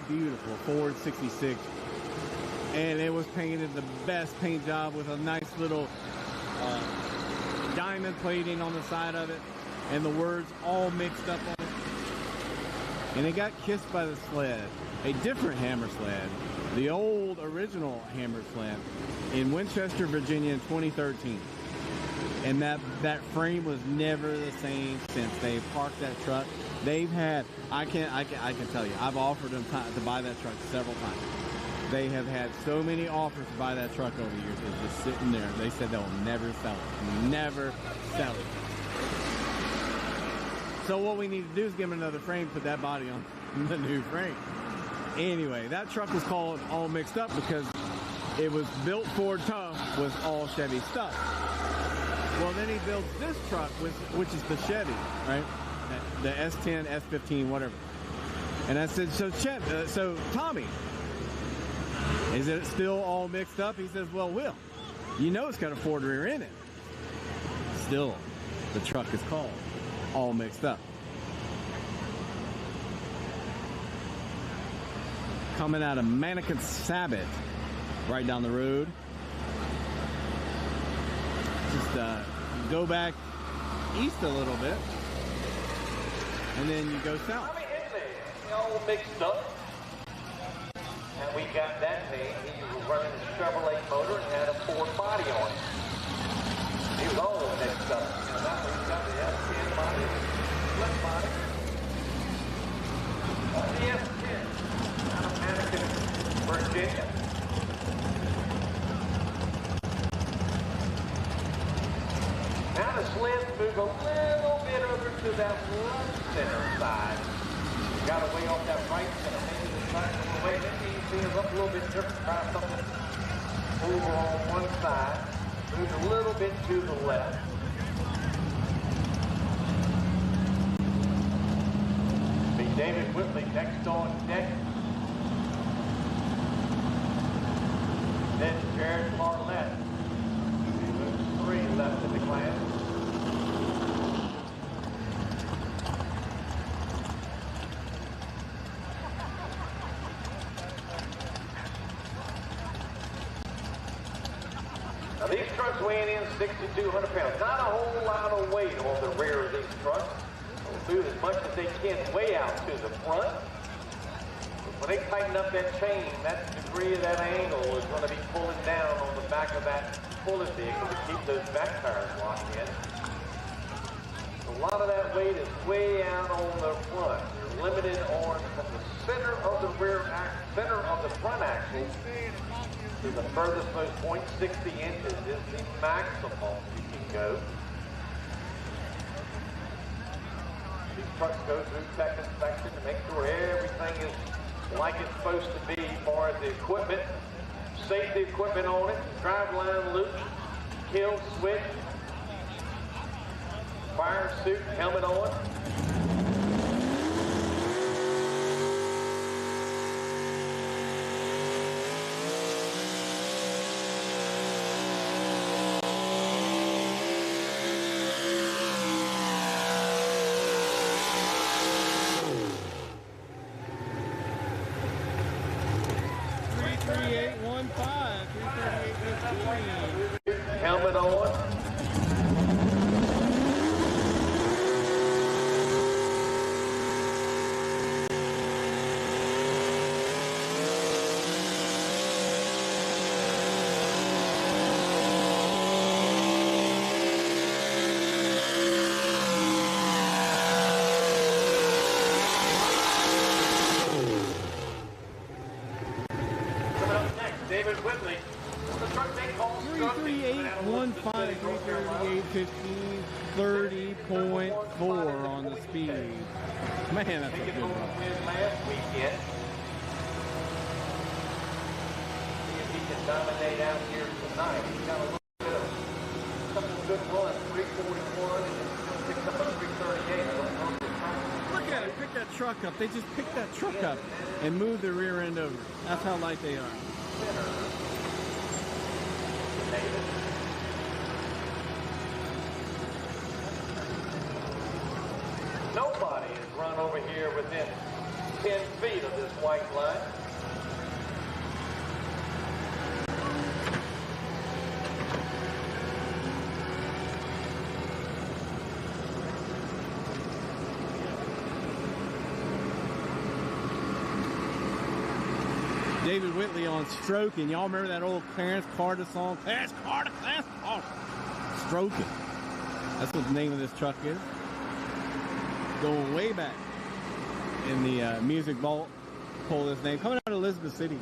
beautiful Ford 66, and it was painted the best paint job with a nice little diamond plating on the side of it, and the words all mixed up on it. And it got kissed by the Sled, a different Hammer Sled, the old original Hammer Sled, in Winchester, Virginia in 2013. And that frame was never the same since they parked that truck. They've had, I can tell you, I've offered them to buy that truck several times. They have had so many offers to buy that truck over the years. It's just sitting there. They said they'll never sell it. Never sell it. So what we need to do is give them another frame, put that body on the new frame. Anyway, that truck was called All Mixed Up because it was built Ford tough with all Chevy stuff. Well, then he builds this truck, which is the Chevy, right? The S10, S15, whatever. And I said, so Tommy, is it still all mixed up? He says, well, Will, you know it's got a Ford rear in it. Still, the truck is called All Mixed Up. coming out of Mannequin Sabbath, right down the road. Just go back east a little bit, and then you go south. All mixed up. And we got that name. He was running a Chevrolet motor and had a Ford body on it. He was all mixed up. And that one got the S10 body, flip body. The S10 out of Mannequin, Virginia. Now the Sleds move a little bit over to that left center side. Got away off that right center. Maybe the track was away. Maybe you see us up a little bit different. Try something over on one side. Move a little bit to the left. Be David Whitley next on deck. Then Jared Marlette. He moves 3 left in the class. Now these trucks weighing in 6,200 pounds. Not a whole lot of weight on the rear of these trucks. They'll do as much as they can way out to the front. When they tighten up that chain, that degree of that angle is going to be pulling down on the back of that pulley vehicle to keep those back tires locked in. A lot of that weight is way out on the front. You're limited on from the center of the center of the front axle to the furthest most point, 60 inches is the maximum you can go. These trucks go through tech inspection to make sure everything is like it's supposed to be as far as the equipment, safety equipment on it, drive line loop, kill switch, fire suit, helmet on. Helmet on. Coming up next, David Whitley. The truck they call 33815, 33815, 30.4 on the speed. Man, that's a good run. Last weekend. See if he can dominate out here tonight. He's got a little bit of a couple good runs, 341, and then still picks up a 338. Look at it, pick that truck up. They just picked that truck up and moved the rear end over. That's how light they are. Nobody has run over here within 10 feet of this white line. David Whitley on Stroken. Y'all remember that old Clarence Carter song? Clarence Carter, Clarence Carter. Stroken. That's what the name of this truck is. Going way back in the music vault. Pull this name. Coming out of Elizabeth City.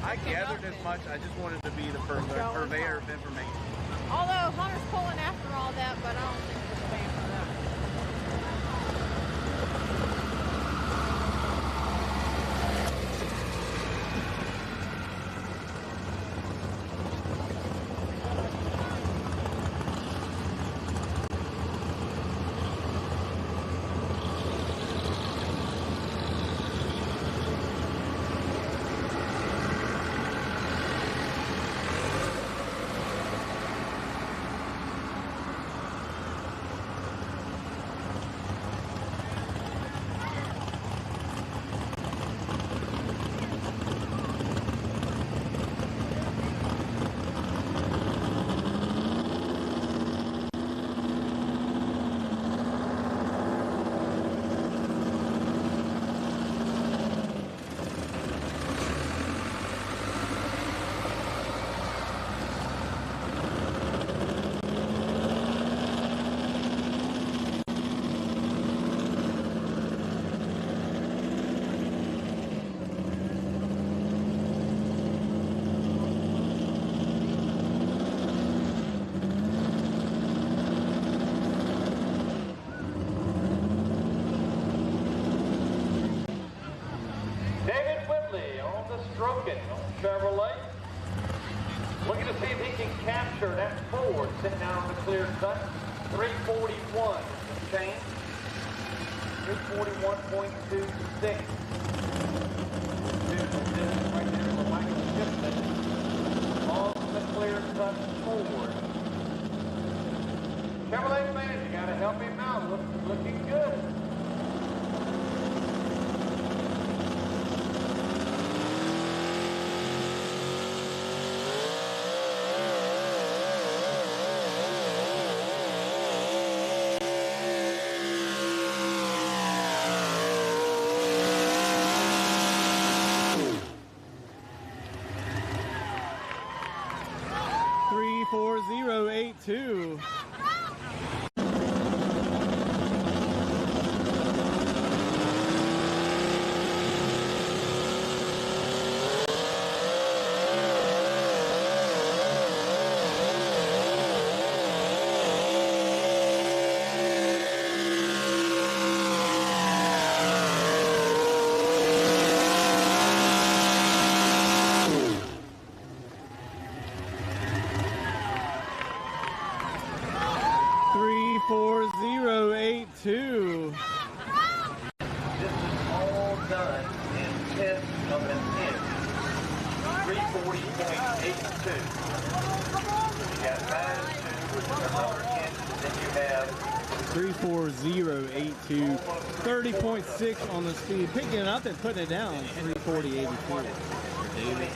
I gathered as much. I just wanted to be the purveyor of information. Although Hunter's pulling after all that, but I don't think he's paying for that. Stroken on Chevrolet. Looking to see if he can capture that Ford sitting out on the clear cut. 341 change. 341.26. Right there for Michael Shipman on the clear cut Ford. Chevrolet fans, you got to help him out. Looking good. Two. To 30.6 on the speed, picking it up and putting it down. 340.84 for David.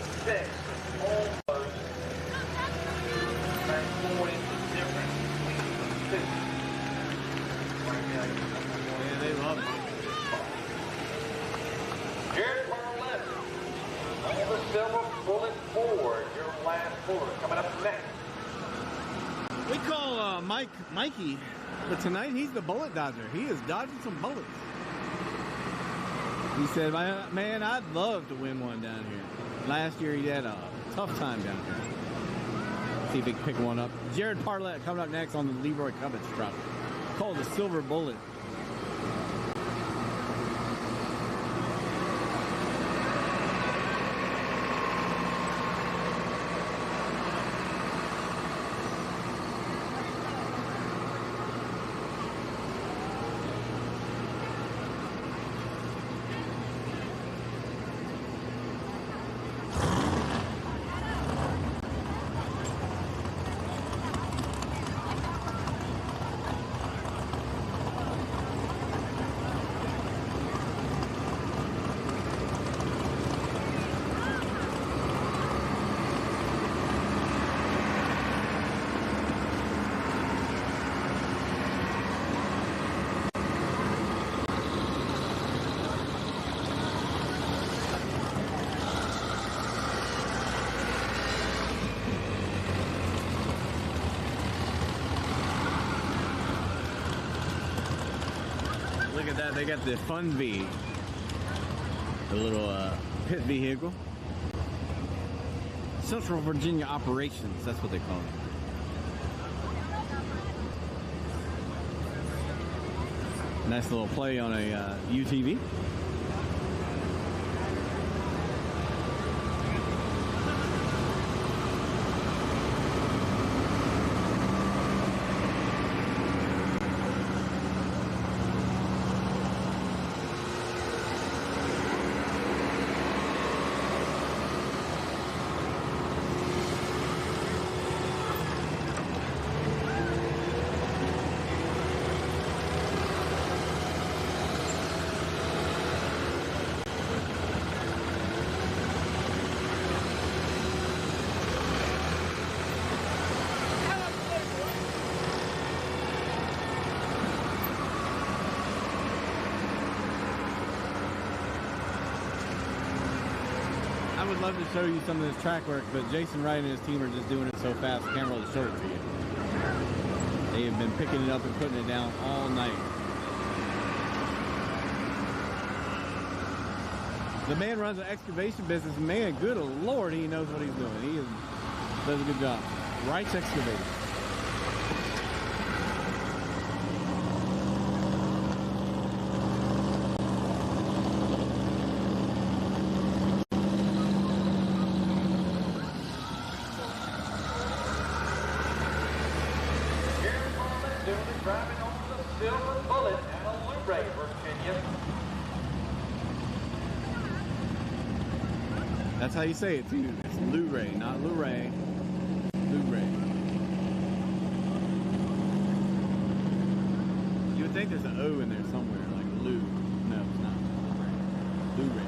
Yeah, they love it. Jared Parlett on the silver bullet Ford. Your last Ford coming up next. We call Mikey. But tonight, he's the bullet dodger. He is dodging some bullets. He said, man, I'd love to win one down here. Last year, he had a tough time down here. See if he can pick one up. Jared Parlett coming up next on the Leroy Cubbage truck. Called the Silver Bullet. Look at that, they got the Fun V, the little pit vehicle. Central Virginia Operations, that's what they call it. Nice little play on a UTV. I would love to show you some of this track work, but Jason Wright and his team are just doing it so fast, I can't really show it to you. They have been picking it up and putting it down all night. The man runs an excavation business. Man, good Lord, he knows what he's doing. He does a good job. Wright's Excavating. Driving on the Silver Bullet out of Luray, Virginia. That's how you say it too. It's Luray, not Luray. Luray. You would think there's an O in there somewhere, like Lou. No, it's not. Luray.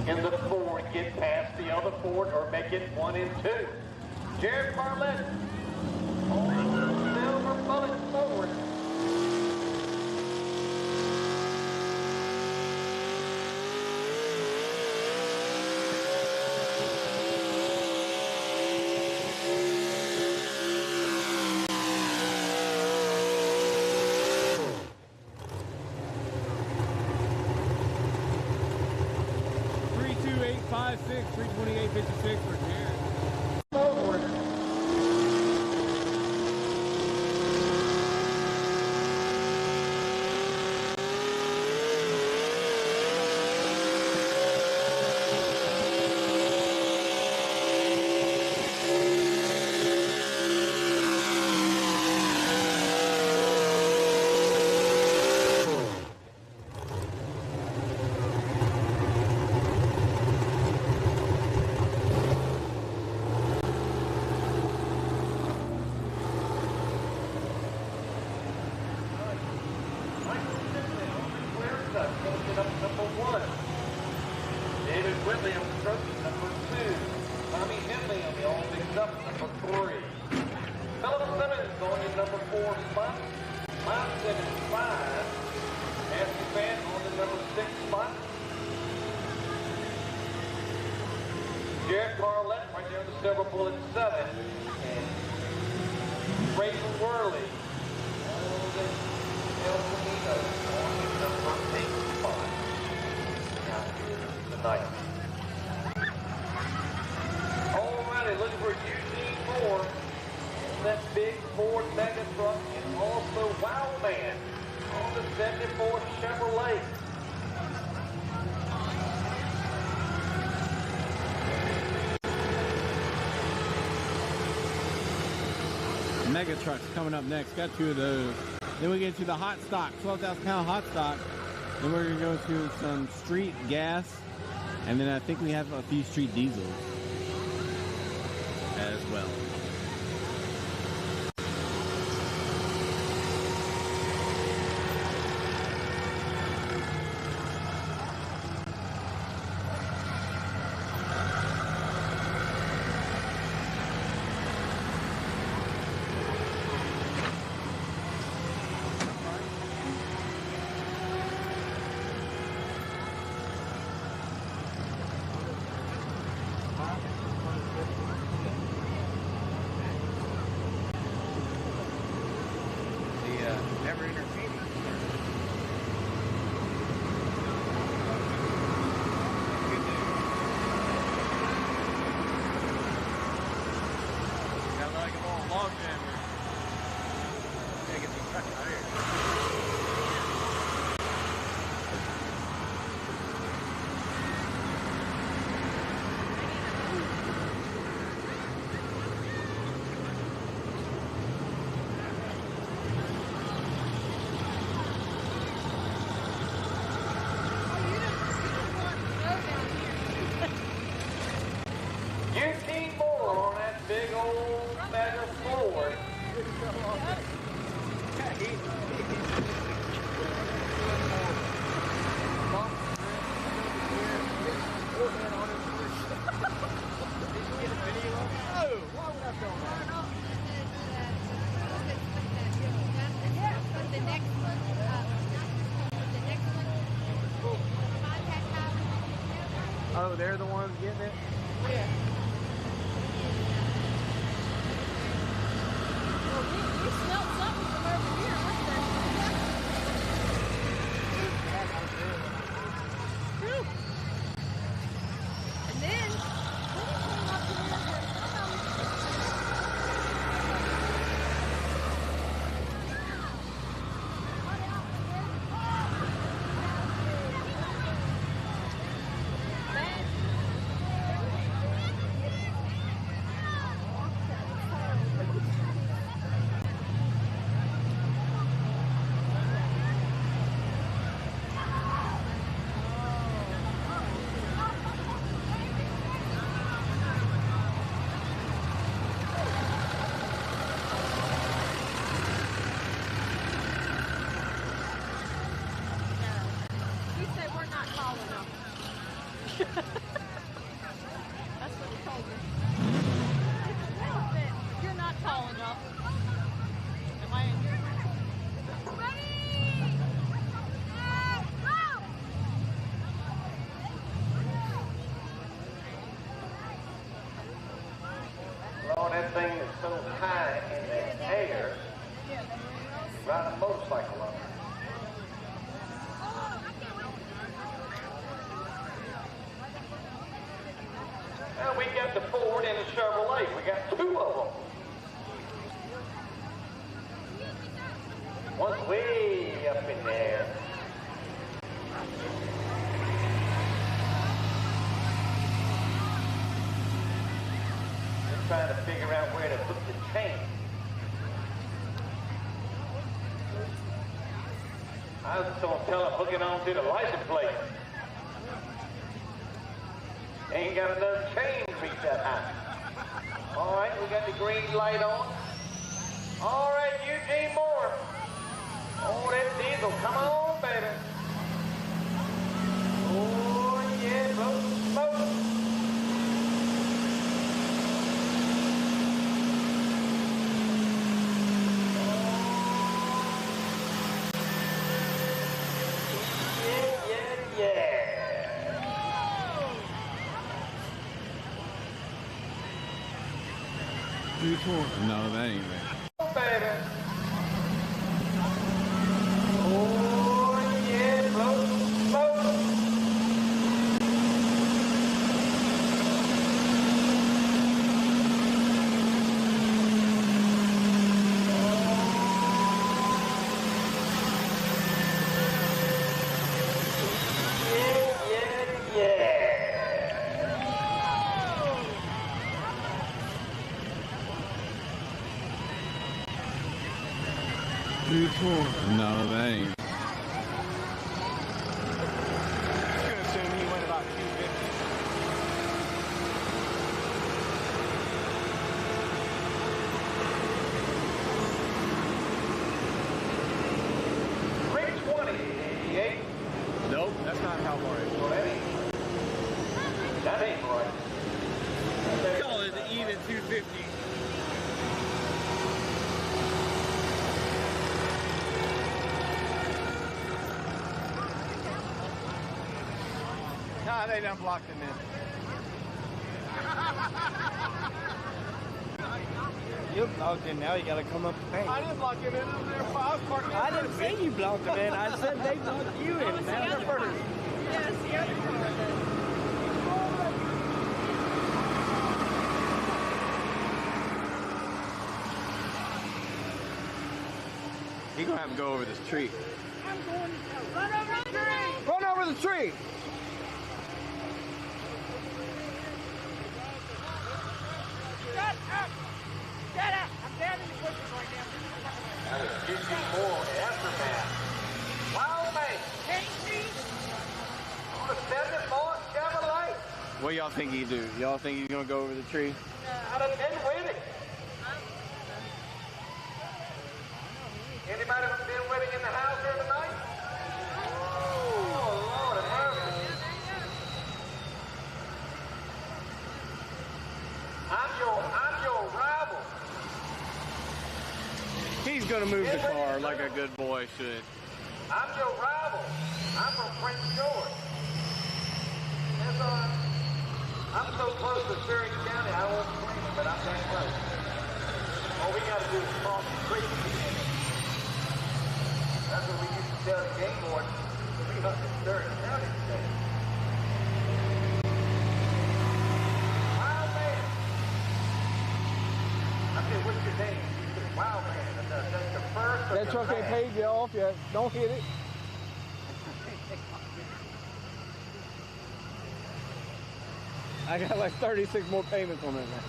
In the Ford, get past the other Ford or make it 1 and 2. Jared Bartlett on the Silver Bullet Ford. .56, 328.56 for Jared. Forward. Alrighty, look for Eugene Moore, that big Ford mega truck, and also Wow Man on the 74 Chevrolet. mega trucks coming up next. Got 2 of those. Then we get to the hot stock, 12,000 pound hot stock. Then we're gonna go to some street gas, and then I think we have a few street diesels as well. Oh, they're the ones getting it? Yeah. Well, we smelled something from over here, wasn't there? Whew. And then, when it came up here, that thing is so high in the air, ride a motorcycle on it. Now we got the Ford and the Chevrolet. We got 2 of them. One's way up in there. Trying to figure out where to put the chain. I was going to tell him hook it onto the license plate. Ain't got enough chain to reach that high. All right, we got the green light on. All right, Eugene Moore. Oh, that diesel, come on, baby. Oh, yeah, blow some smoke. No, that ain't right. Oh, baby. Oh, yeah, blow some smoke. 320. No, that ain't. I'm gonna assume he went about 250. Nope, that's not how Mario. Well, that ain't right. Call it the even 250. Nah, they done blocked him in. You blocked him, now you gotta come up the bank. I didn't block him in, I didn't say you blocked him in, I said they blocked you in. That's the first. Yes, the other car then. He's gonna have to go over this tree. I'm going to run over the tree. Run over the tree! Shut up! Shut up! I'm down in the bushes right now. That is Jukin Pull aftermath. Wild man. Can't see. On a 74 Chevrolet. What y'all think he do? Y'all think he's gonna go over the tree? I'd have been with it. Anybody been with it in the house here tonight? Oh, Lord have mercy. I'm your rival. He's gonna move the car like a good boy should. I'm your rival. I'm from Prince George. That's all right. I'm so close to Stroken County, I won't claim it, but I'm that close. All we got to do is cross the creek. That's what we used to tell the game board. We hunt in Stroken County today. Wild man. I said, what's your name? He said, Wild man. That's the first of That the truck ain't last. paid you off yet. Don't hit it. I got like 36 more payments on it now.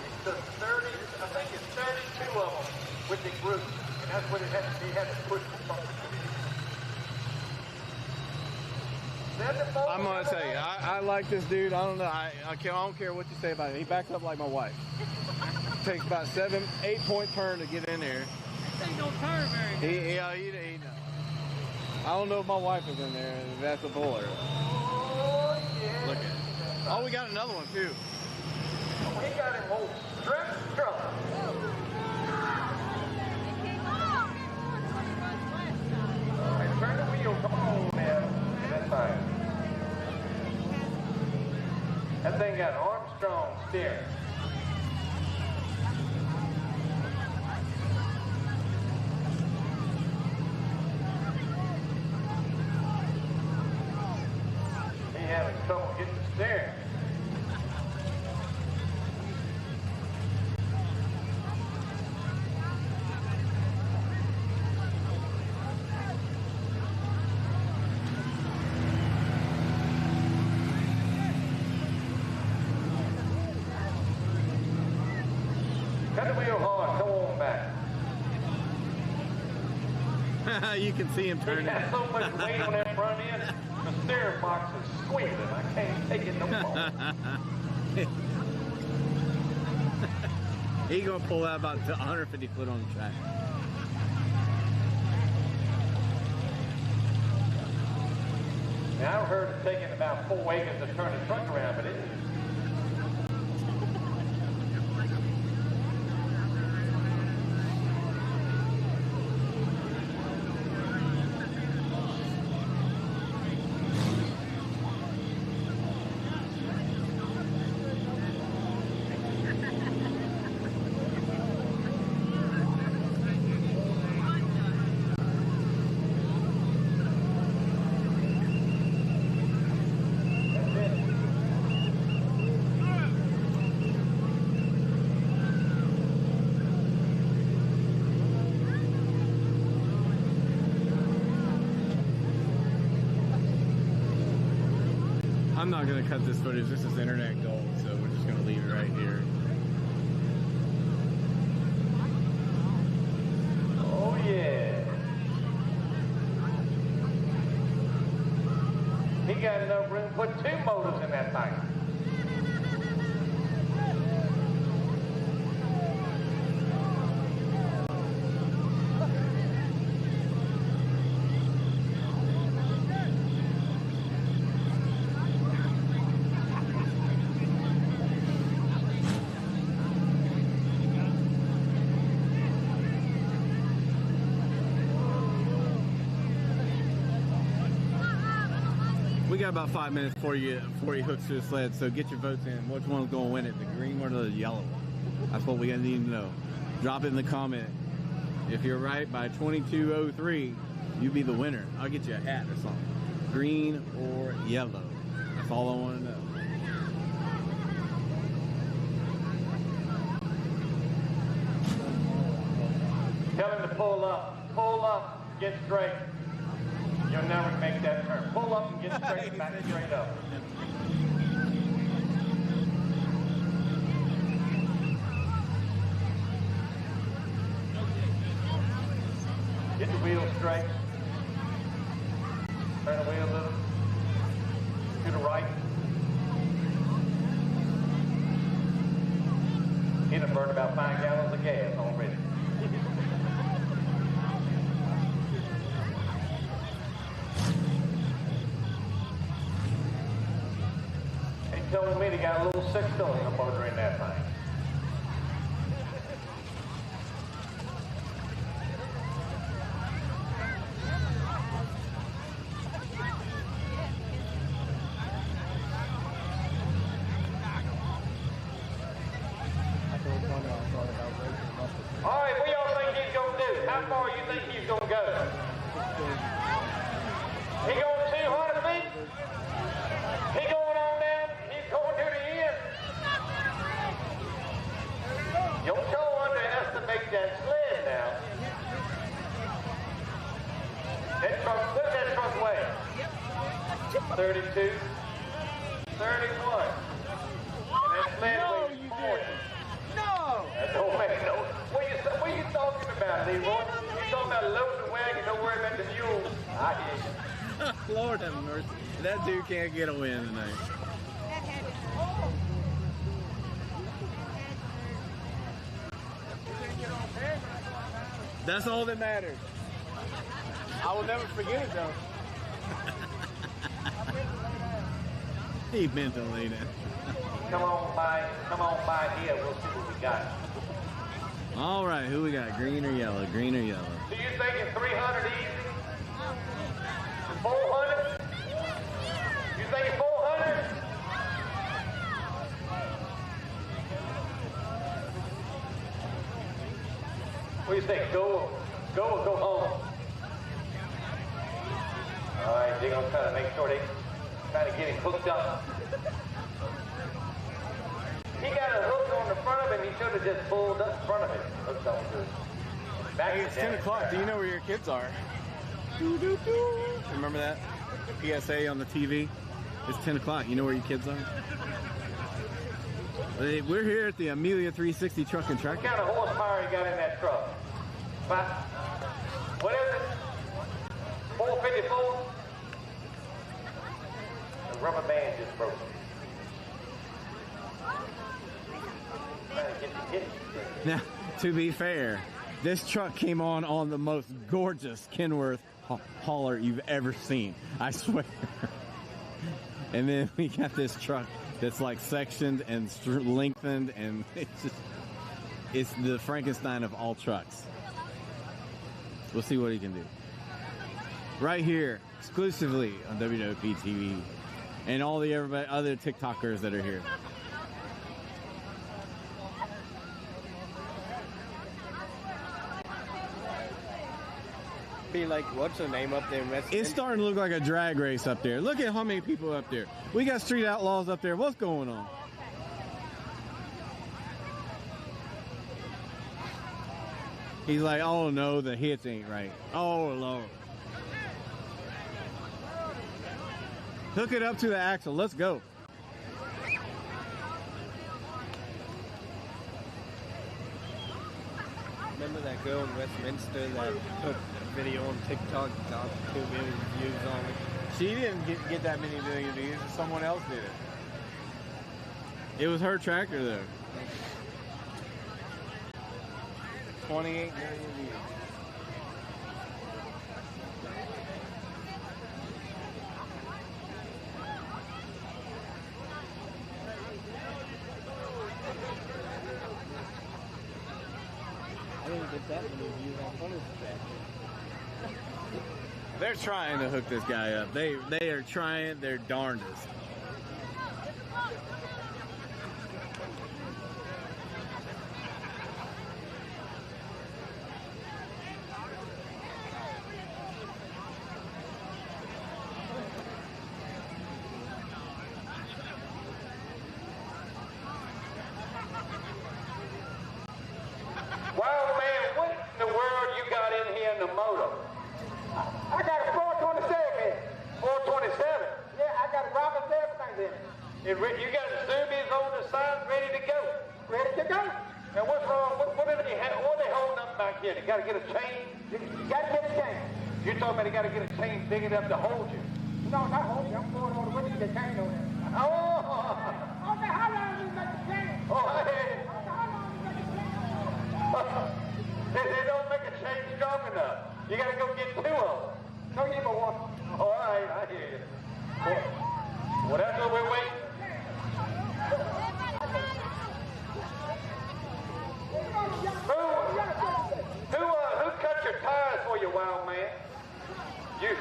It's the 30, I think it's 32 of them with the group. And that's what it had to be, had to push the bumper. I'm gonna tell you, I like this dude. I don't know. I don't care what you say about him. He backs up like my wife. Takes about 7, 8 point turn to get in there. This thing don't turn very good. He I don't know if my wife is in there. If that's a puller. Oh, yeah. Look at it. Oh, we got another one too. We got him hold. Stretch truck. All right, turn the wheel. Come on, man. That's fine. That thing got Armstrong steering. He having trouble getting the steering. Cut the wheel hard, come on back. You can see him He turning. got so much weight on that front end, the steering box is squealing. I can't take it no more. He gonna pull out about 150 foot on the track. Now I've heard it's taking about 4 acres to turn the truck around, but it is. I'm not gonna cut this footage. This is internet gold, so we're just gonna leave it right here. got enough room to put 2 motors in that thing. We got about 5 minutes before he hooks to the sled, so get your votes in. Which one's going to win it, the green or the yellow one? That's what we need to know. Drop it in the comment. If you're right by 22:03, you be the winner. I'll get you a hat or something. Green or yellow. That's all I want to know. Tell him to pull up, get straight. You'll never make that turn. Pull up and get straight, back straight up. Get the wheel straight. Turn the wheel a little to the right. He done burned about 5 gallons of gas already. He's telling me they got a little 6-cylinder motor in that thing. All right, what y'all think he's going to do? How far you think he's going to go? He going 200 feet? He going on down? He's going to the end? Don't go underestimate that sled now. That truck, what's that truck weigh? 32, 31. And that sled weighs 40. No! That don't make no. What are you talking about, Leroy? You talking about loading the wagon, don't worry about the mule. I hear you. Lord have mercy. That dude can't get a win tonight. That's all that matters. I will never forget it though. He meant to lay down. Come on by here. We'll see what we got. All right, who we got? Green or yellow? Green or yellow? So you thinking 300 easy? 400? You thinking 400? What do you think? Go or go home? All right, they're gonna try to make sure they try to get him hooked up. He got a hook on the front of him. He should have just pulled up in front of him. Hooked on to Hey, it's 10 o'clock. Do you know where your kids are? Remember that? PSA on the TV? It's 10 o'clock. You know where your kids are? We're here at the Amelia 360 Truck and Tractor. What kind of horsepower you got in that truck? What is it? 454? The rubber band just broke. Now, to be fair, this truck came on the most gorgeous Kenworth hauler you've ever seen. I swear. And then we got this truck that's like sectioned and lengthened, and it's the Frankenstein of all trucks. We'll see what he can do. Right here, exclusively on WWPTV, and all the other TikTokers that are here. Be like, what's her name up there? It's starting to look like a drag race up there. Look at how many people up there. We got street outlaws up there. What's going on? He's like, oh no, the hits ain't right. Oh Lord. Hook it up to the axle. Let's go. Remember that girl in Westminster that put a video on TikTok, got 2 million views on it? She didn't get that many million views. Someone else did it. It was her tractor though. 28 million views. I didn't get that many views on Hunter's tractor. They're trying to hook this guy up. They are trying their darndest. Well, man, what in the world you got in here in the motor? I got a 427. 427. Yeah, I got a Robert's everything in it. You got zoomies on the side ready to go. Ready to go. Now what's wrong? What are they holding up back here? They got to get a chain? You got to get a chain. You're talking about they got to get a chain big enough to hold you. No, not hold you. I'm going on the way to the chain on it. Oh! Okay, how long do you make the chain? Oh, hey. Okay, how long do you make the chain? They don't make a chain strong enough. You got to go get two of them. No, you go one. All right, I hear you. Well, that's what we're waiting. Who cut your tires for you, wild man? You.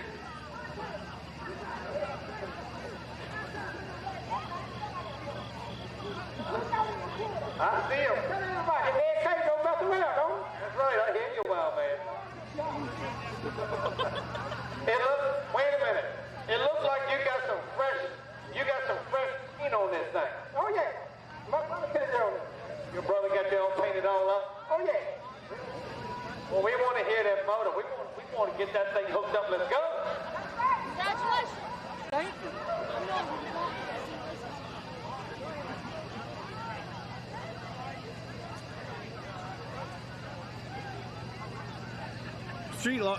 I see him. That's right, I hear you, wild man. Wait a minute. It looks like you got some fresh paint on this thing. Oh, yeah. My brother put it on it. Your brother got you all painted all up? Oh, yeah. Well, we want to hear that motor. We want to get that thing hooked up. Let's go. Congratulations. Thank you.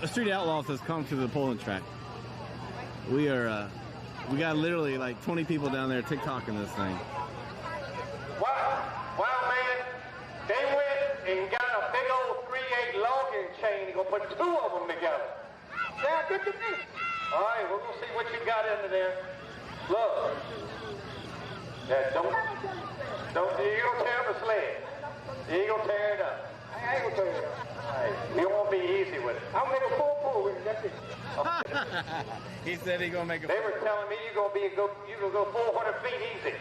Street Outlaws has come to the pulling track. We got literally like 20 people down there TikToking this thing. Wow, man. They went and got a big old 3/8 logging chain and gonna put two of them together. Sound good to me. All right, we're gonna see what you got into there. Look. Yeah, don't you gonna tear up the sled. You gonna tear it up. I ain't gonna tell you that. You won't be easy with it. I'm gonna make a full pull with it. That's it. He said he's gonna make a. They were telling me you gonna go 400 feet easy.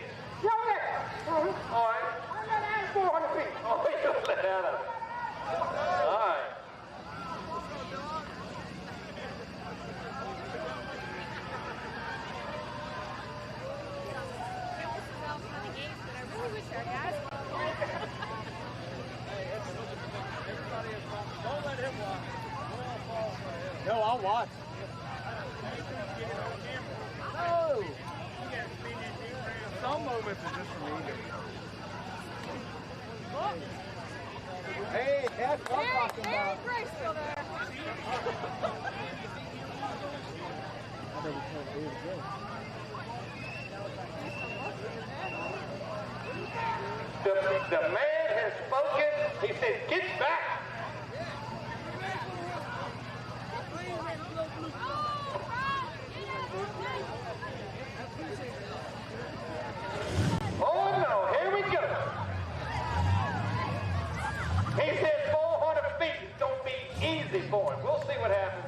Yeah, yeah. All right. I'm gonna add 400 feet. Oh, you just let out of it. All right. Don't let him watch. No, I'll watch. No! Some moments are just for me. Hey, that's what I'm talking about. Grace still there. The man has spoken. He said, get back. Oh no, here we go. He said 400 feet is going to be easy for him. We'll see what happens.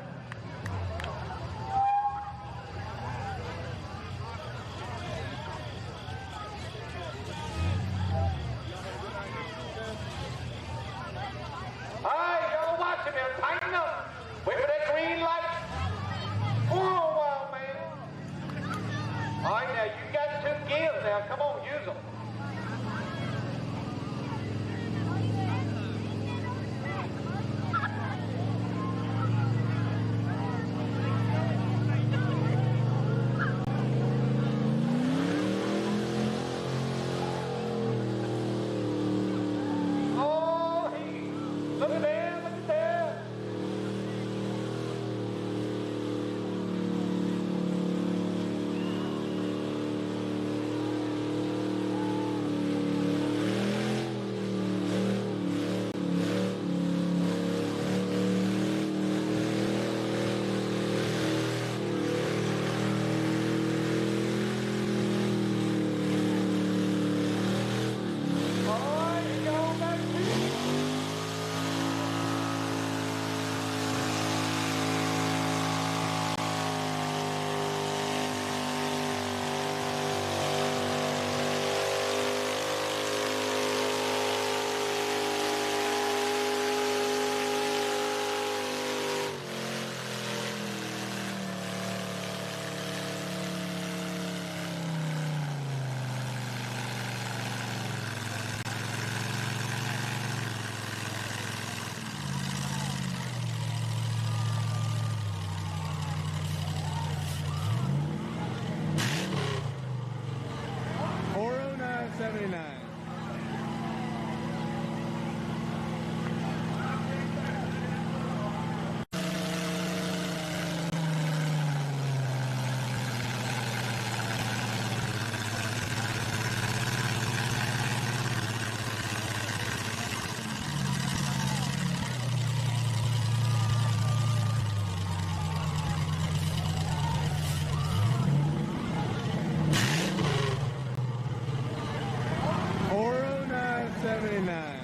$12,079.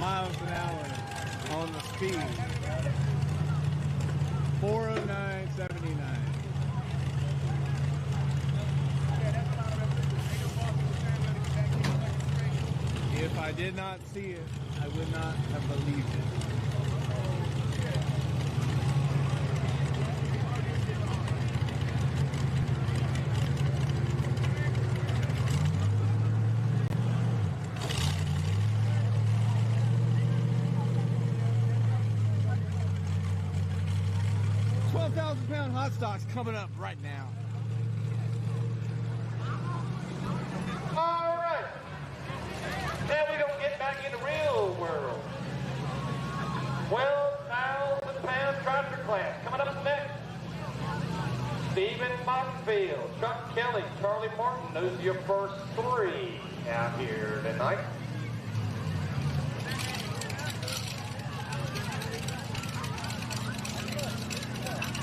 Miles an hour on the speed. 409.79. If I did not see it, I would not have believed it. £12,000 hot stocks coming up right now. All right. Now we're going to get back in the real world. 12,000-pound tractor class. Coming up next. Stephen Mockfield, Chuck Kelly, Charlie Martin. Those are your first three out here tonight.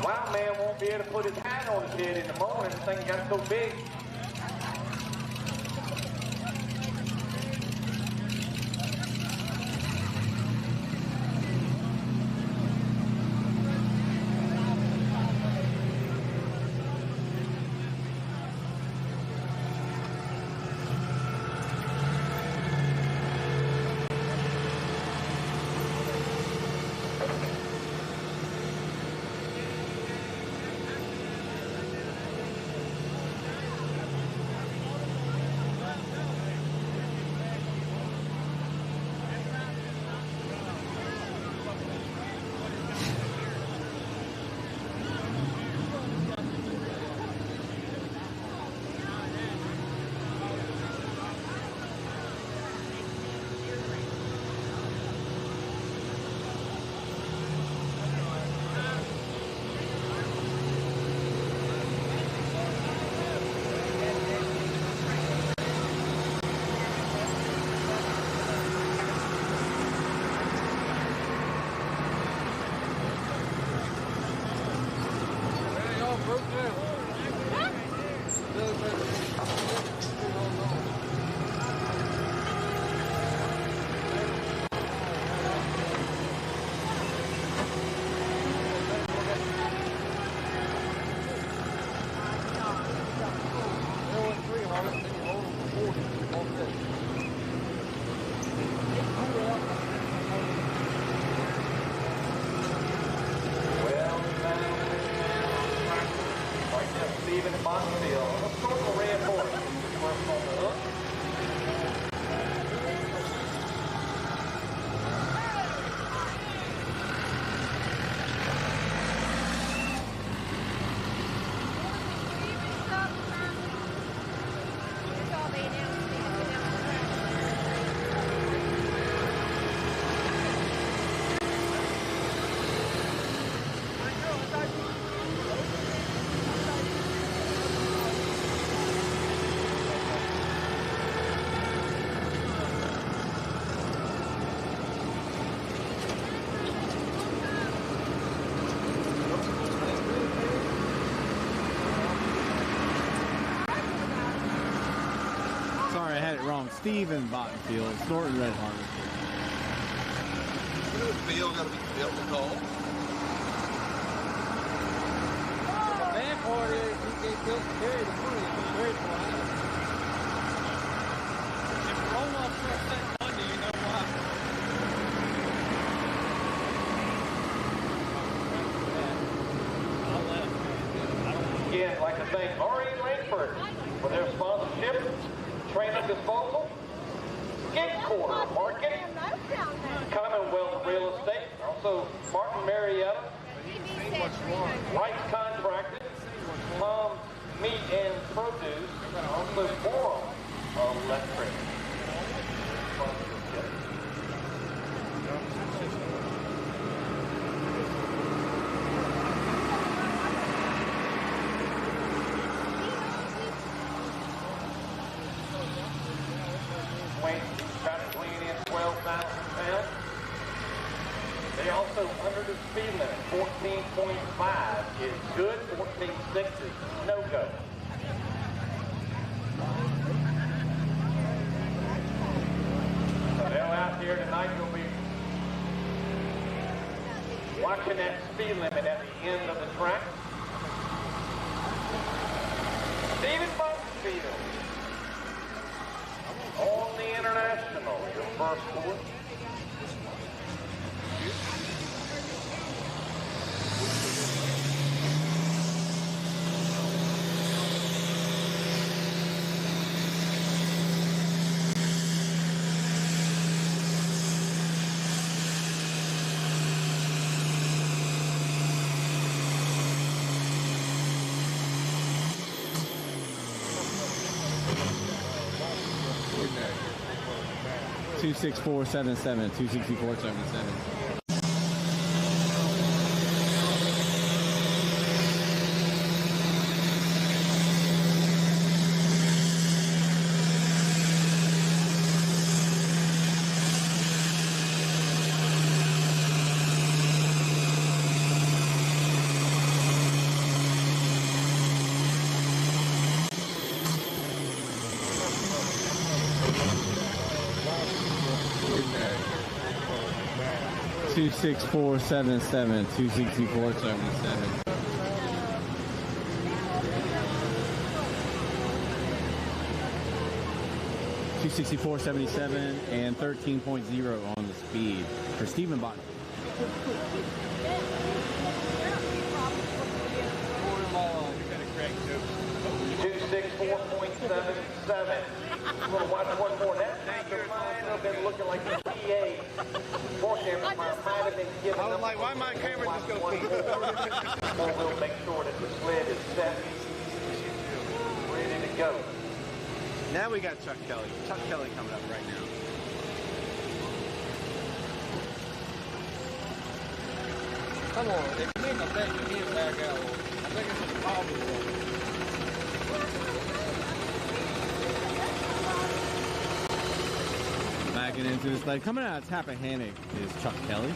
Wow, man won't be able to put his hat on his head in the morning. The thing got so big. Stephen Bottenfield, Snorton Red Harvester. Bill got to be built to call. The bad part is he can't carry the money. It's very quiet. If you roll off truck that Monday, you know why. Again, I'd like to thank R.E. Langford for their sponsorship, training disposal, Gig Quarter Market, Commonwealth Real Estate, also Martin Marietta, Rights Contracting, Tom Meat and Produce, and also Forum Electric. Wayne trying to clean in 12,000 pounds. They also under the speed limit. 14.5 is good. 14.6 is no-go. So they're out here tonight. You'll be watching that speed limit at the end of the track. Stephen Buckfield on the International, your first course. Two 26477, 26477. Two 26477, 26477. Two 26477 and 13.0 on the speed for Stephen Bott. 264.77. I'm going to watch one more. That might have been looking like the PA. Forecast might have been given. I was like, why my camera just go one more? We'll make sure that the sled is set, ready to go. Now we got Chuck Kelly. Chuck Kelly coming up right now. Come on, if you make a bet, you can't back out. I think it's a problem. Backing into this sled. Coming out of Tappahannock is Chuck Kelly.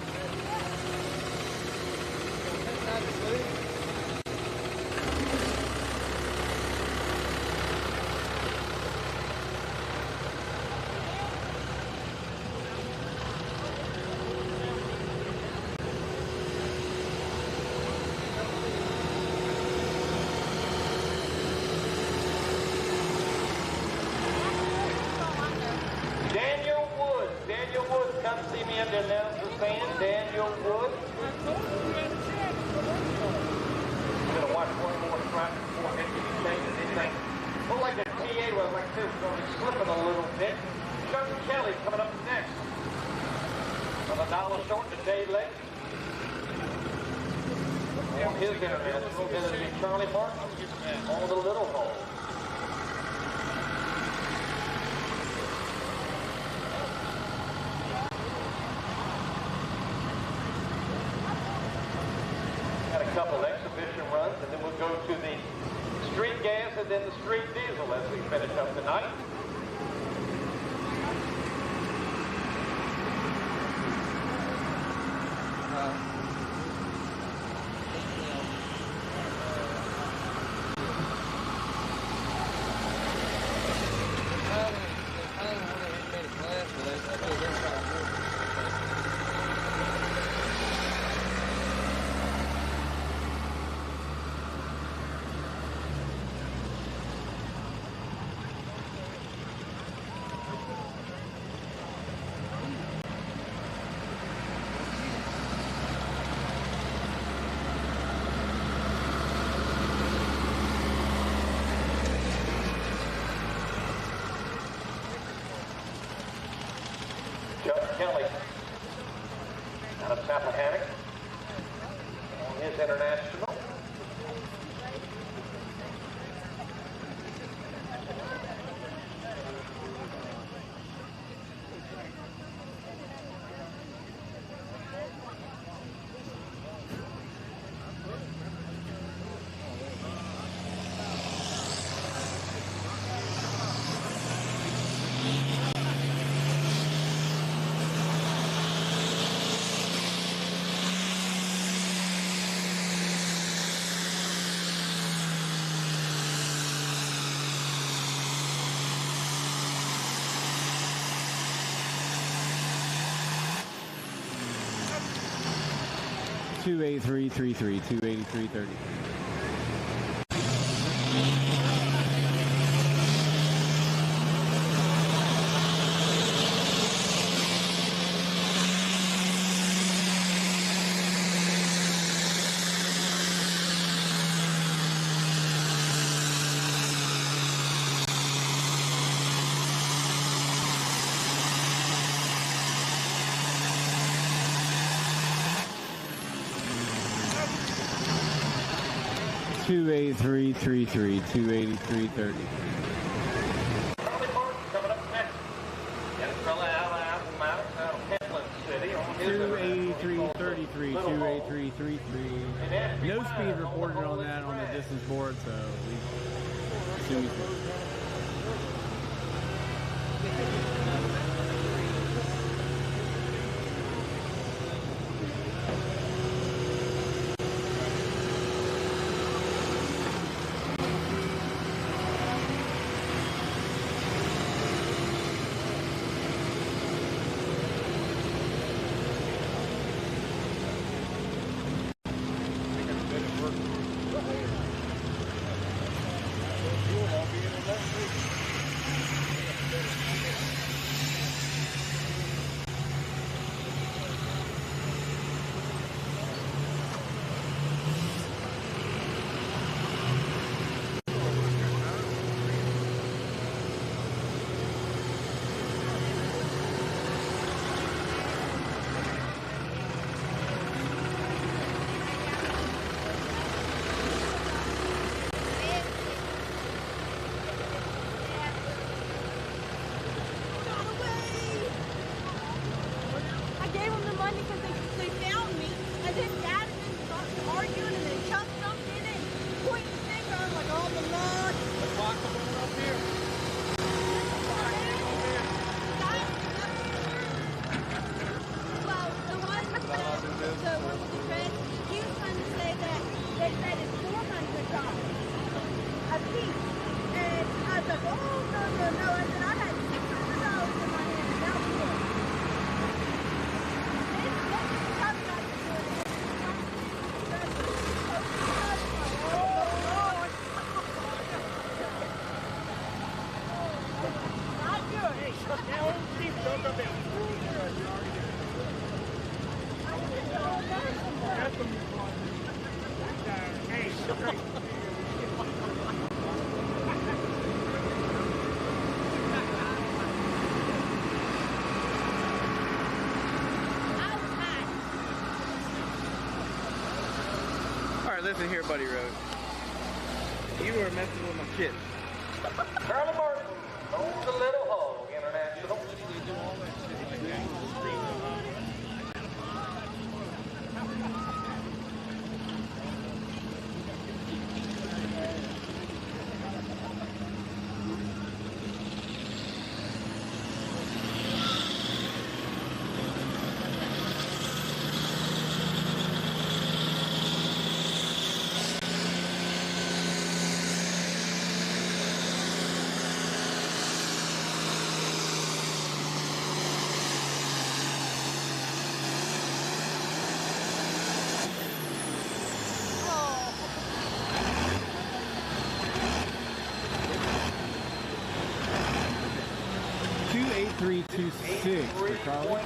Couple exhibition runs, and then we'll go to the street gas and then the street diesel as we finish up tonight. Kelly out of Tappahannock on his international. 28333, 28330. 28333, 28330. Charlie Martin coming up next. And it's from out of Pentland City on his 28333, 28333. No speed reported on that on the distance board, so we assume he's good. Listen here, Buddy Road. You were messing with my kid. Charlie Martin owns the Little Hog International. $326 Charlie.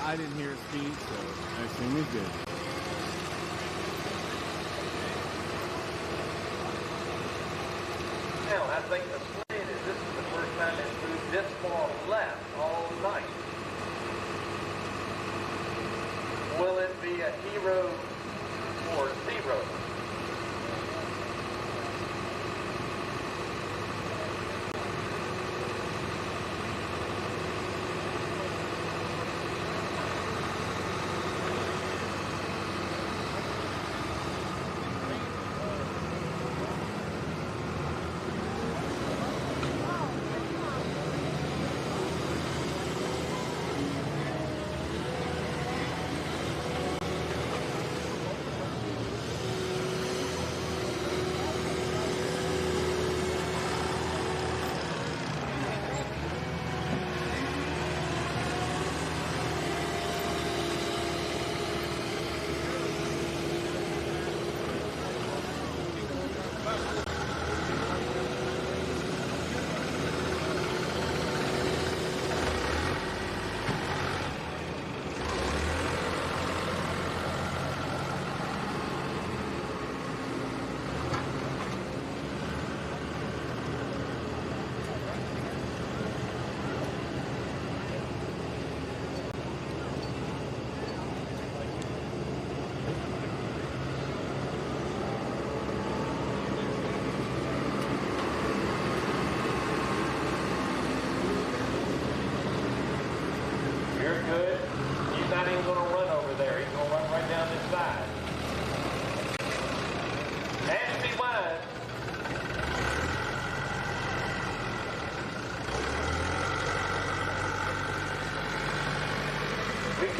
I didn't hear speed, so I assume he's good. Now, I think the Sled is this is the first time it's moved this far left all night. Will it be a hero or zero?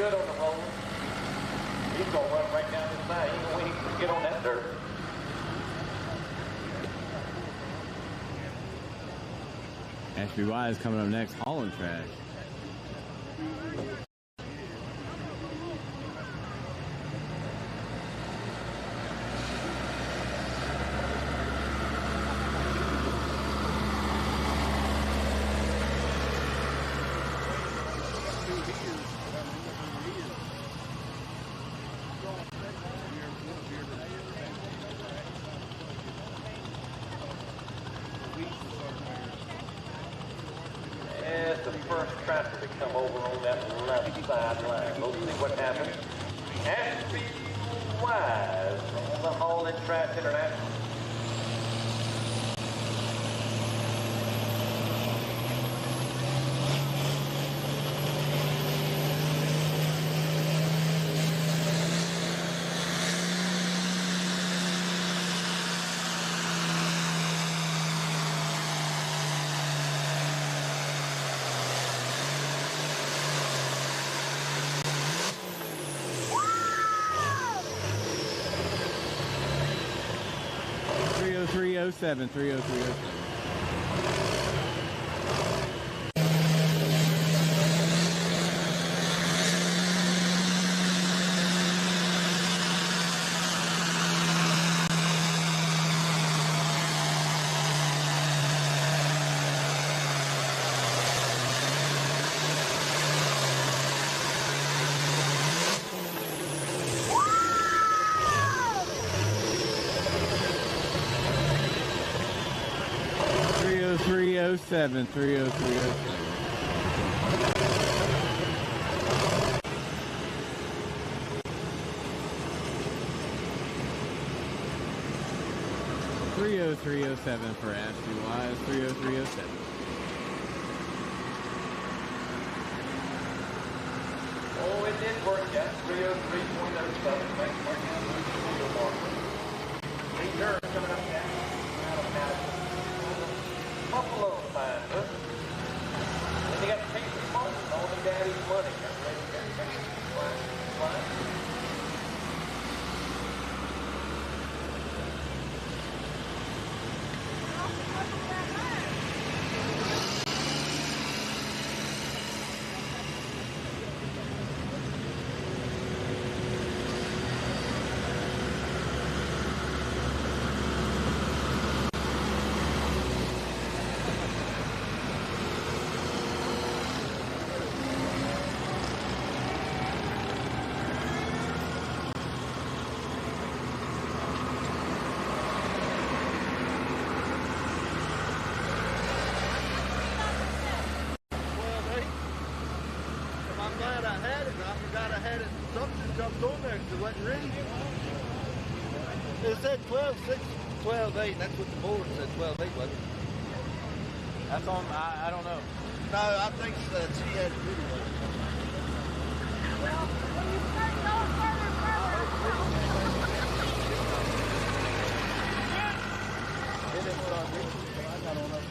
good on the roll. He's going to run right down this side. Even when he can get on that dirt. SBY is coming up next, hauling trash. As the first tractor to come over on that left sideline. We'll see what happens. Ashby Wise on the hauling track international. Three 30307. 30307. 30307 for Ashby Wise. 30307. Oh, it did work, yeah. 303.07. Thanks for Lee Durham coming up next. Out of Madison. Buffalo Finder. And they got Casey Martin, only daddy's money. It said 12.6, 12.8. That's what the board said. 12.8, wasn't it? That's on. I don't know. No, I think she had a good one. Well, when you start going further, It didn't put on this. I got on up.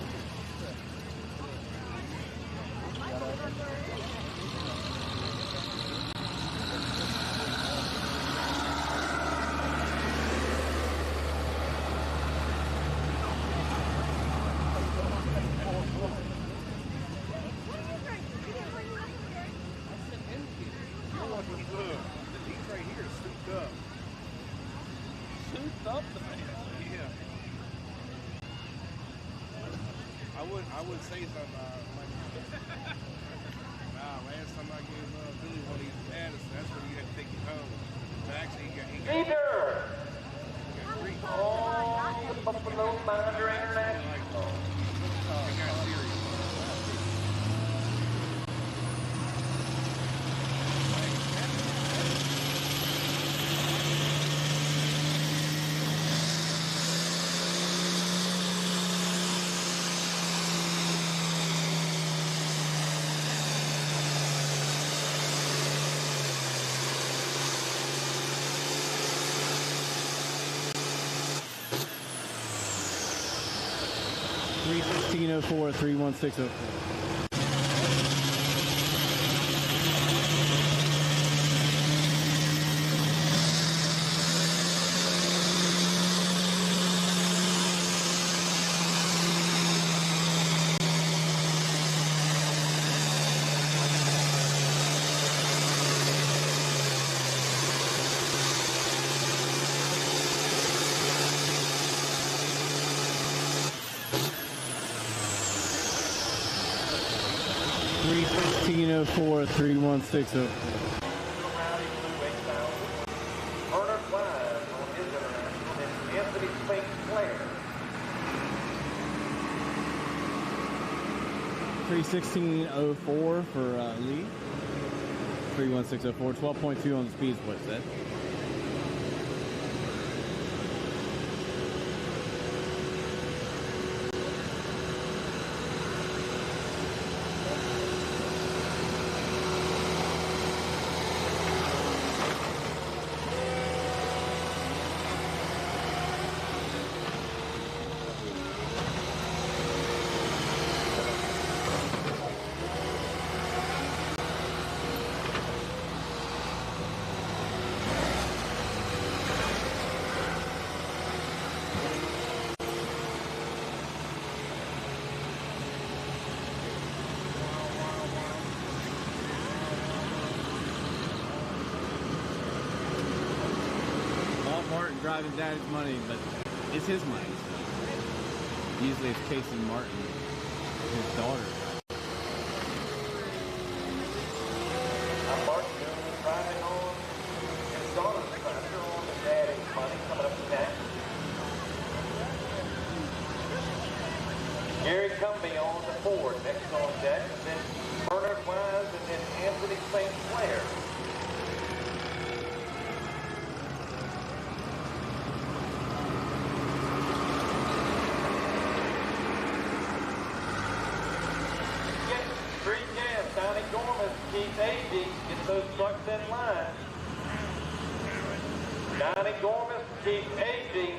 31604, 31604. 1604 3160. Turner Flies on his international, and Anthony St. Clair. 31604 for Lee. 31604. 12.2 on the speed split set. Driving daddy's money, but it's his money. So. Usually it's Casey Martin, his daughter. Martin driving on his daughter's tractor on the daddy's money coming up next. Gary Cumbie on the Ford next on deck, and then Turner Wise, and then Anthony St. Clair. Keeps aging, gets those trucks in line. Donnie Gorman keeps aging.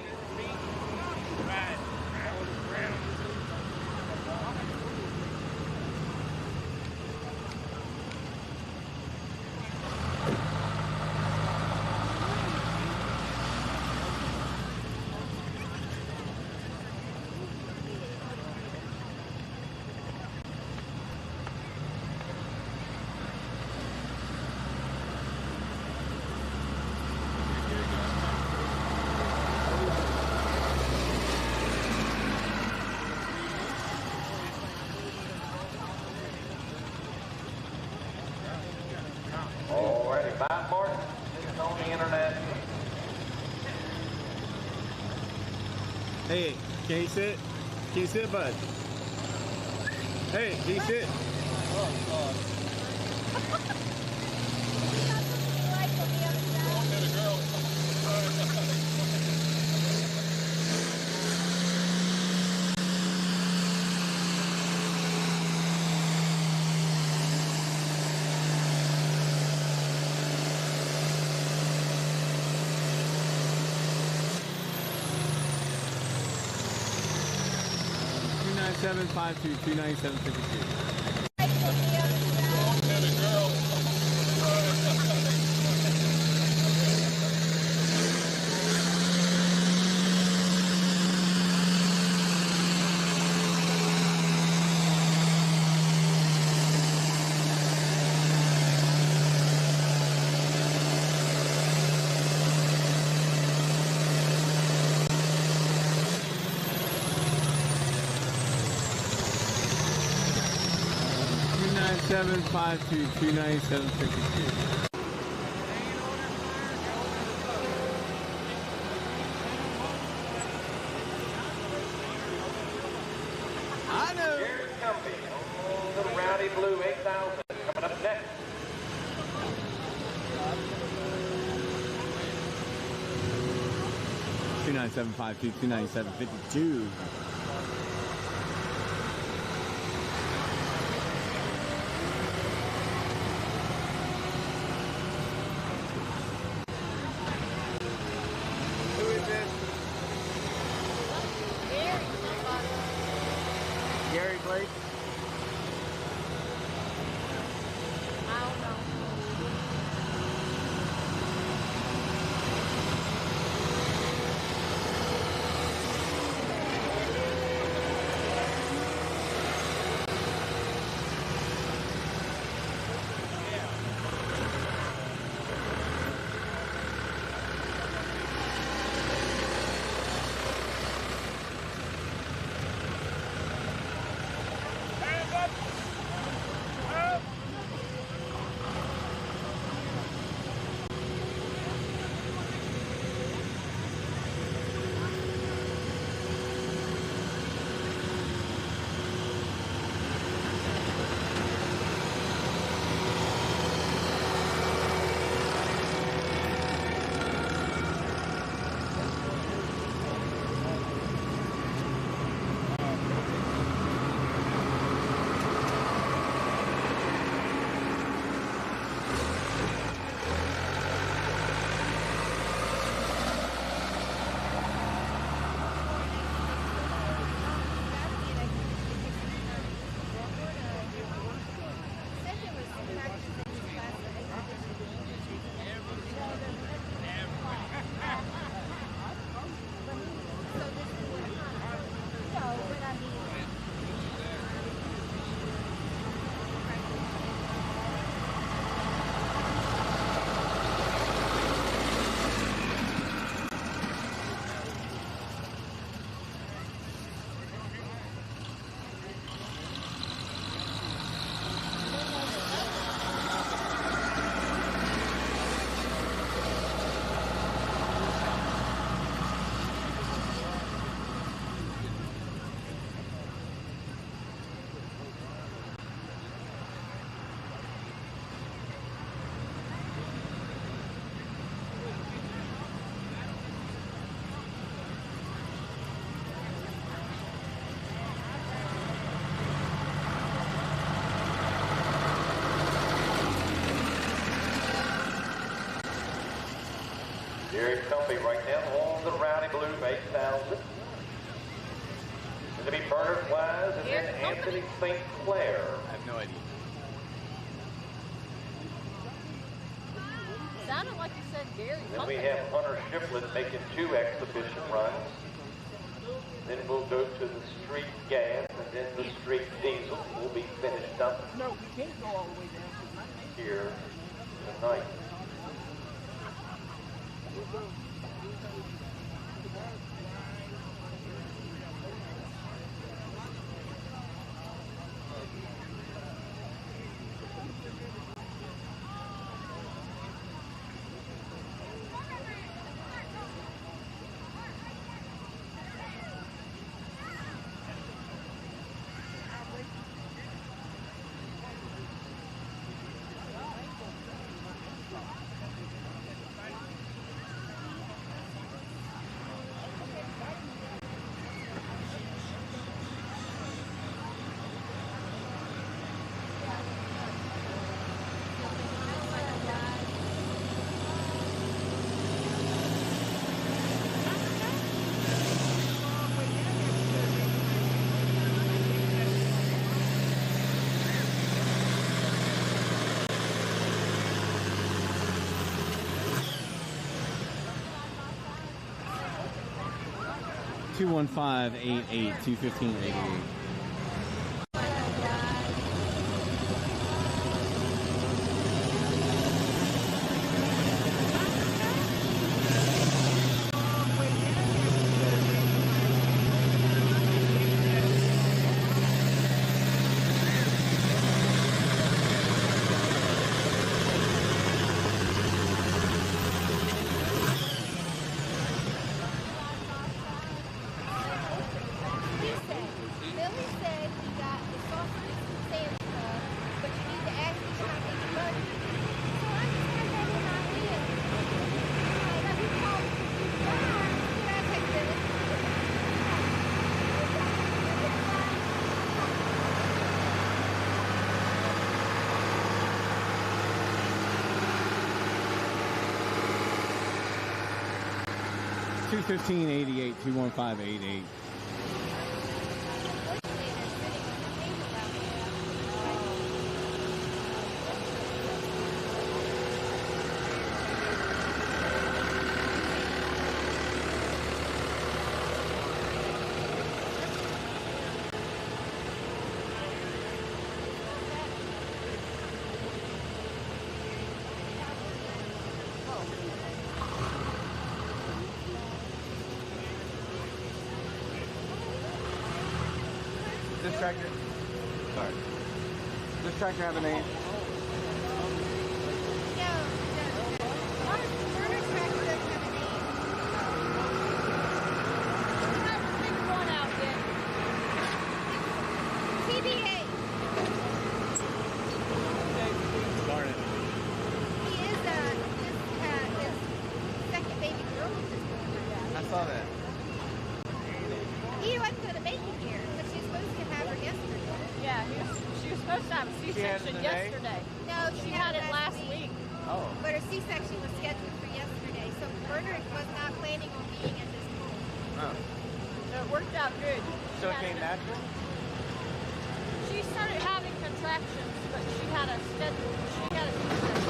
5 Martin, this is on the international. Hey, can you sit? Can you sit, bud? Hey, can you sit? Oh, God. Seven 29752 752 29752. I know. Here's Cumbie on the Rowdy Blue 8000 coming up next. Two 29752 29752. Here it comes right now on the Rowdy Blue 8000. Going to be Bernard Wise and then Anthony St. Clair. I have no idea. Sounded like you said Gary. Then we have Hunter Shiplet making 2 exhibition runs. Then we'll go to the street gas and then the street diesel will be finished up. No, we can't go all the way down to Here tonight. $215-88-215-88. $215-88, $215-88. This tractor, sorry. This tractor have a name? Yesterday. No, she had it last week. Oh. But her C-section was scheduled for yesterday, so Bernard was not planning on being at this point. Oh. So it worked out good. So it came natural? She started having contractions, but she had a schedule. She had a C-section.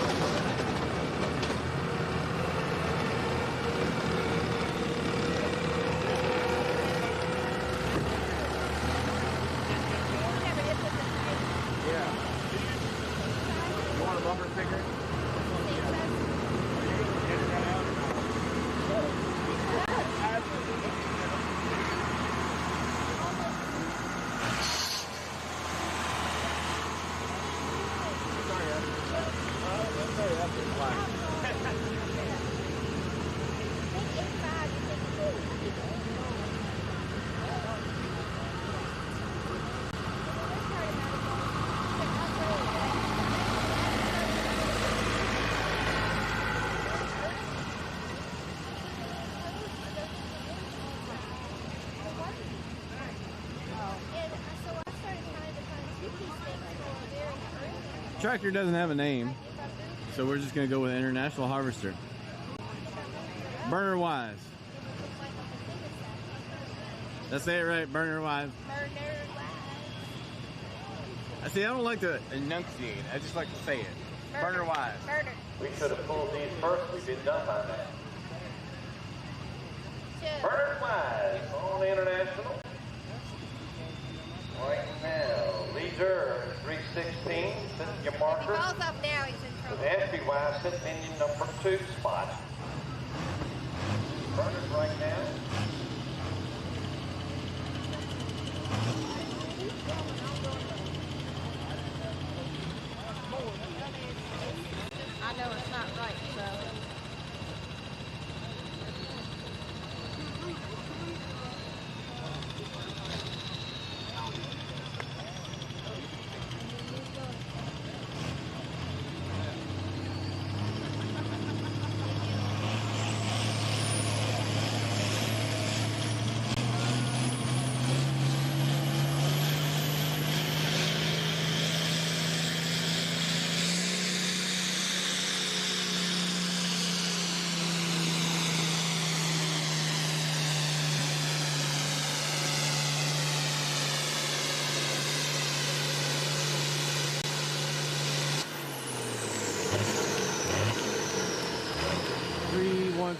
Tractor doesn't have a name, so we're just going to go with International Harvester. Burner Wise. Let's say it right, Burner Wise. Burner Wise. See, I don't like to enunciate. I just like to say it. Burner Wise. Burner. We should have pulled these first. We've been done by that. Burner Wise on International. Right now, leader 316, setting your marker. If he falls off now, he's in trouble. With Ashby Wise sitting in your number 2 spot. Burner's right now. I know it's not right, so.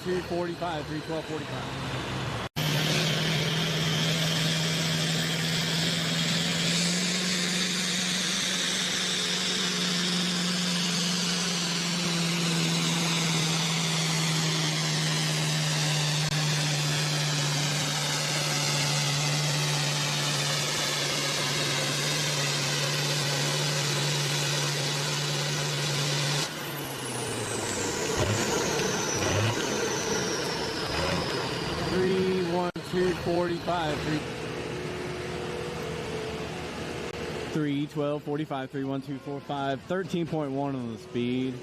3:45, 3:12:45. .45, 3:12:45, 3:12:45, 13.1 on the speed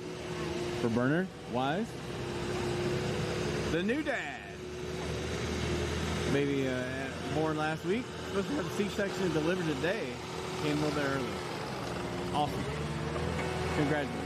for Burner Wise. The new dad, maybe born last week. Supposed to have the C-section delivered today. Came a little bit early. Awesome. Congratulations.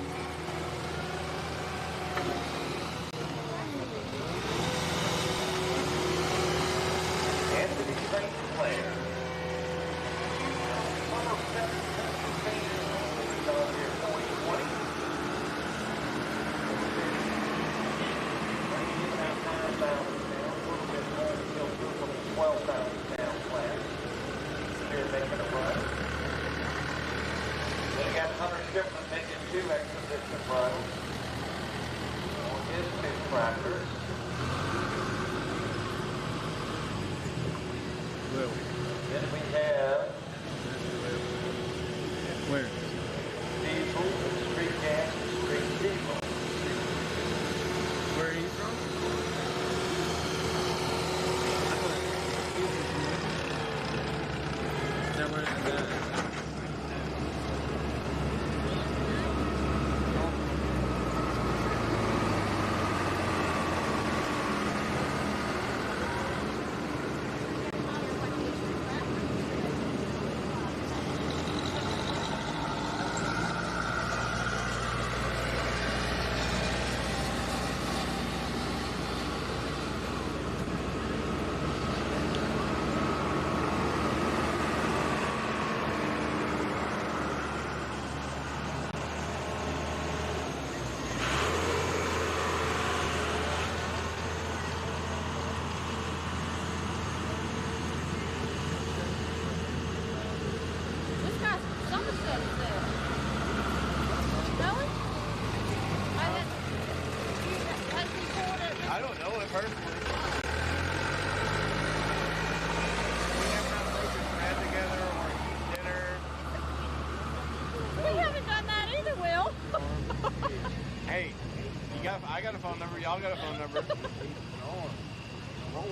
I got a phone number. Y'all got a phone number.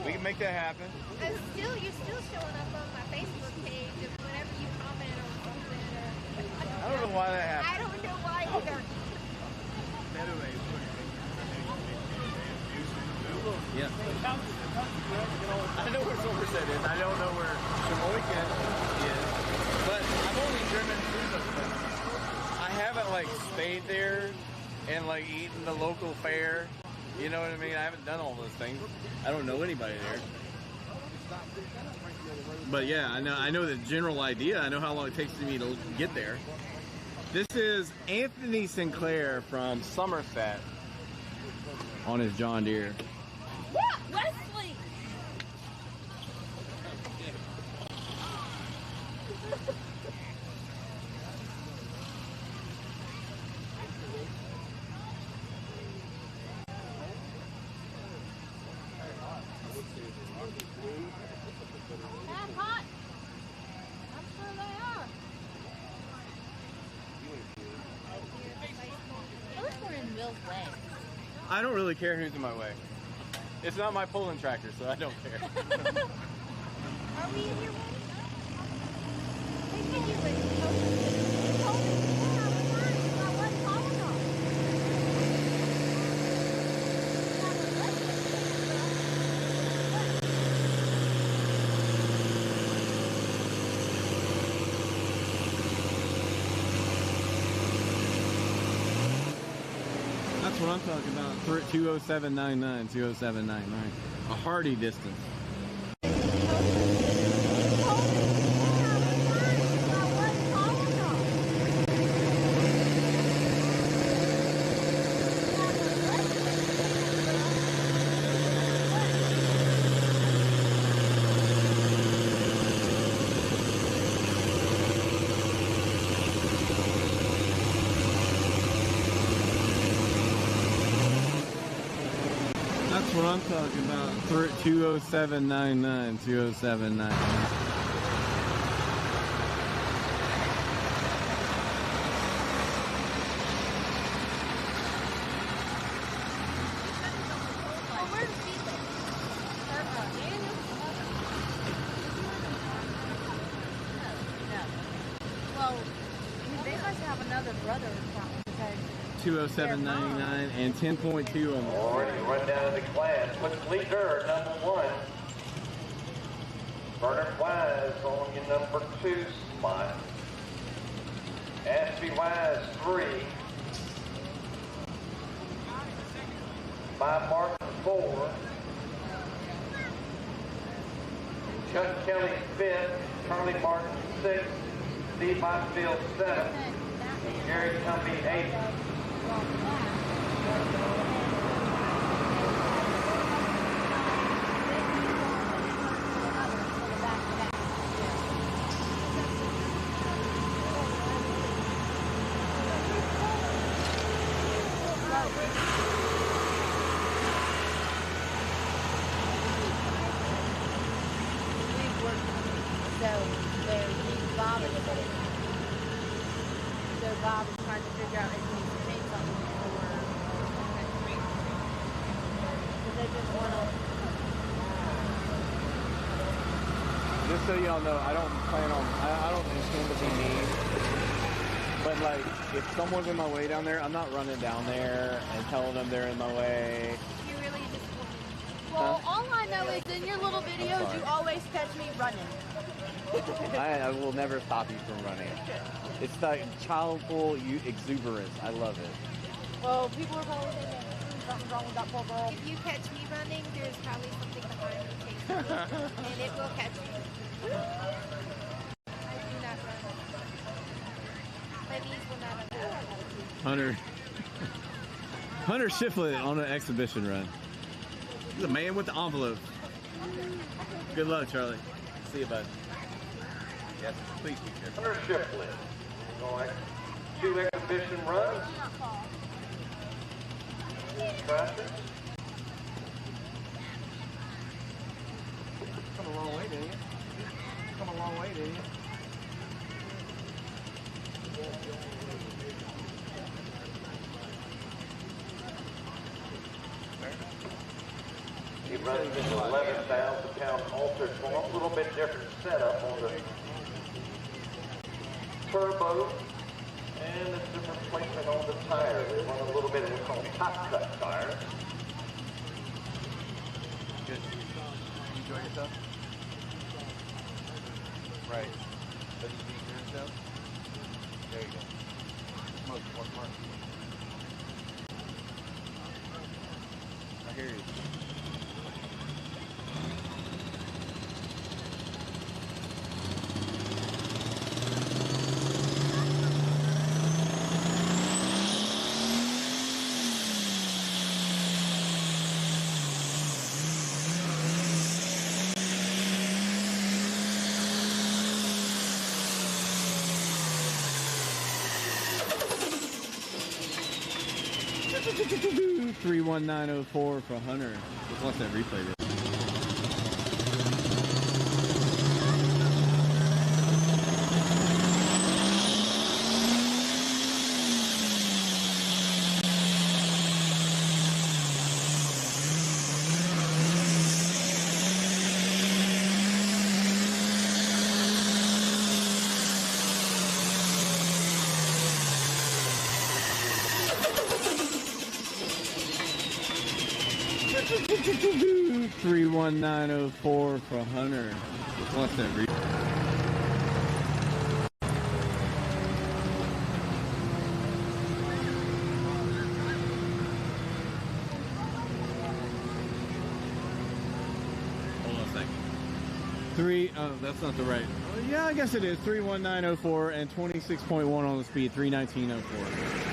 We can make that happen. You're still showing up on my Facebook page whenever you comment on something. I don't know why that happened. I don't know why either. Yeah. I know where Somerset is. I don't know where Sheboygan is. But I've only driven through the I haven't like stayed there and like eaten the local fare You know what I mean? I haven't done all those things. I don't know anybody there. But yeah, I know the general idea. I know how long it takes me to get there. This is Anthony Sinclair from Somerset on his John Deere. What? Wesley! That hot? I'm sure they are. I wish we're in Will's way. I don't really care who's in my way. It's not my pulling tractor, so I don't care. Are we in your way? They said you were That's what I'm talking about. 207.99, 207.99. A hardy distance. That's what I'm talking about. 207.99, 207.99. Well, they must have another brother or something. 207.99 and 10.2 on All right, run down to the class. What's leader, number 1? Bernard Wise on your number 2 spot. Ashby Wise 3. Bob Martin 4. Chuck Kelly 5th. Charlie Martin 6th. Steve Botfield 7th. And Gary Cumbie 8th. Bob is trying to figure out if he needs to change something before next week. Because they just want to... Just so y'all know, I don't plan on, I don't intend to be mean. But like, if someone's in my way down there, I'm not running down there and telling them they're in my way. You really just... Well, all I know is in your little videos, you always catch me running. I will never stop you from running. It's like childful exuberance. I love it. Well, people are probably thinking something's wrong with that poor girl. If you catch me running, there's probably something behind me chasing me, and it will catch me. I do not run. My knees will not allow. Hunter Shiflett on an exhibition run. He's a man with the envelope. Good luck, Charlie. See you, bud. Yes, please be careful. Hunter Shiflett. Going 2 exhibition runs. Traffic. Come a long way, didn't you? Come a long way, didn't you? He runs an 11,000-pound altered form, a little bit different setup on the turbo and a different placement on the tire. They run a little bit of what's called top cut tires. Good. Enjoy yourself? Right. Does it enjoy yourself? There you go. Smoke, one more. carries. $31904 for Hunter. Just watch that replay. $31904 for Hunter. Just watch that replay. That's not the right. Yeah, I guess it is. 31904 and 26.1 on the speed. 31904.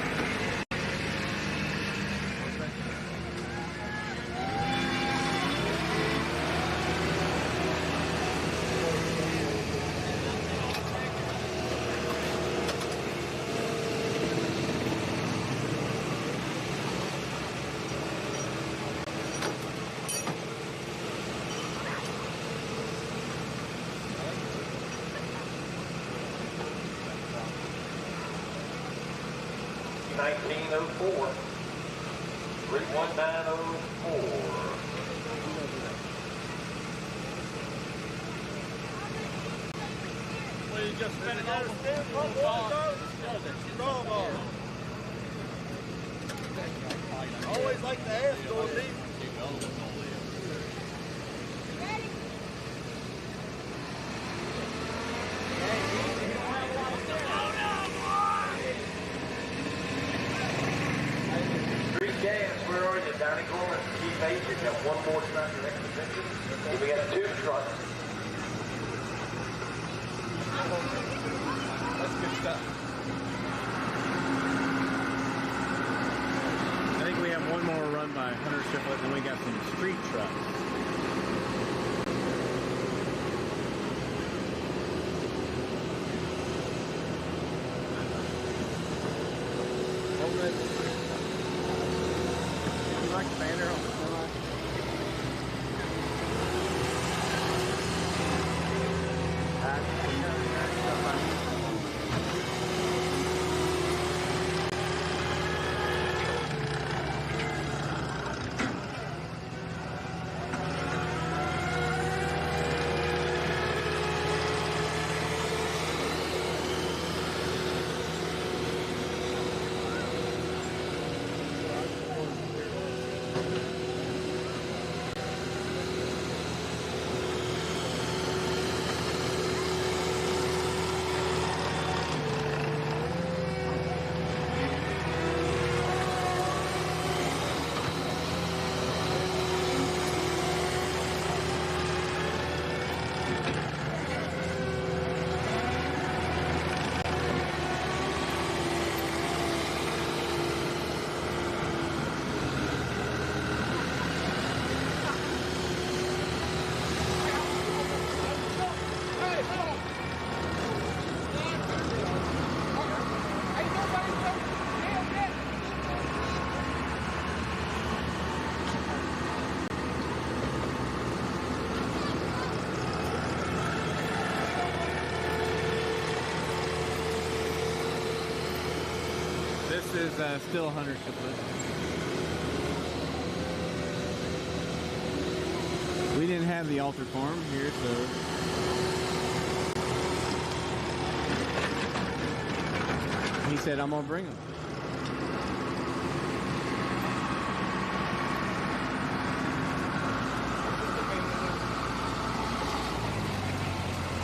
Always like to ask, going deep. Where are you, Donnie Gorman? Keep pace. You've got one more tonight in your next position. We got two trucks. That's good stuff. I think we have one more run by Hunter Shiflett, and then we got some street trucks. Banner on the semi. This is still Hunter Shiflett. We didn't have the altar farm here, so he said, I'm gonna bring them.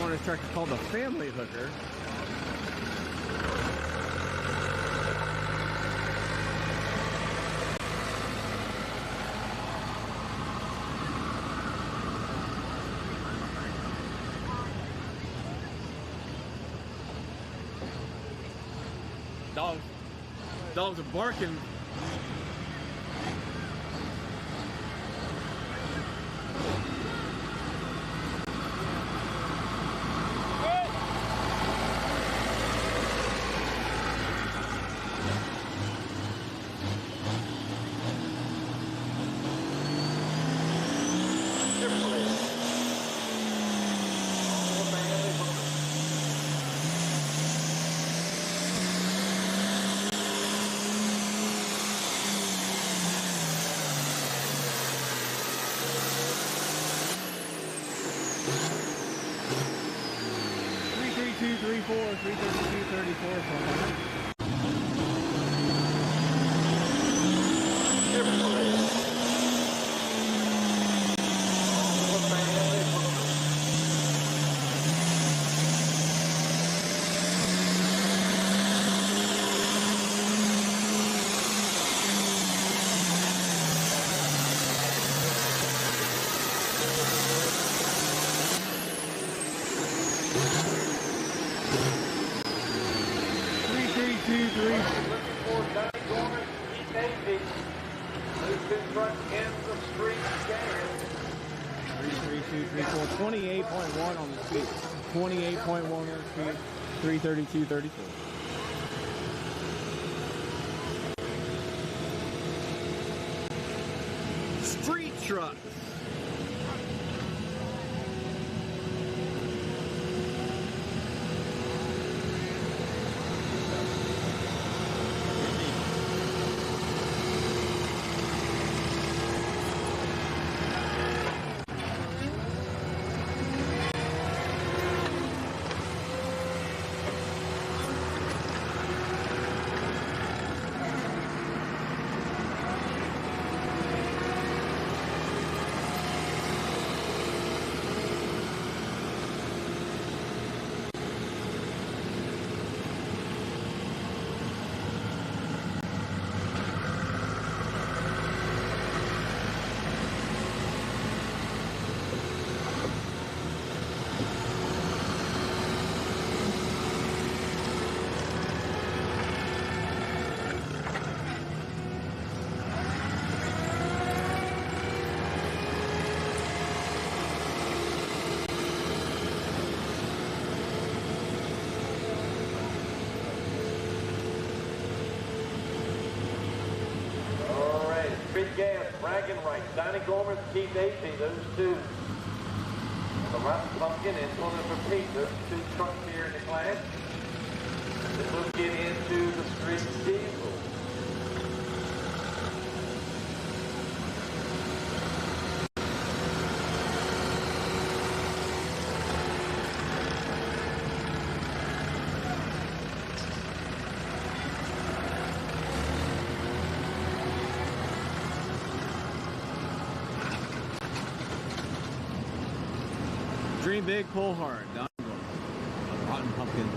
On a tractor called the Family Hooker. Dogs are barking. On the speed, 28.1 on the speed, 332.34. Street trucks. Big gas, bragging rights. Donnie Gorman, Keith Acey, those two. The Rotten Pumpkin and Pulling for Pete, those two trucks here in the class. Then we'll get into the street diesel. Dream big, pull hard. Rotten Pumpkin.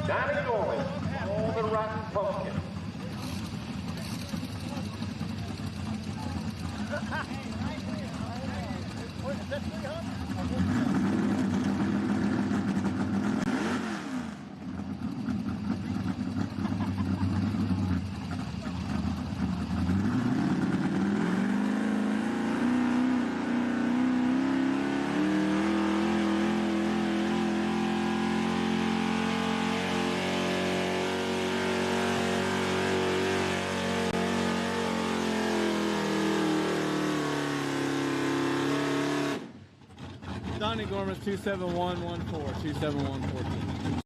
Donnie Gorman, all the rotten pumpkin. Donnie Gorman's 27114, 27114.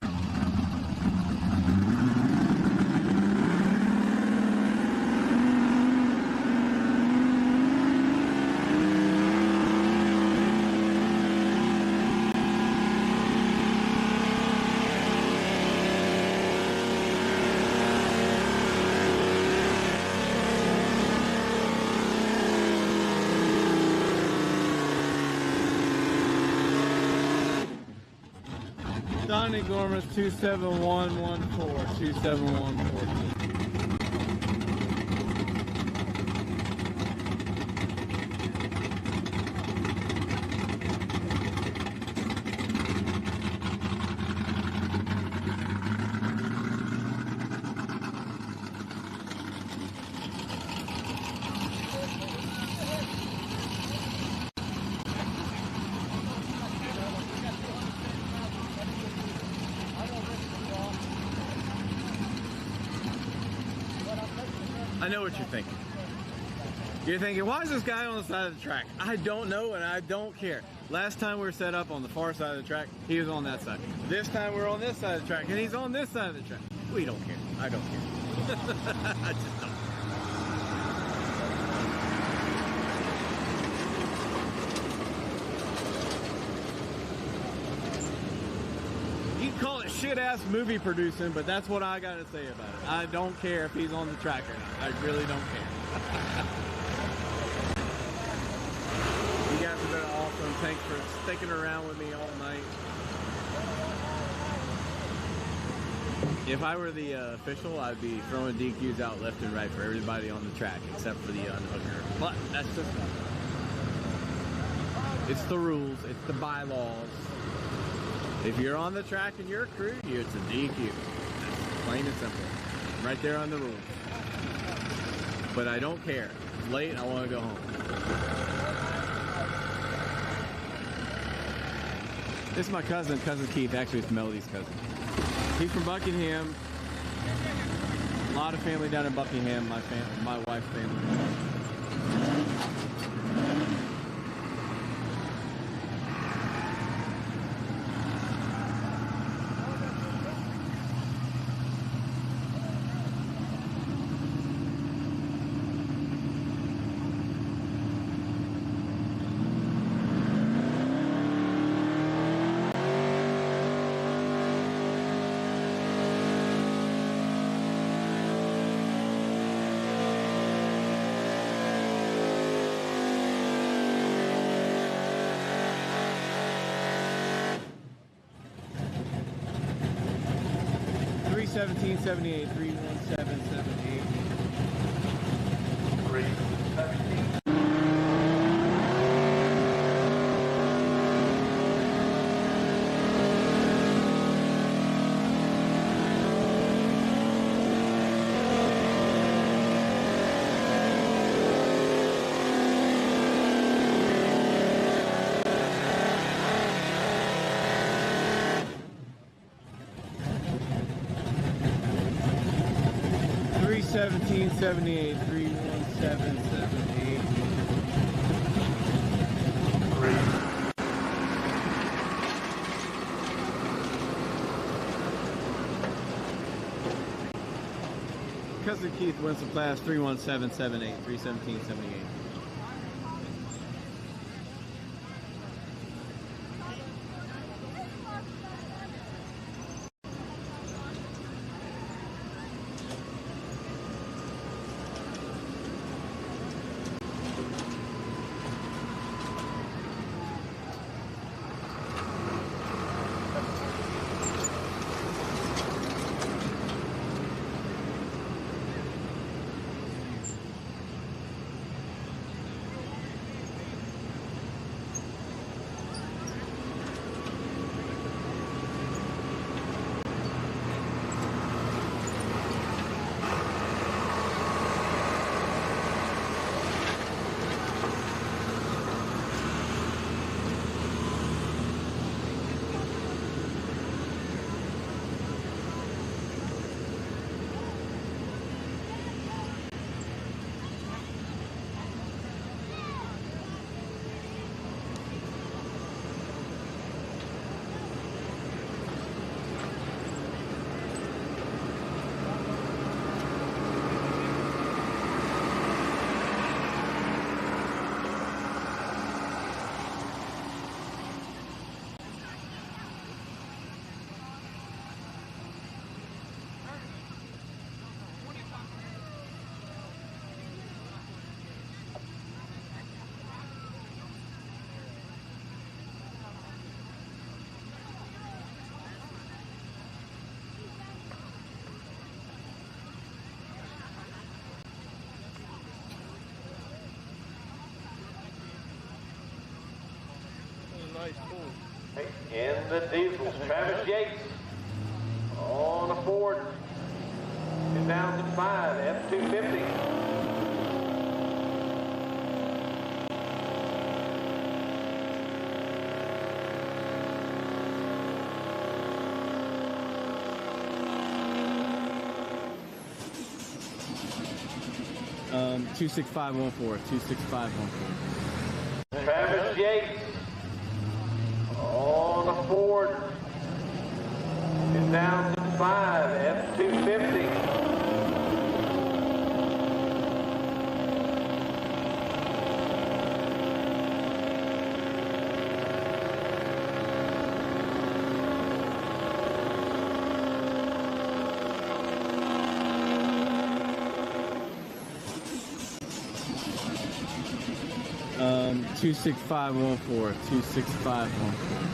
Donnie Gorman's 27114, 27114. I know what you're thinking. You're thinking, why is this guy on the side of the track? I don't know, and I don't care. Last time we were set up on the far side of the track, he was on that side. This time we're on this side of the track, and he's on this side of the track. We don't care. I don't care. I just don't. You can call it shit-ass movie producing, but that's what I got to say about it. I don't care if he's on the track or not. I really don't care. You guys have been awesome. Thanks for sticking around with me all night. If I were the official, I'd be throwing DQs out left and right for everybody on the track, except for the unhooker. But that's just... It's the rules. It's the bylaws. If you're on the track and you're a crew, it's a DQ. That's plain and simple. Right there on the rules. But I don't care. It's late, I want to go home. This is my cousin Keith. Actually, it's Melody's cousin. He's from Buckingham. A lot of family down in Buckingham. My wife's family. 1778 31778 317. Seventeen 78 31778. Cousin Keith wins the class 31778 31778. in the diesels. Travis Yates on a Ford 2005 F250. Um, 26514, 26514. Travis Yates on a Ford 2005 F250. Um, 26514, 26514.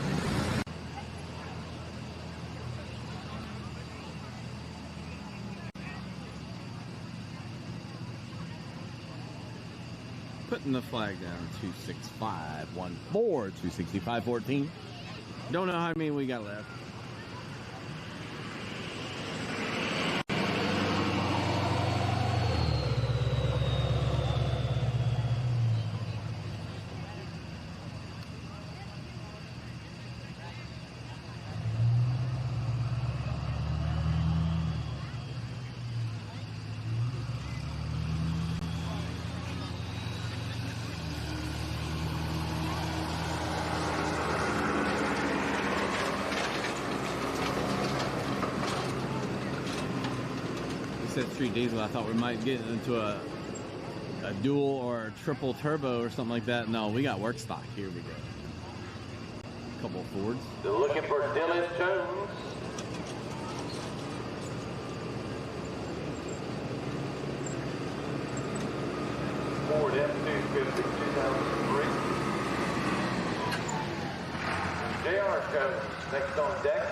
Putting the flag down, 26514, 26514. Don't know how many we got left. Said 3 diesel. I thought we might get into a dual or a triple turbo or something like that. No, we got work stock. Here we go. A couple of Fords. They're looking for Dylan Jones. Ford F250 2003. J.R. Jones next on deck.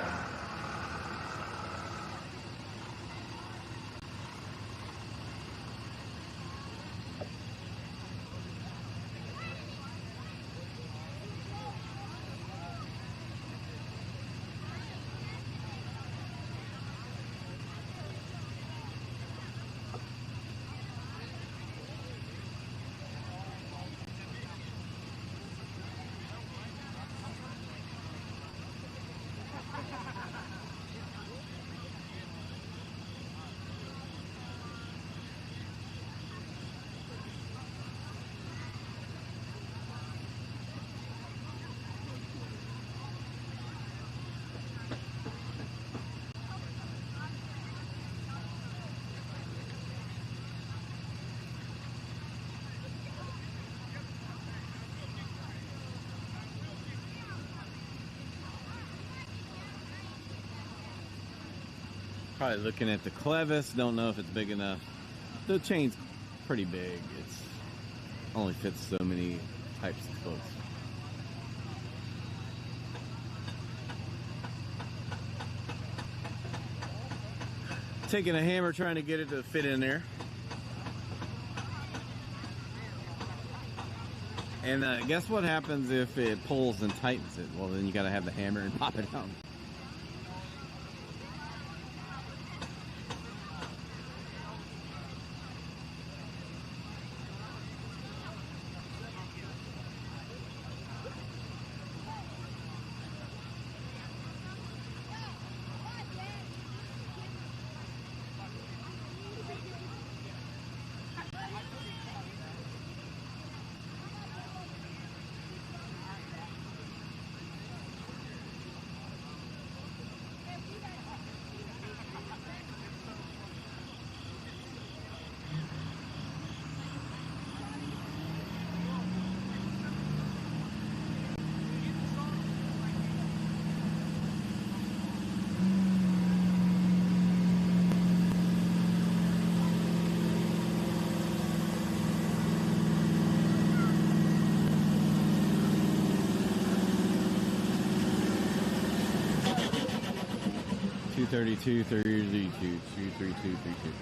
Probably looking at the clevis. Don't know if it's big enough. The chain's pretty big. It's only fits so many types of folks. Taking a hammer, trying to get it to fit in there. And guess what happens if it pulls and tightens it? Well, then you got to have the hammer and pop it out. $232, $32, $232, $32.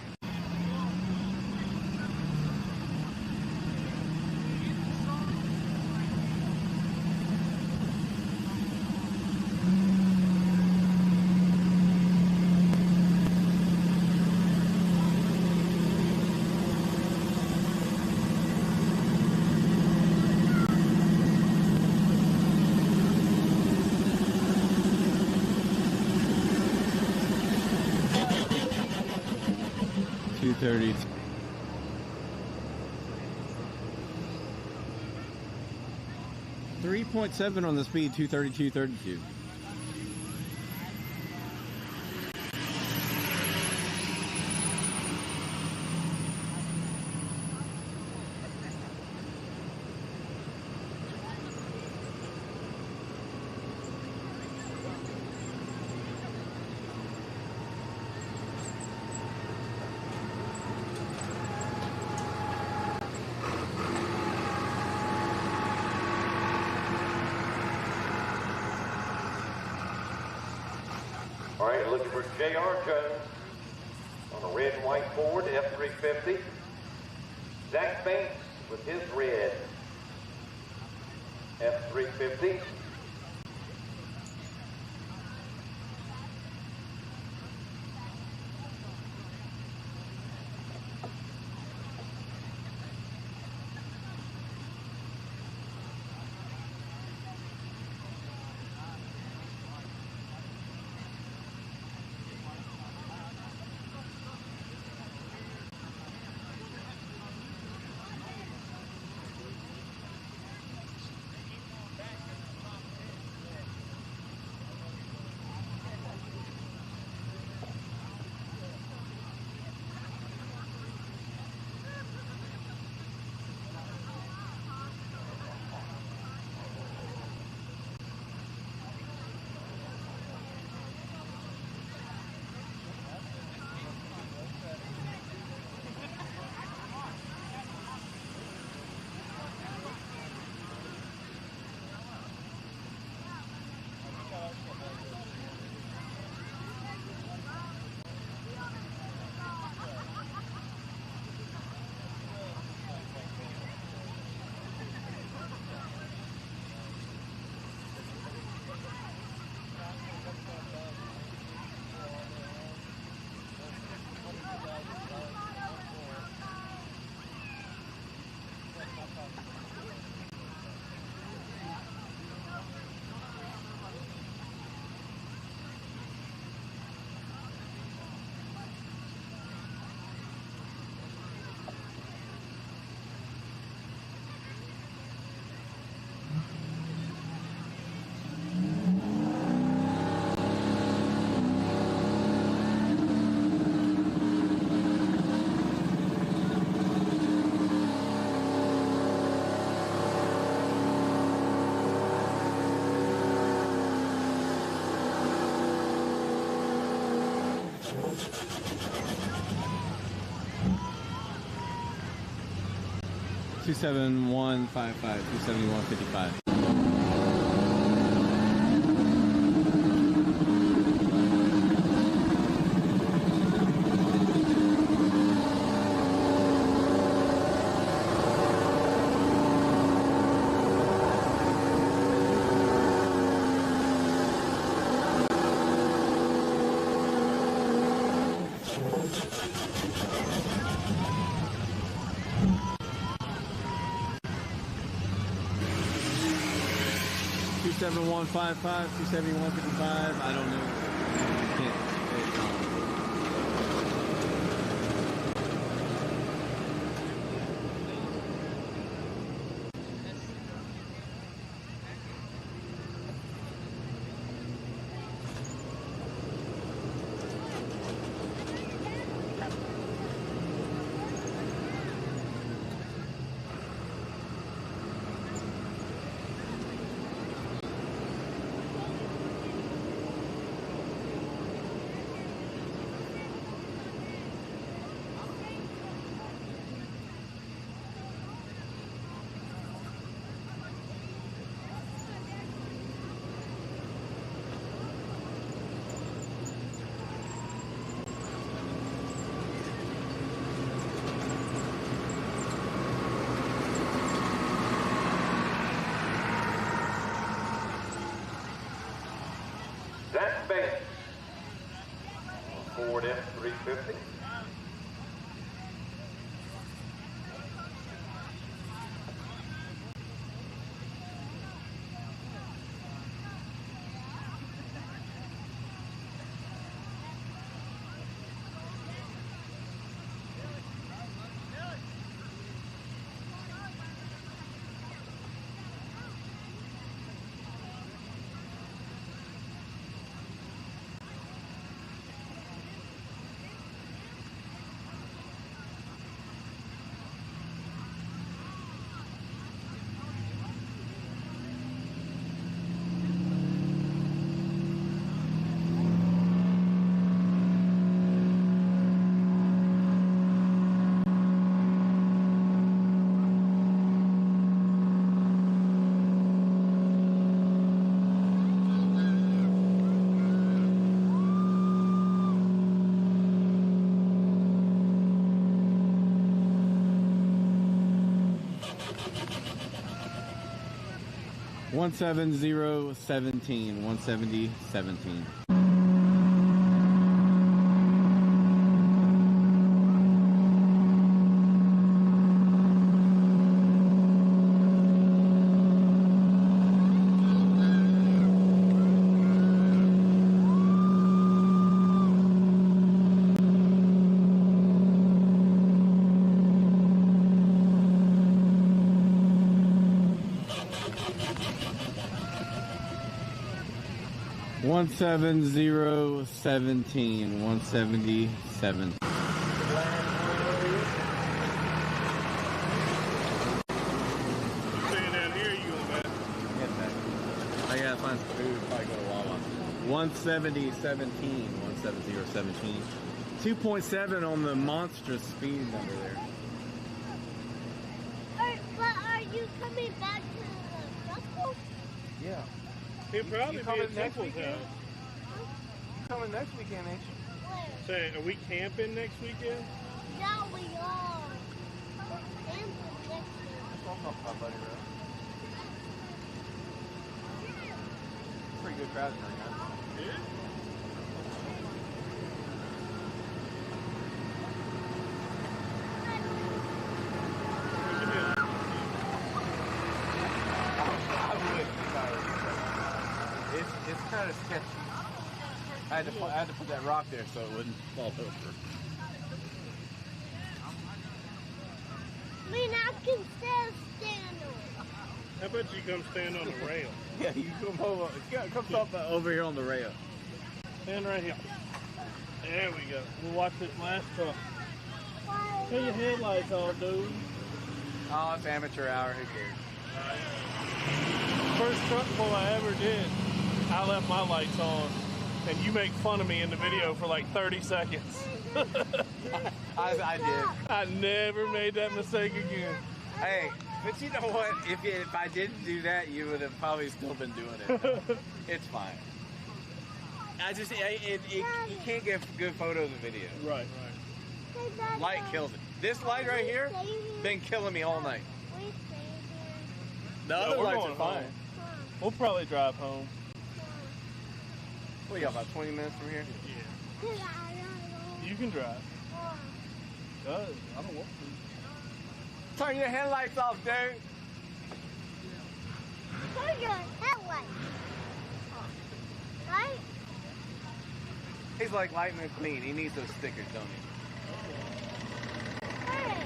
230. 3.7 on the speed, 232.32. All right, looking for J.R. Jones on a red and white Ford F350. Zach Banks with his red F350. $271.55, $271.55. $271.55, $271.55. I don't know. Can't. Zach Banks, Ford F350. 17017. 17017. One 17017. 177. I got fine. Food, probably go to Wawa. 17017. 17017. 2.7 on the monstrous speed number there. But are you coming back to the festival? Yeah. He'll probably be at next Temple's weekend? house. You coming next weekend, ain't you? Where? Say, are we camping next weekend? Yeah, we are. We're camping next week. That's what I'm talking about, buddy, bro. Pretty good crowd tonight, huh? Yeah. It's kind of sketchy. I had to put that rock there so it wouldn't fall over. I mean, I can still stand on it. How about you come stand on the rail? Yeah, you come over. Come stop over here on the rail. Stand right here. There we go. We'll watch this last truck. Turn your headlights off, dude. Oh, it's amateur hour. Who cares? First truck pull I ever did, I left my lights on, and you make fun of me in the video for like 30 seconds. I did. I never made that mistake again. Hey, but you know what? If I didn't do that, you would have probably still been doing it. It's fine. You can't get good photos and video. Right. Light kills it. This light right here been killing me all night. The other lights are fine. We'll probably drive home. What, you got about 20 minutes from here? Yeah. You can drive. I don't want to. Turn your headlights off, dude. Turn your headlights. Right? He's like light and clean. He needs those stickers, don't he? Hey.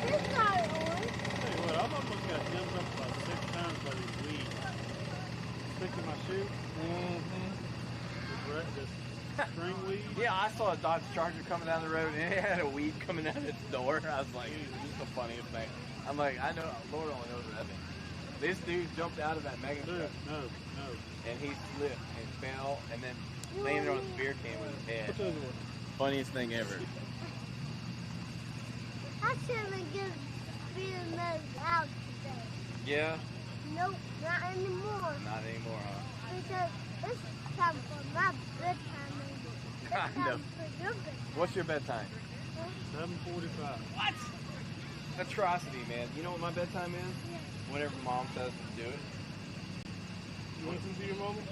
This not on. Hey, what? I've almost got jumped up about 6 times by these weeds. Stick in my shoe. This string weed. Yeah, I saw a Dodge Charger coming down the road and it had a weed coming out its door. I was like, this is the funniest thing. I'm like, I know, Lord only knows what that means. This dude jumped out of that mega truck. No. And he slipped and fell and then landed on his beer can with his head. Funniest thing ever. I shouldn't get being let out today. Yeah? Nope, not anymore. Not anymore, huh? Because this is time for my bedtime. I know. What's your bedtime? 7:45. What? Atrocity, man. You know what my bedtime is? Yeah. Whenever mom says to do it. You listen to your mama? You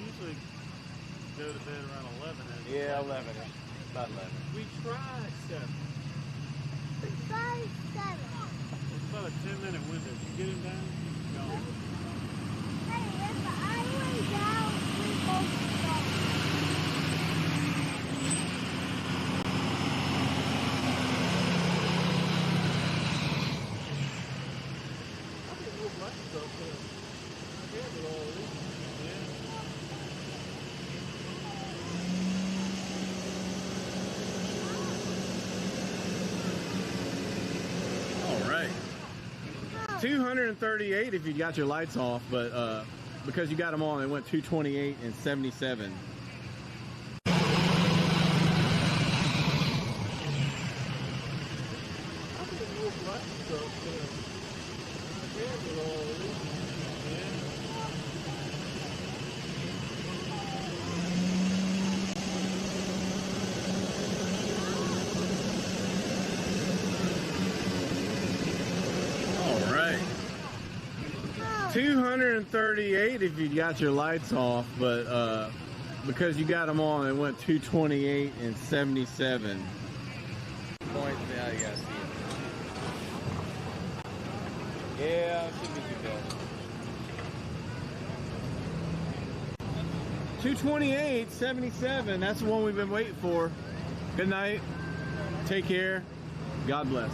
usually go to bed around 11. Yeah, 11. About 11. We tried 7. We tried 7. It's about a 10-minute window. You get him down, go. Hey, if I lay down, we both go. All right. 238 if you got your lights off, but because you got them on, it went 228 and 77. 238 if you got your lights off, but because you got them on, it went 228 and 77. Points, yeah, you gotta see it. Yeah, it should be too bad. 228, 77. That's the one we've been waiting for. Good night. Take care. God bless.